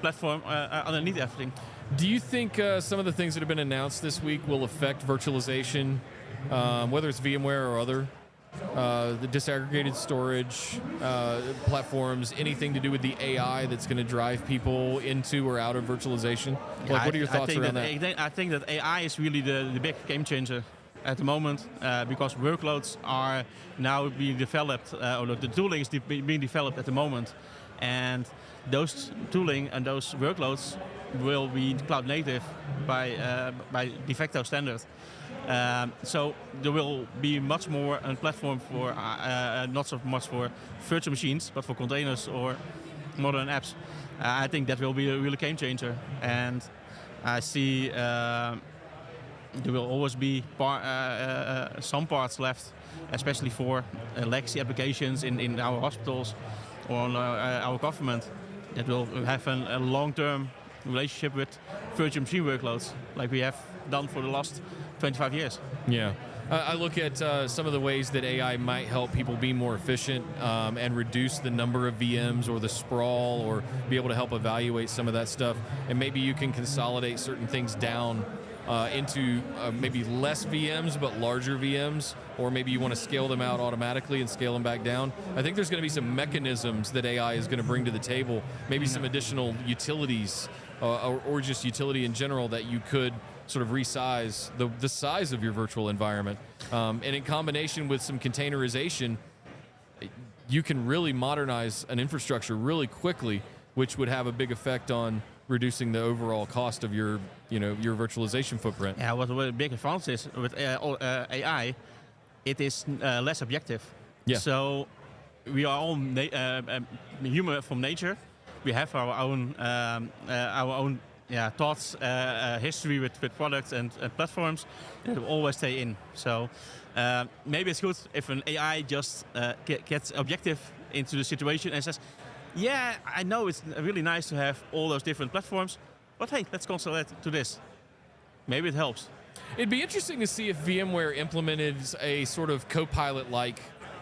platform underneath everything. Do you think some of the things that have been announced this week will affect virtualization, whether it's VMware or other? The disaggregated storage platforms, anything to do with the AI that's going to drive people into or out of virtualization? What are your thoughts around that? I think that AI is really the big game changer at the moment, because workloads are now being developed, or the tooling is being developed at the moment, and those tooling and those workloads will be cloud native by de facto standard. So there will be much more a platform for not so much for virtual machines, but for containers or modern apps. I think that will be a real game changer, and I see there will always be some parts left, especially for legacy applications in our hospitals or on our government, that will have a long-term relationship with virtual machine workloads, like we have done for the last 25 years. Yeah. I look at some of the ways that AI might help people be more efficient and reduce the number of VMs or the sprawl, or be able to help evaluate some of that stuff. And maybe you can consolidate certain things down into maybe less VMs but larger VMs, or maybe you want to scale them out automatically and scale them back down. I think there's going to be some mechanisms that AI is going to bring to the table, maybe some additional utilities or just utility in general that you could sort of resize the size of your virtual environment. And in combination with some containerization, you can really modernize an infrastructure really quickly, which would have a big effect on reducing the overall cost of your virtualization footprint. Yeah, what a big advantage is with AI, it is less objective. Yeah. So we are all human from nature. We have our own thoughts, history with products and platforms that will always stay in. So maybe it's good if an AI just gets objective into the situation and says, yeah, I know it's really nice to have all those different platforms, but hey, let's consolidate to this. Maybe it helps. It'd be interesting to see if VMware implemented a sort of Copilot-like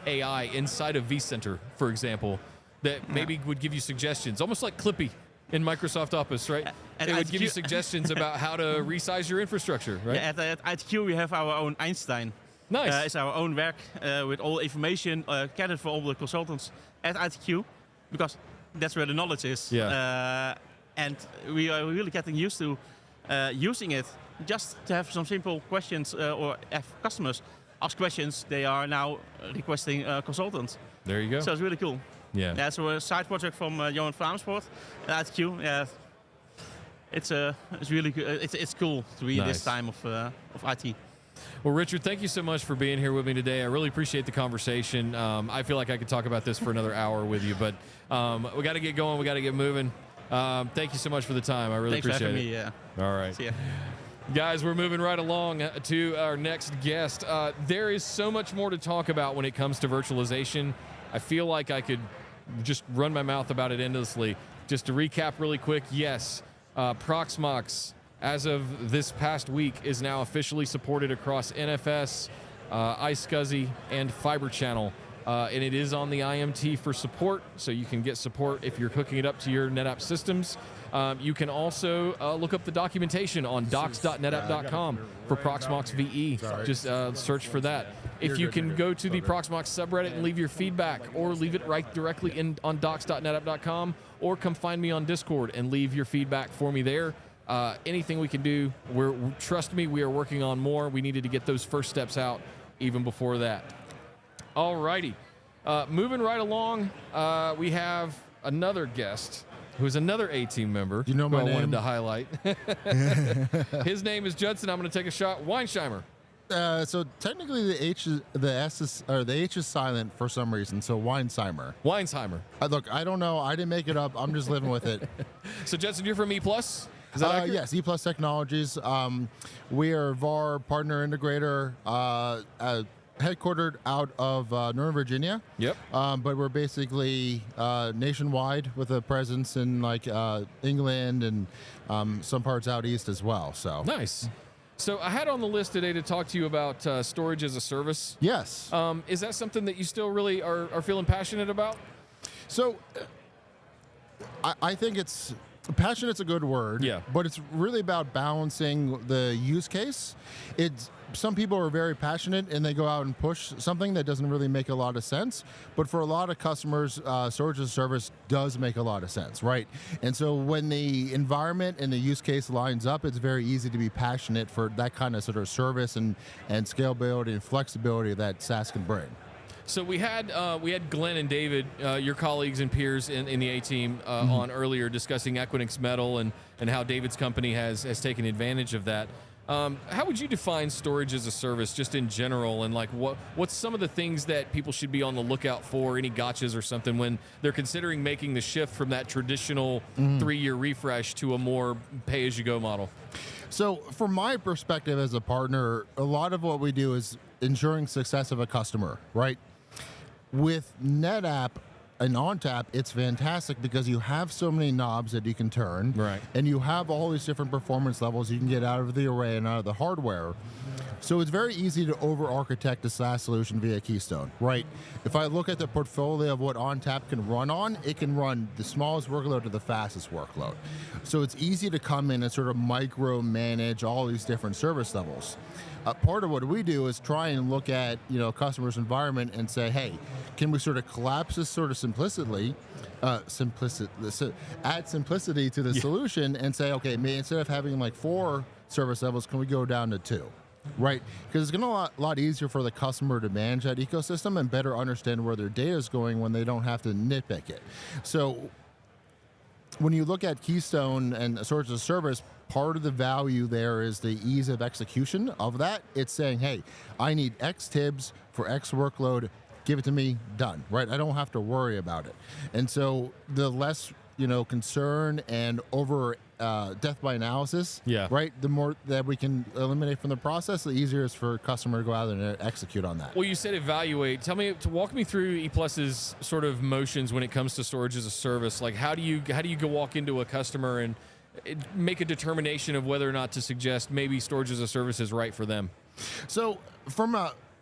AI inside of vCenter, for example, that maybe would give you suggestions, almost like Clippy in Microsoft Office, right? It would give you suggestions about how to resize your infrastructure, right? Yeah, at ITQ we have our own Einstein. Nice. It's our own work with all information gathered for all the consultants at ITQ, because that's where the knowledge is. Yeah. And we are really getting used to using it just to have some simple questions or have customers ask questions. They are now requesting consultants. There you go. So it's really cool. Yeah. Yeah, so a side project from Johan Vlaamspoort at ITQ. Yeah, it's really good. It's cool to be in this time of IT. Well, Richard, thank you so much for being here with me today. I really appreciate the conversation. I feel like I could talk about this for another hour with you, but we got to get going. We got to get moving. Thank you so much for the time. I really Thanks appreciate for having it. me, yeah. All right. See ya. Guys, we're moving right along to our next guest. There is so much more to talk about when it comes to virtualization. I feel like I could just run my mouth about it endlessly. Just to recap really quick, yes, Proxmox, as of this past week, is now officially supported across NFS, iSCSI, and Fiber Channel. And it is on the IMT for support, so you can get support if you're hooking it up to your NetApp systems. You can also look up the documentation on docs.netapp.com for Proxmox VE. Just search for that. If you can go to the Proxmox subreddit and leave your feedback, or leave it right directly on docs.netapp.com, or come find me on Discord and leave your feedback for me there. Anything we can do, trust me, we are working on more. We needed to get those first steps out even before that. All righty. Moving right along, we have another guest who's another A-Team member. You know my who I name? wanted to highlight. His name is Judson. I'm going to take a shot. Weinsheimer. So technically the H is silent for some reason. So Weinsheimer. Weinsheimer. Look, I don't know. I didn't make it up. I'm just living with it. So Judson, you're from E+? Is that accurate? Yes, E+ Technologies. We are VAR partner integrator, headquartered out of Northern Virginia. Yep. But we're basically nationwide with a presence in like England and some parts out east as well. So nice. So I had on the list today to talk to you about storage as a service. Yes. Is that something that you still really are feeling passionate about? So I think it's passionate's a good word. Yeah. But it's really about balancing the use case. Some people are very passionate and they go out and push something that doesn't really make a lot of sense. But for a lot of customers, storage as a service does make a lot of sense, right? And so when the environment and the use case lines up, it's very easy to be passionate for that kind of sort of service and scalability and flexibility that SaaS can bring. So we had Glenn and David, your colleagues and peers in the A-Team, on earlier discussing Equinix Metal and how David's company has taken advantage of that. How would you define storage as a service just in general, and like what's some of the things that people should be on the lookout for, any gotchas or something when they're considering making the shift from that traditional 3-year refresh to a more pay-as-you-go model? So from my perspective as a partner, a lot of what we do is ensuring success of a customer, right? With NetApp and ONTAP, it's fantastic because you have so many knobs that you can turn, right? And you have all these different performance levels you can get out of the array and out of the hardware. So it's very easy to over-architect a SaaS solution via Keystone, right? If I look at the portfolio of what ONTAP can run on, it can run the smallest workload to the fastest workload. So it's easy to come in and sort of micromanage all these different service levels. Part of what we do is try and look at a customer's environment and say, hey, can we sort of collapse this sort of add simplicity to the solution and say, okay, instead of having like 4 service levels, can we go down to 2? Right, because it's going to be a lot easier for the customer to manage that ecosystem and better understand where their data is going when they don't have to nitpick it. So when you look at Keystone and storage as a service, part of the value there is the ease of execution of that. It's saying, hey, I need X TIBs for X workload, give it to me, done, right? I don't have to worry about it. And so the less concern and over death by analysis, right? The more that we can eliminate from the process, the easier it is for a customer to go out and execute on that. Well, you said evaluate. Walk me through E+'s sort of motions when it comes to storage as a service. Like, how do you go walk into a customer and make a determination of whether or not to suggest maybe storage as a service is right for them? So from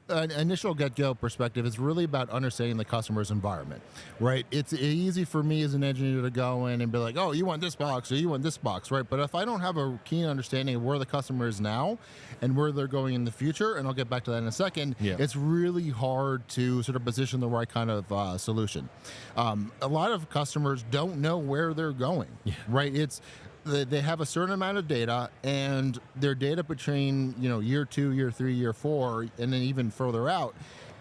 an initial get-go perspective, it's really about understanding the customer's environment, right? It's easy for me as an engineer to go in and be like, oh, you want this box or you want this box, right? But if I don't have a keen understanding of where the customer is now and where they're going in the future, and I'll get back to that in a second, it's really hard to sort of position the right kind of solution. A lot of customers don't know where they're going, right? They have a certain amount of data, and their data between year 2, year 3, year 4, and then even further out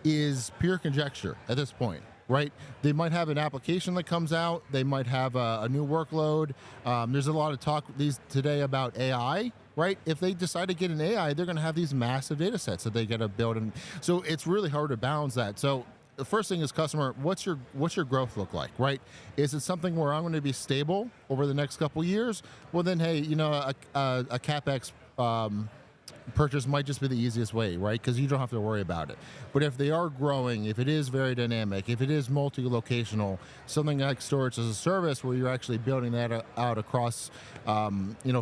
is pure conjecture at this point, right? They might have an application that comes out. They might have a new workload. There's a lot of talk today about AI, right? If they decide to get an AI, they're going to have these massive data sets that they got to build, and so it's really hard to balance that. So the first thing is customer, what's your growth look like, right? Is it something where I'm going to be stable over the next couple years? Well, then, hey, a CapEx purchase might just be the easiest way, right? Because you don't have to worry about it. But if they are growing, if it is very dynamic, if it is multi-locational, something like storage as a service where you're actually building that out across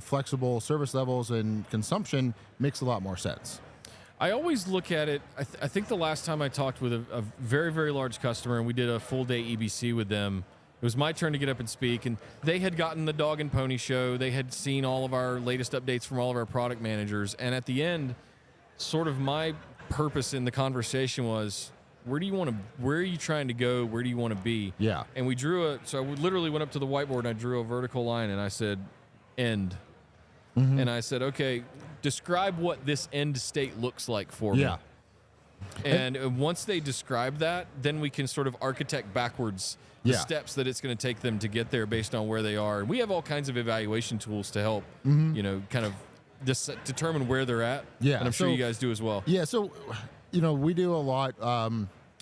flexible service levels and consumption makes a lot more sense. I always look at it, I think the last time I talked with a very, very large customer and we did a full day EBC with them, it was my turn to get up and speak, and they had gotten the dog and pony show. They had seen all of our latest updates from all of our product managers. And at the end, sort of my purpose in the conversation was, where are you trying to go? Where do you want to be? Yeah. And we so I literally went up to the whiteboard and I drew a vertical line and I said, end. Mm-hmm. And I said, okay, describe what this end state looks like for me. Yeah. And once they describe that, then we can sort of architect backwards the steps that it's going to take them to get there based on where they are. And we have all kinds of evaluation tools to help, kind of determine where they're at. Yeah. And I'm sure you guys do as well. Yeah. So, we do a lot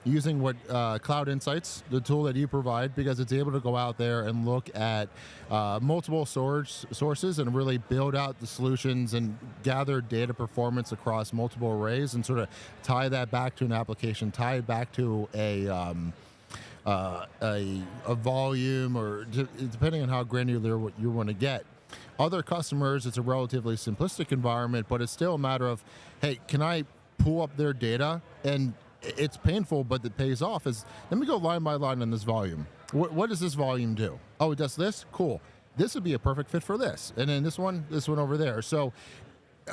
using Cloud Insights, the tool that you provide, because it's able to go out there and look at multiple storage sources and really build out the solutions and gather data performance across multiple arrays and sort of tie that back to an application, tie it back to a volume, or depending on how granular what you want to get. Other customers, it's a relatively simplistic environment, but it's still a matter of, hey, can I pull up their data? And it's painful, but it pays off. Let me go line by line on this volume. What does this volume do? Oh, it does this? Cool. This would be a perfect fit for this. And then this one over there. So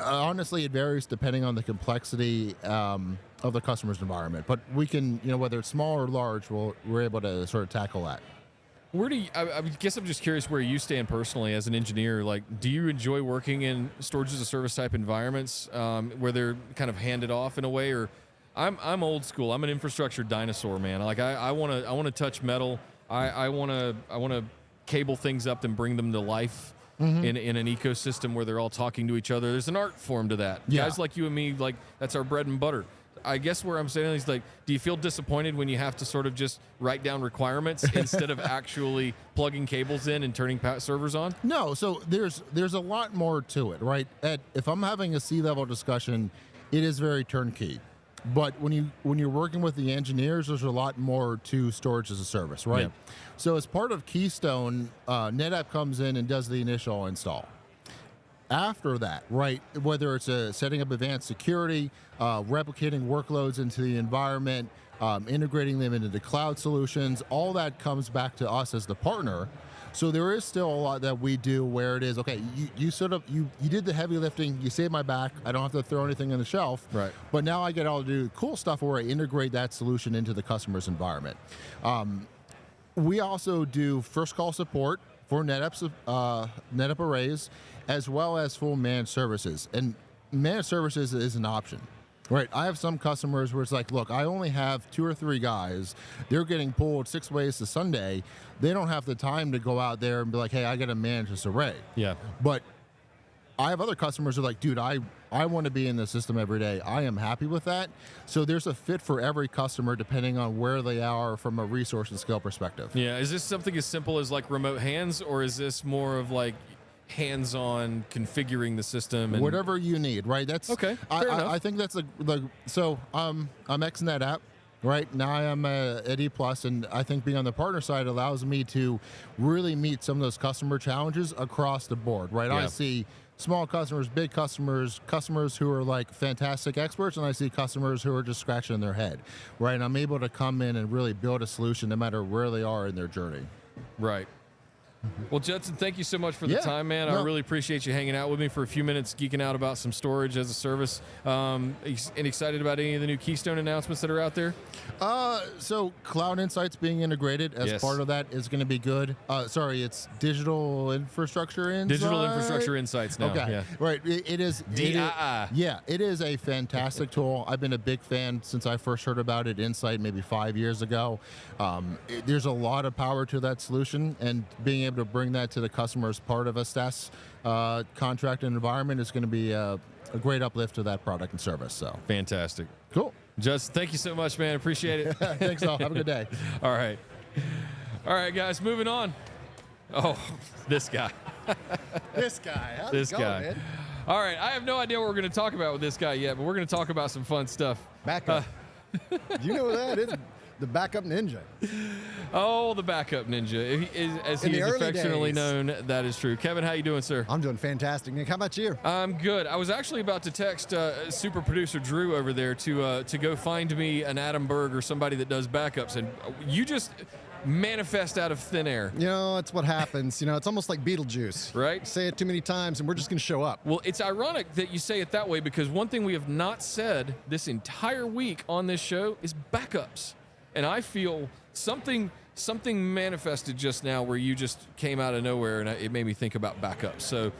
honestly, it varies depending on the complexity of the customer's environment. But we can, whether it's small or large, we're able to sort of tackle that. Where do you, I guess I'm just curious where you stand personally as an engineer. Like, do you enjoy working in storage as a service type environments where they're kind of handed off in a way? Or I'm old school. I'm an infrastructure dinosaur, man. Like I want to touch metal. I want to cable things up and bring them to life. Mm-hmm. in an ecosystem where they're all talking to each other. There's an art form to that. Yeah. Guys like you and me, like, that's our bread and butter. I guess where I'm saying is, like, do you feel disappointed when you have to sort of just write down requirements instead of actually plugging cables in and turning servers on? No, so there's a lot more to it, right? If I'm having a C-level discussion, it is very turnkey. But when you're working with the engineers, there's a lot more to storage as a service, right? Yeah. So as part of Keystone, NetApp comes in and does the initial install. After that, right, whether it's setting up advanced security, replicating workloads into the environment, integrating them into the cloud solutions, all that comes back to us as the partner. So there is still a lot that we do where it is, okay, you did the heavy lifting, you saved my back, I don't have to throw anything on the shelf. Right. But now I get all to do cool stuff where I integrate that solution into the customer's environment. We also do first call support for NetApp arrays, as well as full managed services. And managed services is an option. Right, I have some customers where it's like, look, I only have 2 or 3 guys. They're getting pulled 6 ways to Sunday. They don't have the time to go out there and be like, hey, I got to manage this array. Yeah. But I have other customers who are like, dude, I want to be in the system every day. I am happy with that. So there's a fit for every customer depending on where they are from a resource and scale perspective. Yeah, is this something as simple as like remote hands, or is this more of like hands-on configuring the system? And whatever you need, right? That's okay. I think that's so I'm ex-NetApp, right? Now I am at E+, and I think being on the partner side allows me to really meet some of those customer challenges across the board, right? Yeah. I see small customers, big customers, customers who are like fantastic experts, and I see customers who are just scratching their head, right? And I'm able to come in and really build a solution no matter where they are in their journey. Right. Well, Judson, thank you so much for the time, man. I really appreciate you hanging out with me for a few minutes, geeking out about some storage as a service. And excited about any of the new Keystone announcements that are out there? So Cloud Insights being integrated as part of that is going to be good. Sorry, it's Digital Infrastructure Insights. Digital Infrastructure Insights now. Okay, yeah. Right. It is. Yeah, it is a fantastic tool. I've been a big fan since I first heard about it, Insight, maybe 5 years ago. There's a lot of power to that solution, and being able to bring that to the customer as part of a SaaS contract and environment is going to be a great uplift to that product and service. So fantastic. Cool. Justin, thank you so much, man. Appreciate it. Thanks all. Have a good day. All right. All right, guys, moving on. Oh, this guy. This guy. How's this it going, guy. man? All right, I have no idea what we're going to talk about with this guy yet, but we're going to talk about some fun stuff. Backup. You know what that is? The backup ninja. Oh, the backup ninja. As he is affectionately known, that is true. Kevin, how you doing, sir? I'm doing fantastic. Nick, how about you? I'm good. I was actually about to text super producer Drew over there to go find me an Adam Berg or somebody that does backups, and you just manifest out of thin air. You know, it's what happens. You know, it's almost like Beetlejuice. Right? Say it too many times and we're just going to show up. Well, it's ironic that you say it that way because one thing we have not said this entire week on this show is backups. And I feel something manifested just now where you just came out of nowhere and it made me think about backups. So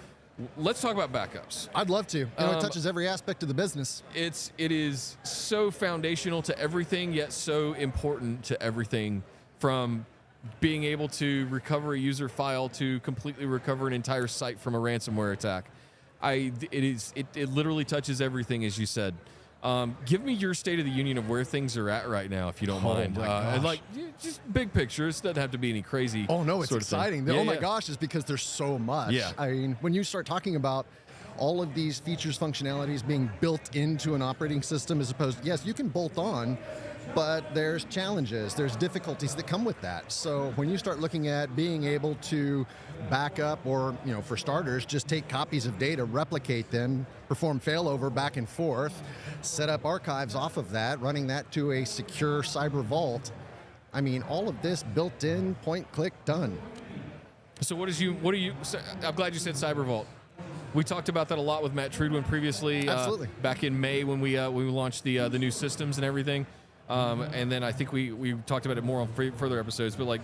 let's talk about backups. I'd love to. You know, it touches every aspect of the business. It is so foundational to everything, yet so important to everything, from being able to recover a user file to completely recover an entire site from a ransomware attack. It literally touches everything, as you said. Give me your state of the union of where things are at right now, if you don't mind. My gosh. Like, just big pictures. Doesn't have to be any crazy. Oh no, it's sort of thing. exciting. Yeah, Oh my yeah. gosh, is because there's so much. Yeah. I mean, when you start talking about all of these features, functionalities being built into an operating system, as opposed to, yes, you can bolt on, but there's challenges, there's difficulties that come with that. So when you start looking at being able to back up, or, you know, for starters, just take copies of data, replicate them, perform failover back and forth, set up archives off of that, running that to a secure cyber vault. I mean, all of this built in, point, click, done. So I'm glad you said Cyber Vault. We talked about that a lot with Matt Trudwin previously. Absolutely. Back in May when we launched the new systems and everything. And then I think we talked about it more on further episodes, but like,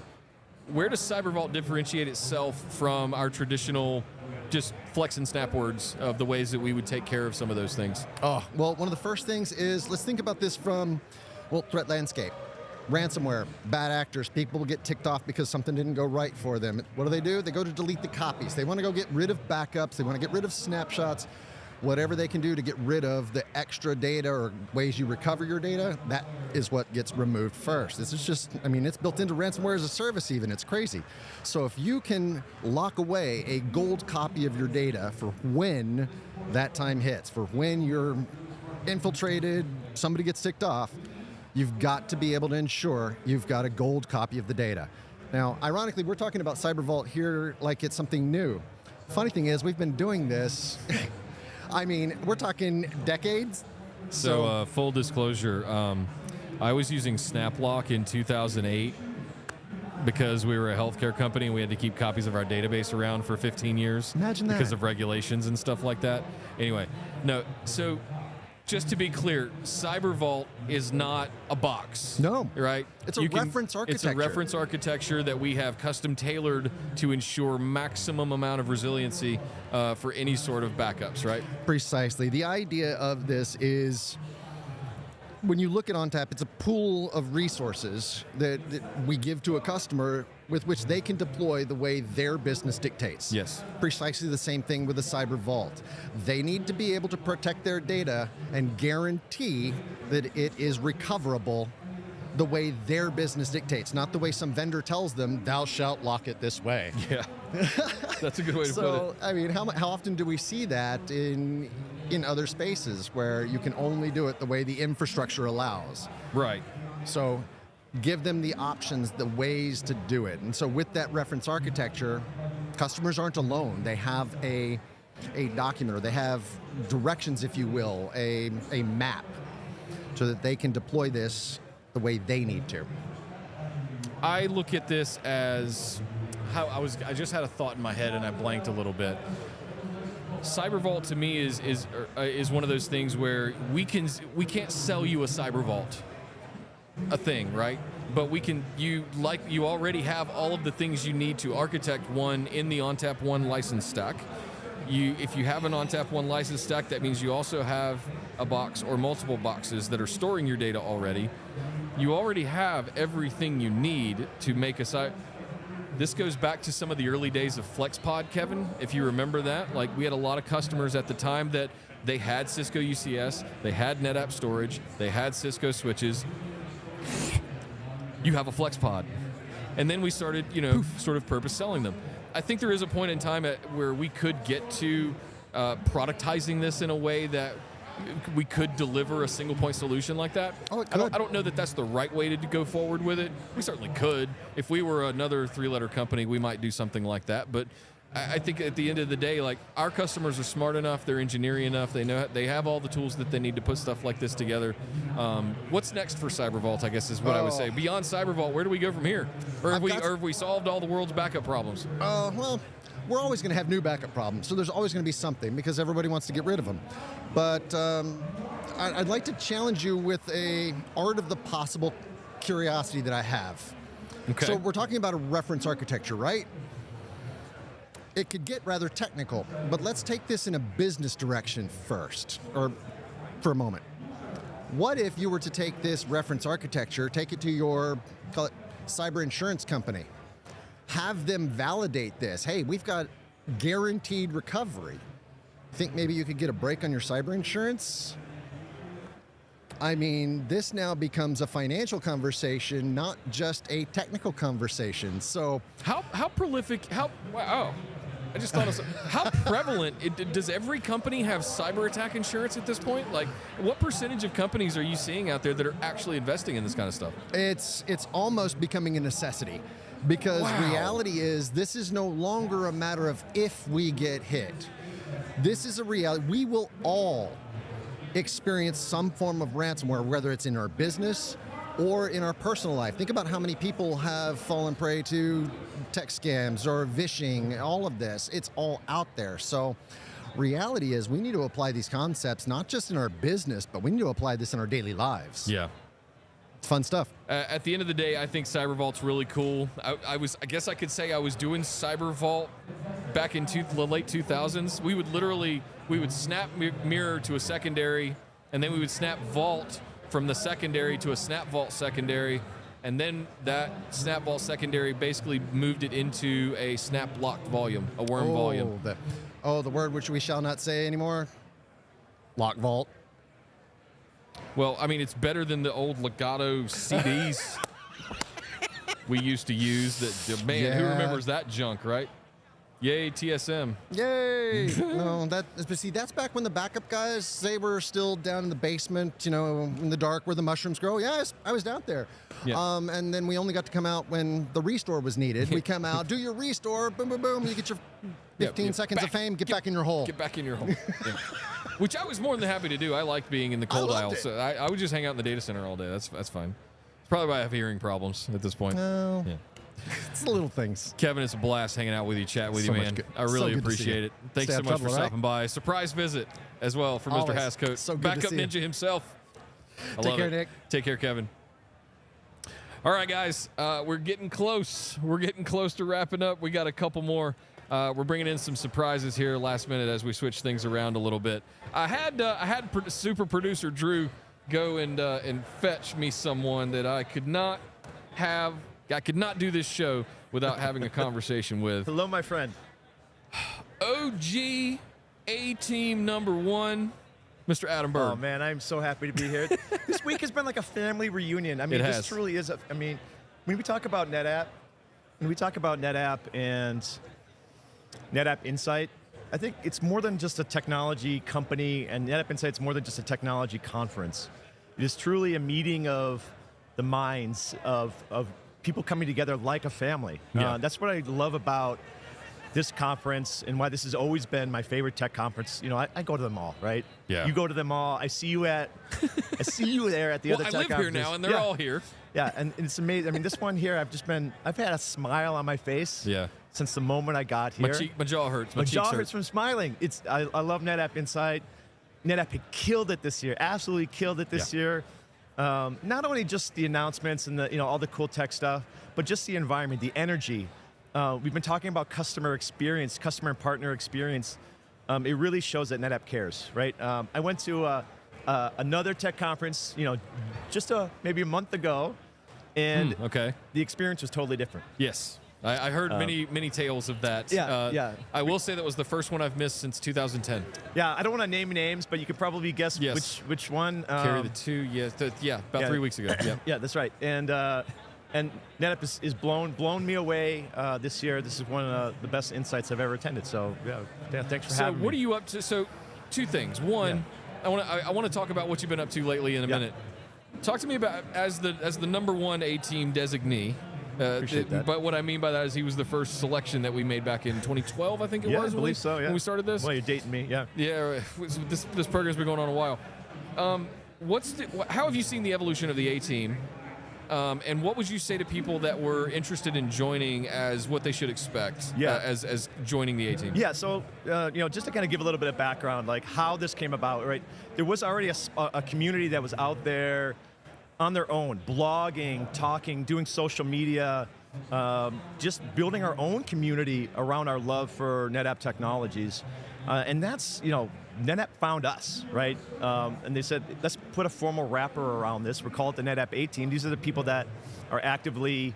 where does Cyber Vault differentiate itself from our traditional just flex and snap words of the ways that we would take care of some of those things? Oh, well, one of the first things is, let's think about this from, well, threat landscape. Ransomware, bad actors, people get ticked off because something didn't go right for them. What do? They go to delete the copies. They want to go get rid of backups. They want to get rid of snapshots. Whatever they can do to get rid of the extra data or ways you recover your data, that is what gets removed first. This is just, I mean, it's built into ransomware as a service even. It's crazy. So if you can lock away a gold copy of your data for when that time hits, for when you're infiltrated, somebody gets ticked off, you've got to be able to ensure you've got a gold copy of the data. Now, ironically, we're talking about Cyber Vault here like it's something new. Funny thing is, we've been doing this I mean, we're talking decades. So full disclosure, I was using SnapLock in 2008 because we were a healthcare company and we had to keep copies of our database around for 15 years. Imagine that. Because of regulations and stuff like that. Anyway, no, so just to be clear, Cyber Vault is not a box. No. Right? It's a reference architecture. It's a reference architecture that we have custom tailored to ensure maximum amount of resiliency for any sort of backups, right? Precisely. The idea of this is, when you look at ONTAP, it's a pool of resources that we give to a customer with which they can deploy the way their business dictates. Yes. Precisely the same thing with the Cyber Vault. They need to be able to protect their data and guarantee that it is recoverable the way their business dictates, not the way some vendor tells them, thou shalt lock it this way. Yeah, that's a good way to put it. So, I mean, how often do we see that in other spaces where you can only do it the way the infrastructure allows? Right. So give them the options, the ways to do it. And so with that reference architecture, customers aren't alone. They have a document, or they have directions, if you will, a map, so that they can deploy this the way they need to. I look at this as how I just had a thought in my head and I blanked a little bit. Cyber Vault to me is one of those things where we can't sell you a Cyber Vault, a thing, right? But you already have all of the things you need to architect one in the ONTAP One license stack. If you have an ONTAP One license stack, that means you also have a box or multiple boxes that are storing your data already. You already have everything you need to make a site. This goes back to some of the early days of FlexPod, Kevin, if you remember that. Like, we had a lot of customers at the time that they had Cisco UCS, they had NetApp storage, they had Cisco switches. You have a FlexPod. And then we started, sort of purpose selling them. I think there is a point in time where we could get to productizing this in a way that we could deliver a single point solution like that. Oh, it I could. don't know that that's the right way to go forward with it. We certainly could. If we were another 3-letter company, we might do something like that. But I think at the end of the day, like, our customers are smart enough, they're engineering enough, they have all the tools that they need to put stuff like this together. What's next for CyberVault, I guess, is what I would say. Beyond CyberVault, where do we go from here? Or have we solved all the world's backup problems? Well, we're always going to have new backup problems, so there's always going to be something because everybody wants to get rid of them. But I'd like to challenge you with a art of the possible curiosity that I have. Okay. So we're talking about a reference architecture, right? It could get rather technical, but let's take this in a business direction first, or for a moment. What if you were to take this reference architecture, take it to your, call it, cyber insurance company, have them validate this? Hey, we've got guaranteed recovery. Think maybe you could get a break on your cyber insurance? I mean, this now becomes a financial conversation, not just a technical conversation. So how prolific, I just thought of something. How prevalent, does every company have cyber attack insurance at this point? Like, what percentage of companies are you seeing out there that are actually investing in this kind of stuff? It's almost becoming a necessity, because reality is this is no longer a matter of if we get hit. This is a reality. We will all experience some form of ransomware, whether it's in our business or in our personal life. Think about how many people have fallen prey to tech scams or phishing, all of this. It's all out there. So reality is we need to apply these concepts, not just in our business, but we need to apply this in our daily lives. Yeah. It's fun stuff. At the end of the day, I think CyberVault's really cool. I guess I could say I was doing CyberVault back in the late 2000s. We would snap mirror to a secondary, and then we would snap vault from the secondary to a snap vault secondary, and then that snap vault secondary basically moved it into a snap locked volume, a worm volume. The word which we shall not say anymore, lock vault. Well, I mean, it's better than the old Legato CDs we used to use. That, man, who remembers that junk, right? Yay, TSM. Yay! No, but see, that's back when the backup guys, they were still down in the basement, in the dark where the mushrooms grow. Yeah, I was down there. Yeah. And then we only got to come out when the restore was needed. We come out, do your restore, boom, boom, boom. You get your 15 seconds of fame, get back in your hole. Get back in your hole. Yeah. Which I was more than happy to do. I liked being in the cold aisle. So I would just hang out in the data center all day. That's fine. It's probably why I have hearing problems at this point. No. Yeah. It's the little things. Kevin, it's a blast hanging out with you, chat with you, man. I really appreciate it. Thanks so much for stopping by. Surprise visit as well for Mr. Hascoat. So good Backup to see you. Ninja himself. Take care, Nick. Take care, Kevin. All right, guys, we're getting close. We're getting close to wrapping up. We got a couple more. We're bringing in some surprises here last minute as we switch things around a little bit. I had super producer Drew go and fetch me someone that I could not have. I could not do this show without having a conversation with. Hello, my friend. OG A-Team number1, Mr. Adam Bird. Oh, man, I'm so happy to be here. This week has been like a family reunion. I mean, this truly is. When we talk about NetApp, and NetApp Insight, I think it's more than just a technology company, and NetApp Insight's more than just a technology conference. It is truly a meeting of the minds of people coming together like a family. Yeah. That's what I love about this conference and why this has always been my favorite tech conference. I go to them all, right? Yeah. You go to them all. I see you there at the other tech I live conferences. here now, and they're all here. Yeah, and it's amazing. I mean, this one here, I've had a smile on my face. Yeah. Since the moment I got here. My jaw hurts. My jaw hurts from smiling. I love NetApp Insight. NetApp had killed it this year. Absolutely killed it this year. Not only just the announcements and all the cool tech stuff, but just the environment, the energy. We've been talking about customer experience, customer and partner experience. It really shows that NetApp cares, right? I went to another tech conference, just maybe a month ago, and the experience was totally different. Yes. I heard many tales of that. Yeah. I will say that was the first one I've missed since 2010. Yeah, I don't want to name names, but you could probably guess which one. Carry the two, about 3 weeks ago. Yeah, yeah, that's right. And and NetApp is blown me away this year. This is one of the best insights I've ever attended. So yeah, thanks for having me. So what are you up to? So 2 things. One, I want to talk about what you've been up to lately in a minute. Talk to me about as the #1 A-team designee. Appreciate that. But what I mean by that is he was the first selection that we made back in 2012, I think it was. I believe so. Yeah. When we started this. Well, you're dating me. Yeah. Yeah. This program's been going on a while. How have you seen the evolution of the A-team? And what would you say to people that were interested in joining as what they should expect as joining the A-team? Yeah, so just to kind of give a little bit of background, like how this came about, right? There was already a community that was out there on their own, blogging, talking, doing social media, just building our own community around our love for NetApp technologies. And that's, NetApp found us, right? And they said, let's put a formal wrapper around this. We call it the NetApp A-team. These are the people that are actively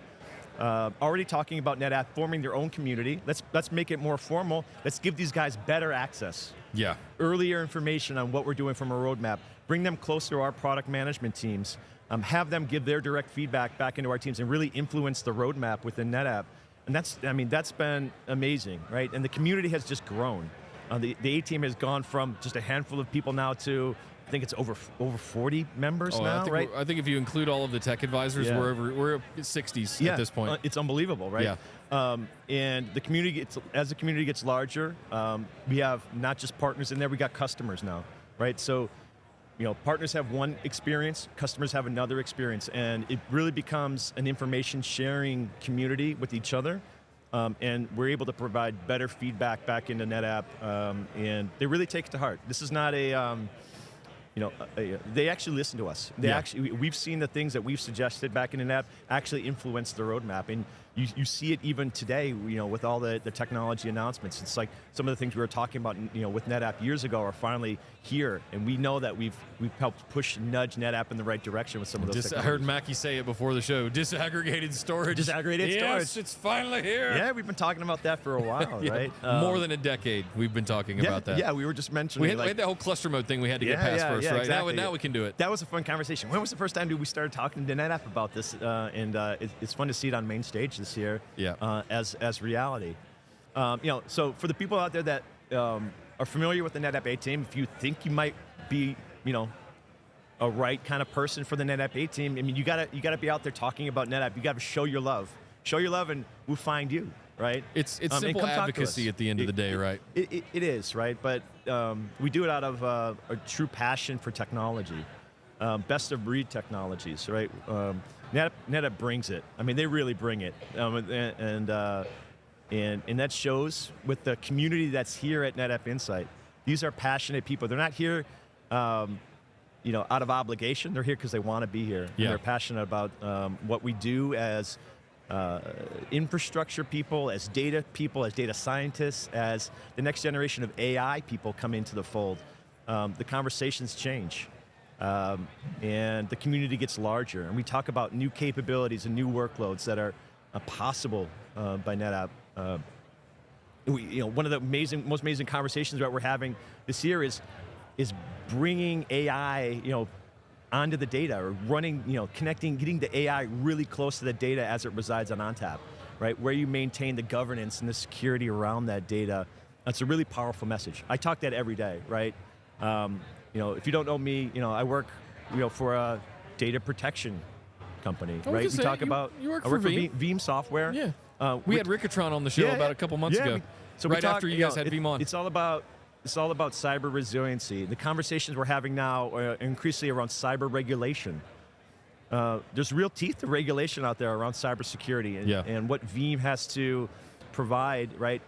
already talking about NetApp, forming their own community. Let's make it more formal. Let's give these guys better access. Yeah. Earlier information on what we're doing from a roadmap. Bring them closer to our product management teams. Have them give their direct feedback back into our teams and really influence the roadmap within NetApp. And that's been amazing, right? And the community has just grown. The A-team has gone from just a handful of people now to, I think it's over 40 members now, right? I think if you include all of the tech advisors, we're at 60s at this point. It's unbelievable, right? Yeah. And the community as the community gets larger, we have not just partners in there, we got customers now, right? So, partners have one experience, customers have another experience, and it really becomes an information sharing community with each other. And we're able to provide better feedback back into NetApp, and they really take it to heart. This is not they actually listen to us. We've seen the things that we've suggested back in NetApp actually influence the roadmap, and you see it even today, with all the technology announcements. It's like some of the things we were talking about, with NetApp years ago are finally here, and we know that we've helped nudge NetApp in the right direction with some of those I heard Mackie say it before the show, disaggregated storage. Disaggregated storage. Yes, it's finally here. Yeah, we've been talking about that for a while, right? More than a decade we've been talking about that. Yeah, we were just mentioning. We had that whole cluster mode thing we had to get past first, right? Exactly. Now we can do it. That was a fun conversation. When was the first time we started talking to NetApp about this? It's fun to see it on main stage this year. As reality. So for the people out there that are familiar with the NetApp A-team, if you think you might be, a right kind of person for the NetApp A-team, you gotta be out there talking about NetApp. You gotta show your love. Show your love, and we'll find you, right? It's simple advocacy at the end of the day, right? It is, right? But we do it out of a true passion for technology, best of breed technologies, right? NetApp brings it. They really bring it, and that shows with the community that's here at NetApp Insight. These are passionate people. They're not here, out of obligation. They're here because they want to be here. Yeah. And they're passionate about what we do as infrastructure people, as data people, as data scientists, as the next generation of AI people come into the fold. The conversations change. And the community gets larger, and we talk about new capabilities and new workloads that are possible by NetApp. One of the most amazing conversations that we're having this year is bringing AI, onto the data, or running, connecting, getting the AI really close to the data as it resides on ONTAP, right? Where you maintain the governance and the security around that data. That's a really powerful message. I talk that every day, right? If you don't know me, I work, for a data protection company, right? You work I work for Veeam Software. Yeah. We had Rickatron on the show about a couple months ago. Right after you guys had Veeam on. It's all about cyber resiliency. The conversations we're having now are increasingly around cyber regulation. There's real teeth to regulation out there around cybersecurity, and what Veeam has to provide, right,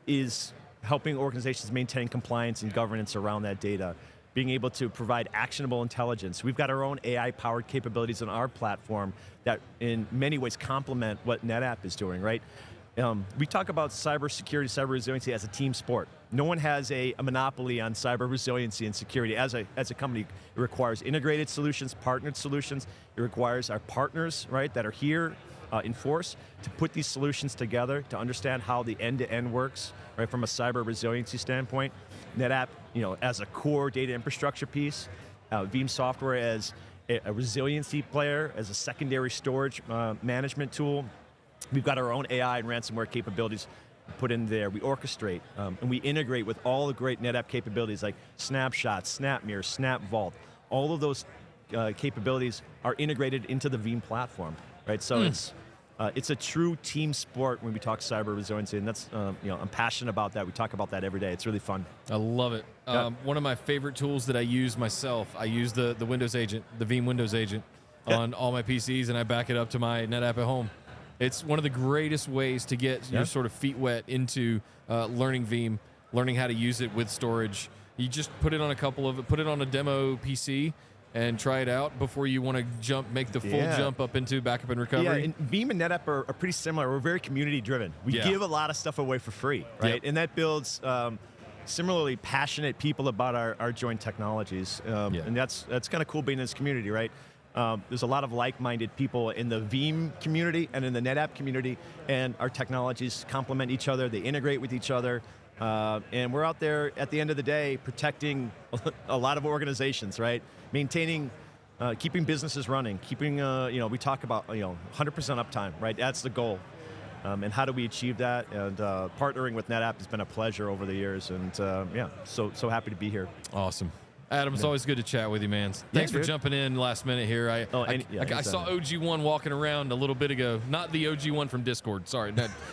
is helping organizations maintain compliance and governance around that data, being able to provide actionable intelligence. We've got our own AI-powered capabilities on our platform that in many ways complement what NetApp is doing, right? We talk about cybersecurity, cyber resiliency as a team sport. No one has a monopoly on cyber resiliency and security. As a company, it requires integrated solutions, partnered solutions. It requires our partners, right, that are here in force to put these solutions together to understand how the end-to-end works, right, from a cyber resiliency standpoint. NetApp, as a core data infrastructure piece, Veeam Software as a resiliency player, as a secondary storage management tool. We've got our own AI and ransomware capabilities put in there. We orchestrate, and we integrate with all the great NetApp capabilities like Snapshot, SnapMirror, SnapVault. All of those capabilities are integrated into the Veeam platform, right? So it's a true team sport when we talk cyber resiliency, and that's I'm passionate about that. We talk about that every day. It's really fun. I love it. Yeah. One of my favorite tools that I use myself, I use the Windows agent, the Veeam Windows agent, on all my PCs, and I back it up to my NetApp at home. It's one of the greatest ways to get your sort of feet wet into learning Veeam, learning how to use it with storage. You just put it on put it on a demo PC and try it out before you want to make the full jump up into backup and recovery. Yeah, and Veeam and NetApp are pretty similar. We're very community driven. We give a lot of stuff away for free, right? And that builds similarly passionate people about our joint technologies. And that's kind of cool being in this community, right? There's a lot of like-minded people in the Veeam community and in the NetApp community, and our technologies complement each other. They integrate with each other. And we're out there at the end of the day protecting a lot of organizations, right? Maintaining, keeping businesses running, keeping, we talk about, 100% uptime, right? That's the goal. And how do we achieve that? And partnering with NetApp has been a pleasure over the years. And so happy to be here. Awesome. Adam, it's always good to chat with you, man. Thanks for jumping in last minute here. I saw OG1 walking around a little bit ago. Not the OG1 from Discord. Sorry,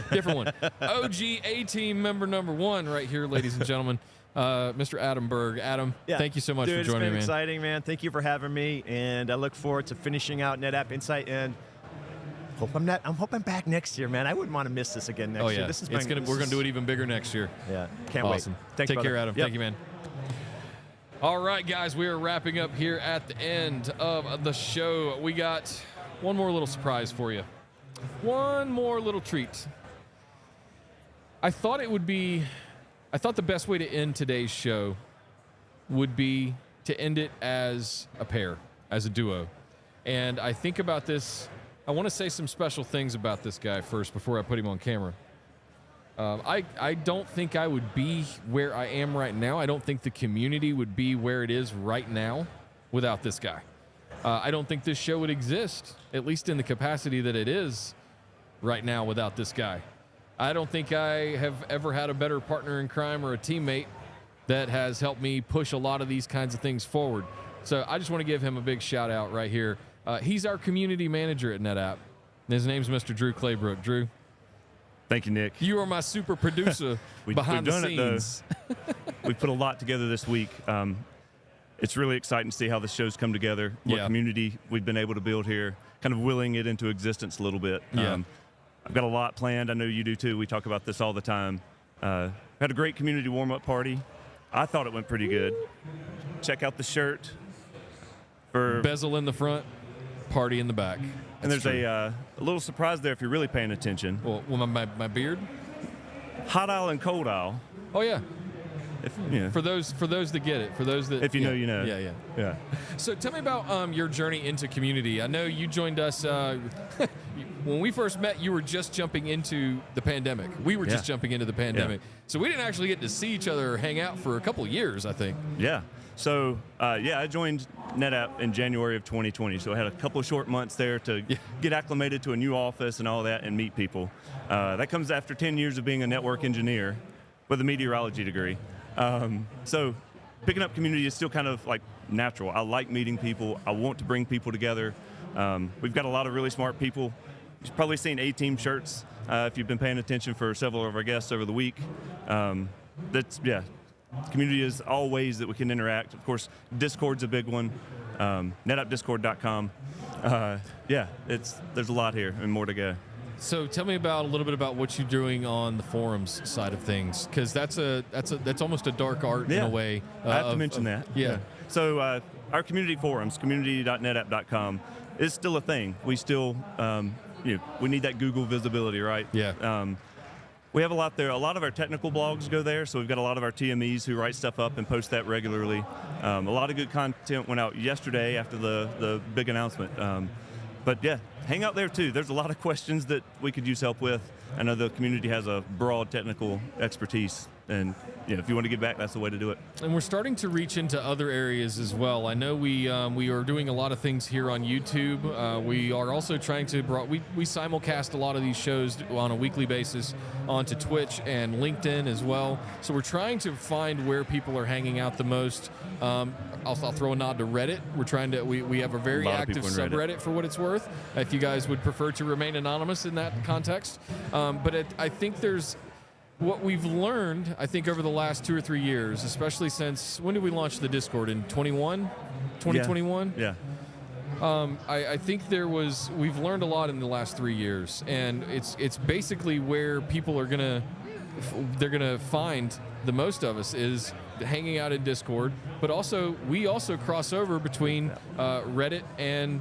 different one. OG A-Team member number 1 right here, ladies and gentlemen. Mr. Adam Berg. Adam, thank you so much for joining me, man. It's been exciting, man. Thank you for having me. And I look forward to finishing out NetApp Insight. And I'm hoping back next year, man. I wouldn't want to miss this again next year. This is we're going to do it even bigger next year. Yeah, can't awesome. wait. Thanks, Take brother. care, Adam. Yep. Thank you, man. All right, guys, we are wrapping up here at the end of the show. We got one more little surprise for you. One more little treat. I thought the best way to end today's show would be to end it as a pair, as a duo. And I think about this, I want to say some special things about this guy first before I put him on camera. I don't think I would be where I am right now. I don't think the community would be where it is right now without this guy. I don't think this show would exist, at least in the capacity that it is right now without this guy. I don't think I have ever had a better partner in crime or a teammate that has helped me push a lot of these kinds of things forward. So I just want to give him a big shout out right here. He's our community manager at NetApp. His name's Mr. Drew Claybrook. Drew. Thank you, Nick. You are my super producer behind the scenes. We put a lot together this week. It's really exciting to see how the show's come together, what community we've been able to build here, kind of willing it into existence a little bit. I've got a lot planned. I know you do too. We talk about this all the time. Had a great community warm-up party. I thought it went pretty good. Check out the shirt. Bezel in the front, party in the back. And there's a little surprise there if you're really paying attention. Well, my beard? Hot aisle and cold aisle. Oh, yeah. For those that get it, for those that if you know, you know. Yeah. So tell me about your journey into community. I know you joined us when we first met. You were just jumping into the pandemic. We were just jumping into the pandemic, so we didn't actually get to see each other or hang out for a couple of years, I think. Yeah. So I joined NetApp in January of 2020. So I had a couple of short months there to get acclimated to a new office and all that, and meet people. That comes after 10 years of being a network engineer with a meteorology degree. So picking up community is still kind of like natural. I like meeting people. I want to bring people together. We've got a lot of really smart people. You've probably seen A-Team shirts if you've been paying attention for several of our guests over the week. Community is all ways that we can interact. Of course, Discord's a big one. NetAppDiscord.com. There's a lot here and more to go. So tell me a little bit about what you're doing on the forums side of things, because that's almost a dark art in a way. I have to mention that. Yeah. So our community forums, community.netapp.com, is still a thing. We still, we need that Google visibility, right? Yeah. We have a lot there. A lot of our technical blogs go there, so we've got a lot of our TMEs who write stuff up and post that regularly. A lot of good content went out yesterday after the big announcement. Hang out there too. There's a lot of questions that we could use help with. I know the community has a broad technical expertise. And if you want to give back, that's the way to do it. And we're starting to reach into other areas as well. I know we are doing a lot of things here on YouTube. We are also trying to we simulcast a lot of these shows on a weekly basis onto Twitch and LinkedIn as well. So we're trying to find where people are hanging out the most. I'll throw a nod to Reddit. We're trying to we have a very active subreddit for what it's worth. If you guys would prefer to remain anonymous in that context, but I think there's. What we've learned, I think, over the last 2 or 3 years, especially since, when did we launch the Discord? In 2021? Yeah. I think we've learned a lot in the last 3 years, and it's basically where people are they're gonna find the most of us is hanging out in Discord, but also we also cross over between Reddit and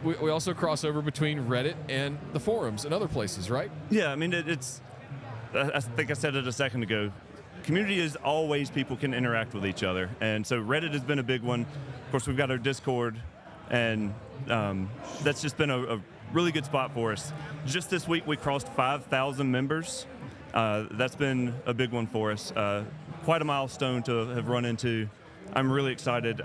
we also cross over between Reddit and the forums and other places, right? Yeah, I mean, I think I said it a second ago. Community is always people can interact with each other. And so Reddit has been a big one. Of course, we've got our Discord, and that's just been a really good spot for us. Just this week, we crossed 5,000 members. That's been a big one for us. Quite a milestone to have run into. I'm really excited.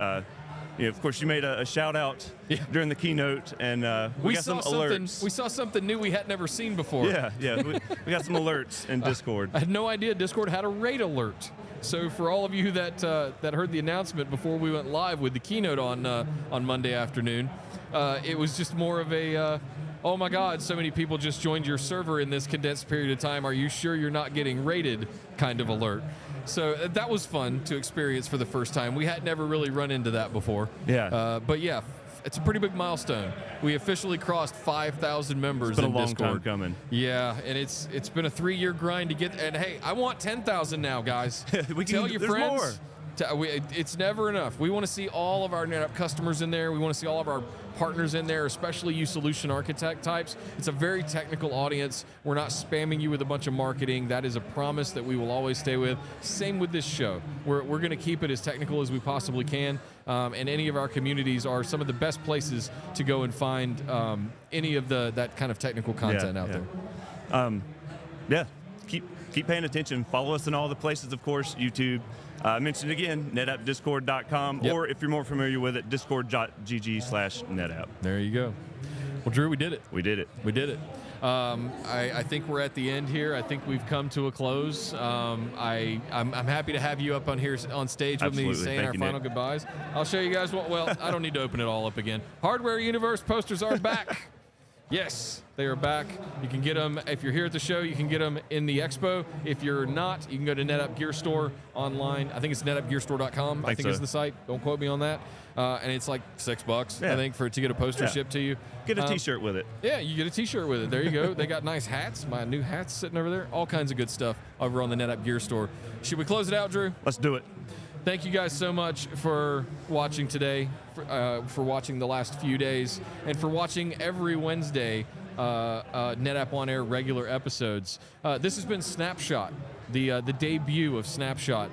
Of course, you made a shout out during the keynote, and we got some alerts. We saw something new we had never seen before. Yeah. We got some alerts in Discord. I had no idea Discord had a rate alert. So for all of you that heard the announcement before we went live with the keynote on Monday afternoon, it was just more of a oh my God, so many people just joined your server in this condensed period of time. Are you sure you're not getting rated kind of alert? So that was fun to experience for the first time. We had never really run into that before. Yeah. But yeah, it's a pretty big milestone. We officially crossed 5,000 members It's been in a long Discord. time coming. Yeah, and it's been a 3-year grind to get. And hey, I want 10,000 now, guys. Tell your there's friends. more. It's never enough. We want to see all of our NetApp customers in there. We want to see all of our partners in there, especially you solution architect types. It's a very technical audience. We're not spamming you with a bunch of marketing. That is a promise that we will always stay with. Same with this show. We're going to keep it as technical as we possibly can. And any of our communities are some of the best places to go and find any of that kind of technical content out there. Keep paying attention. Follow us in all the places, of course, YouTube. I mentioned again, netappdiscord.com, or if you're more familiar with it, discord.gg/netapp. There you go. Well, Drew, we did it. We did it. We did it. I think we're at the end here. I think we've come to a close. I'm happy to have you up on here on stage with me saying our final goodbyes. I'll show you guys well, I don't need to open it all up again. Hardware Universe posters are back. Yes, they are back. You can get them, if you're here at the show, you can get them in the expo. If you're not, you can go to NetApp Gear Store online. I think it's netappgearstore.com, I think is the site. Don't quote me on that. And it's like $6, I think, to get a poster shipped to you. Get a t-shirt with it. Yeah, you get a t-shirt with it. There you go. They got nice hats. My new hat's sitting over there. All kinds of good stuff over on the NetApp Gear Store. Should we close it out, Drew? Let's do it. Thank you guys so much for watching today, for watching the last few days, and for watching every Wednesday NetApp ONAIR regular episodes. This has been Snapshot, the debut of Snapshot,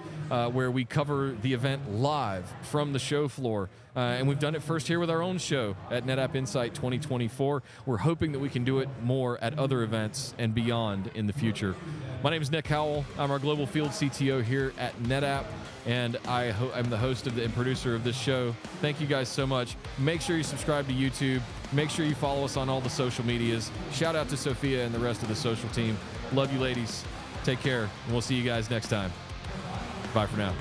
where we cover the event live from the show floor. And we've done it first here with our own show at NetApp Insight 2024. We're hoping that we can do it more at other events and beyond in the future. My name is Nick Howell. I'm our Global Field CTO here at NetApp, and I'm the host and producer of this show. Thank you guys so much. Make sure you subscribe to YouTube. Make sure you follow us on all the social medias. Shout out to Sophia and the rest of the social team. Love you, ladies. Take care, and we'll see you guys next time. Bye for now.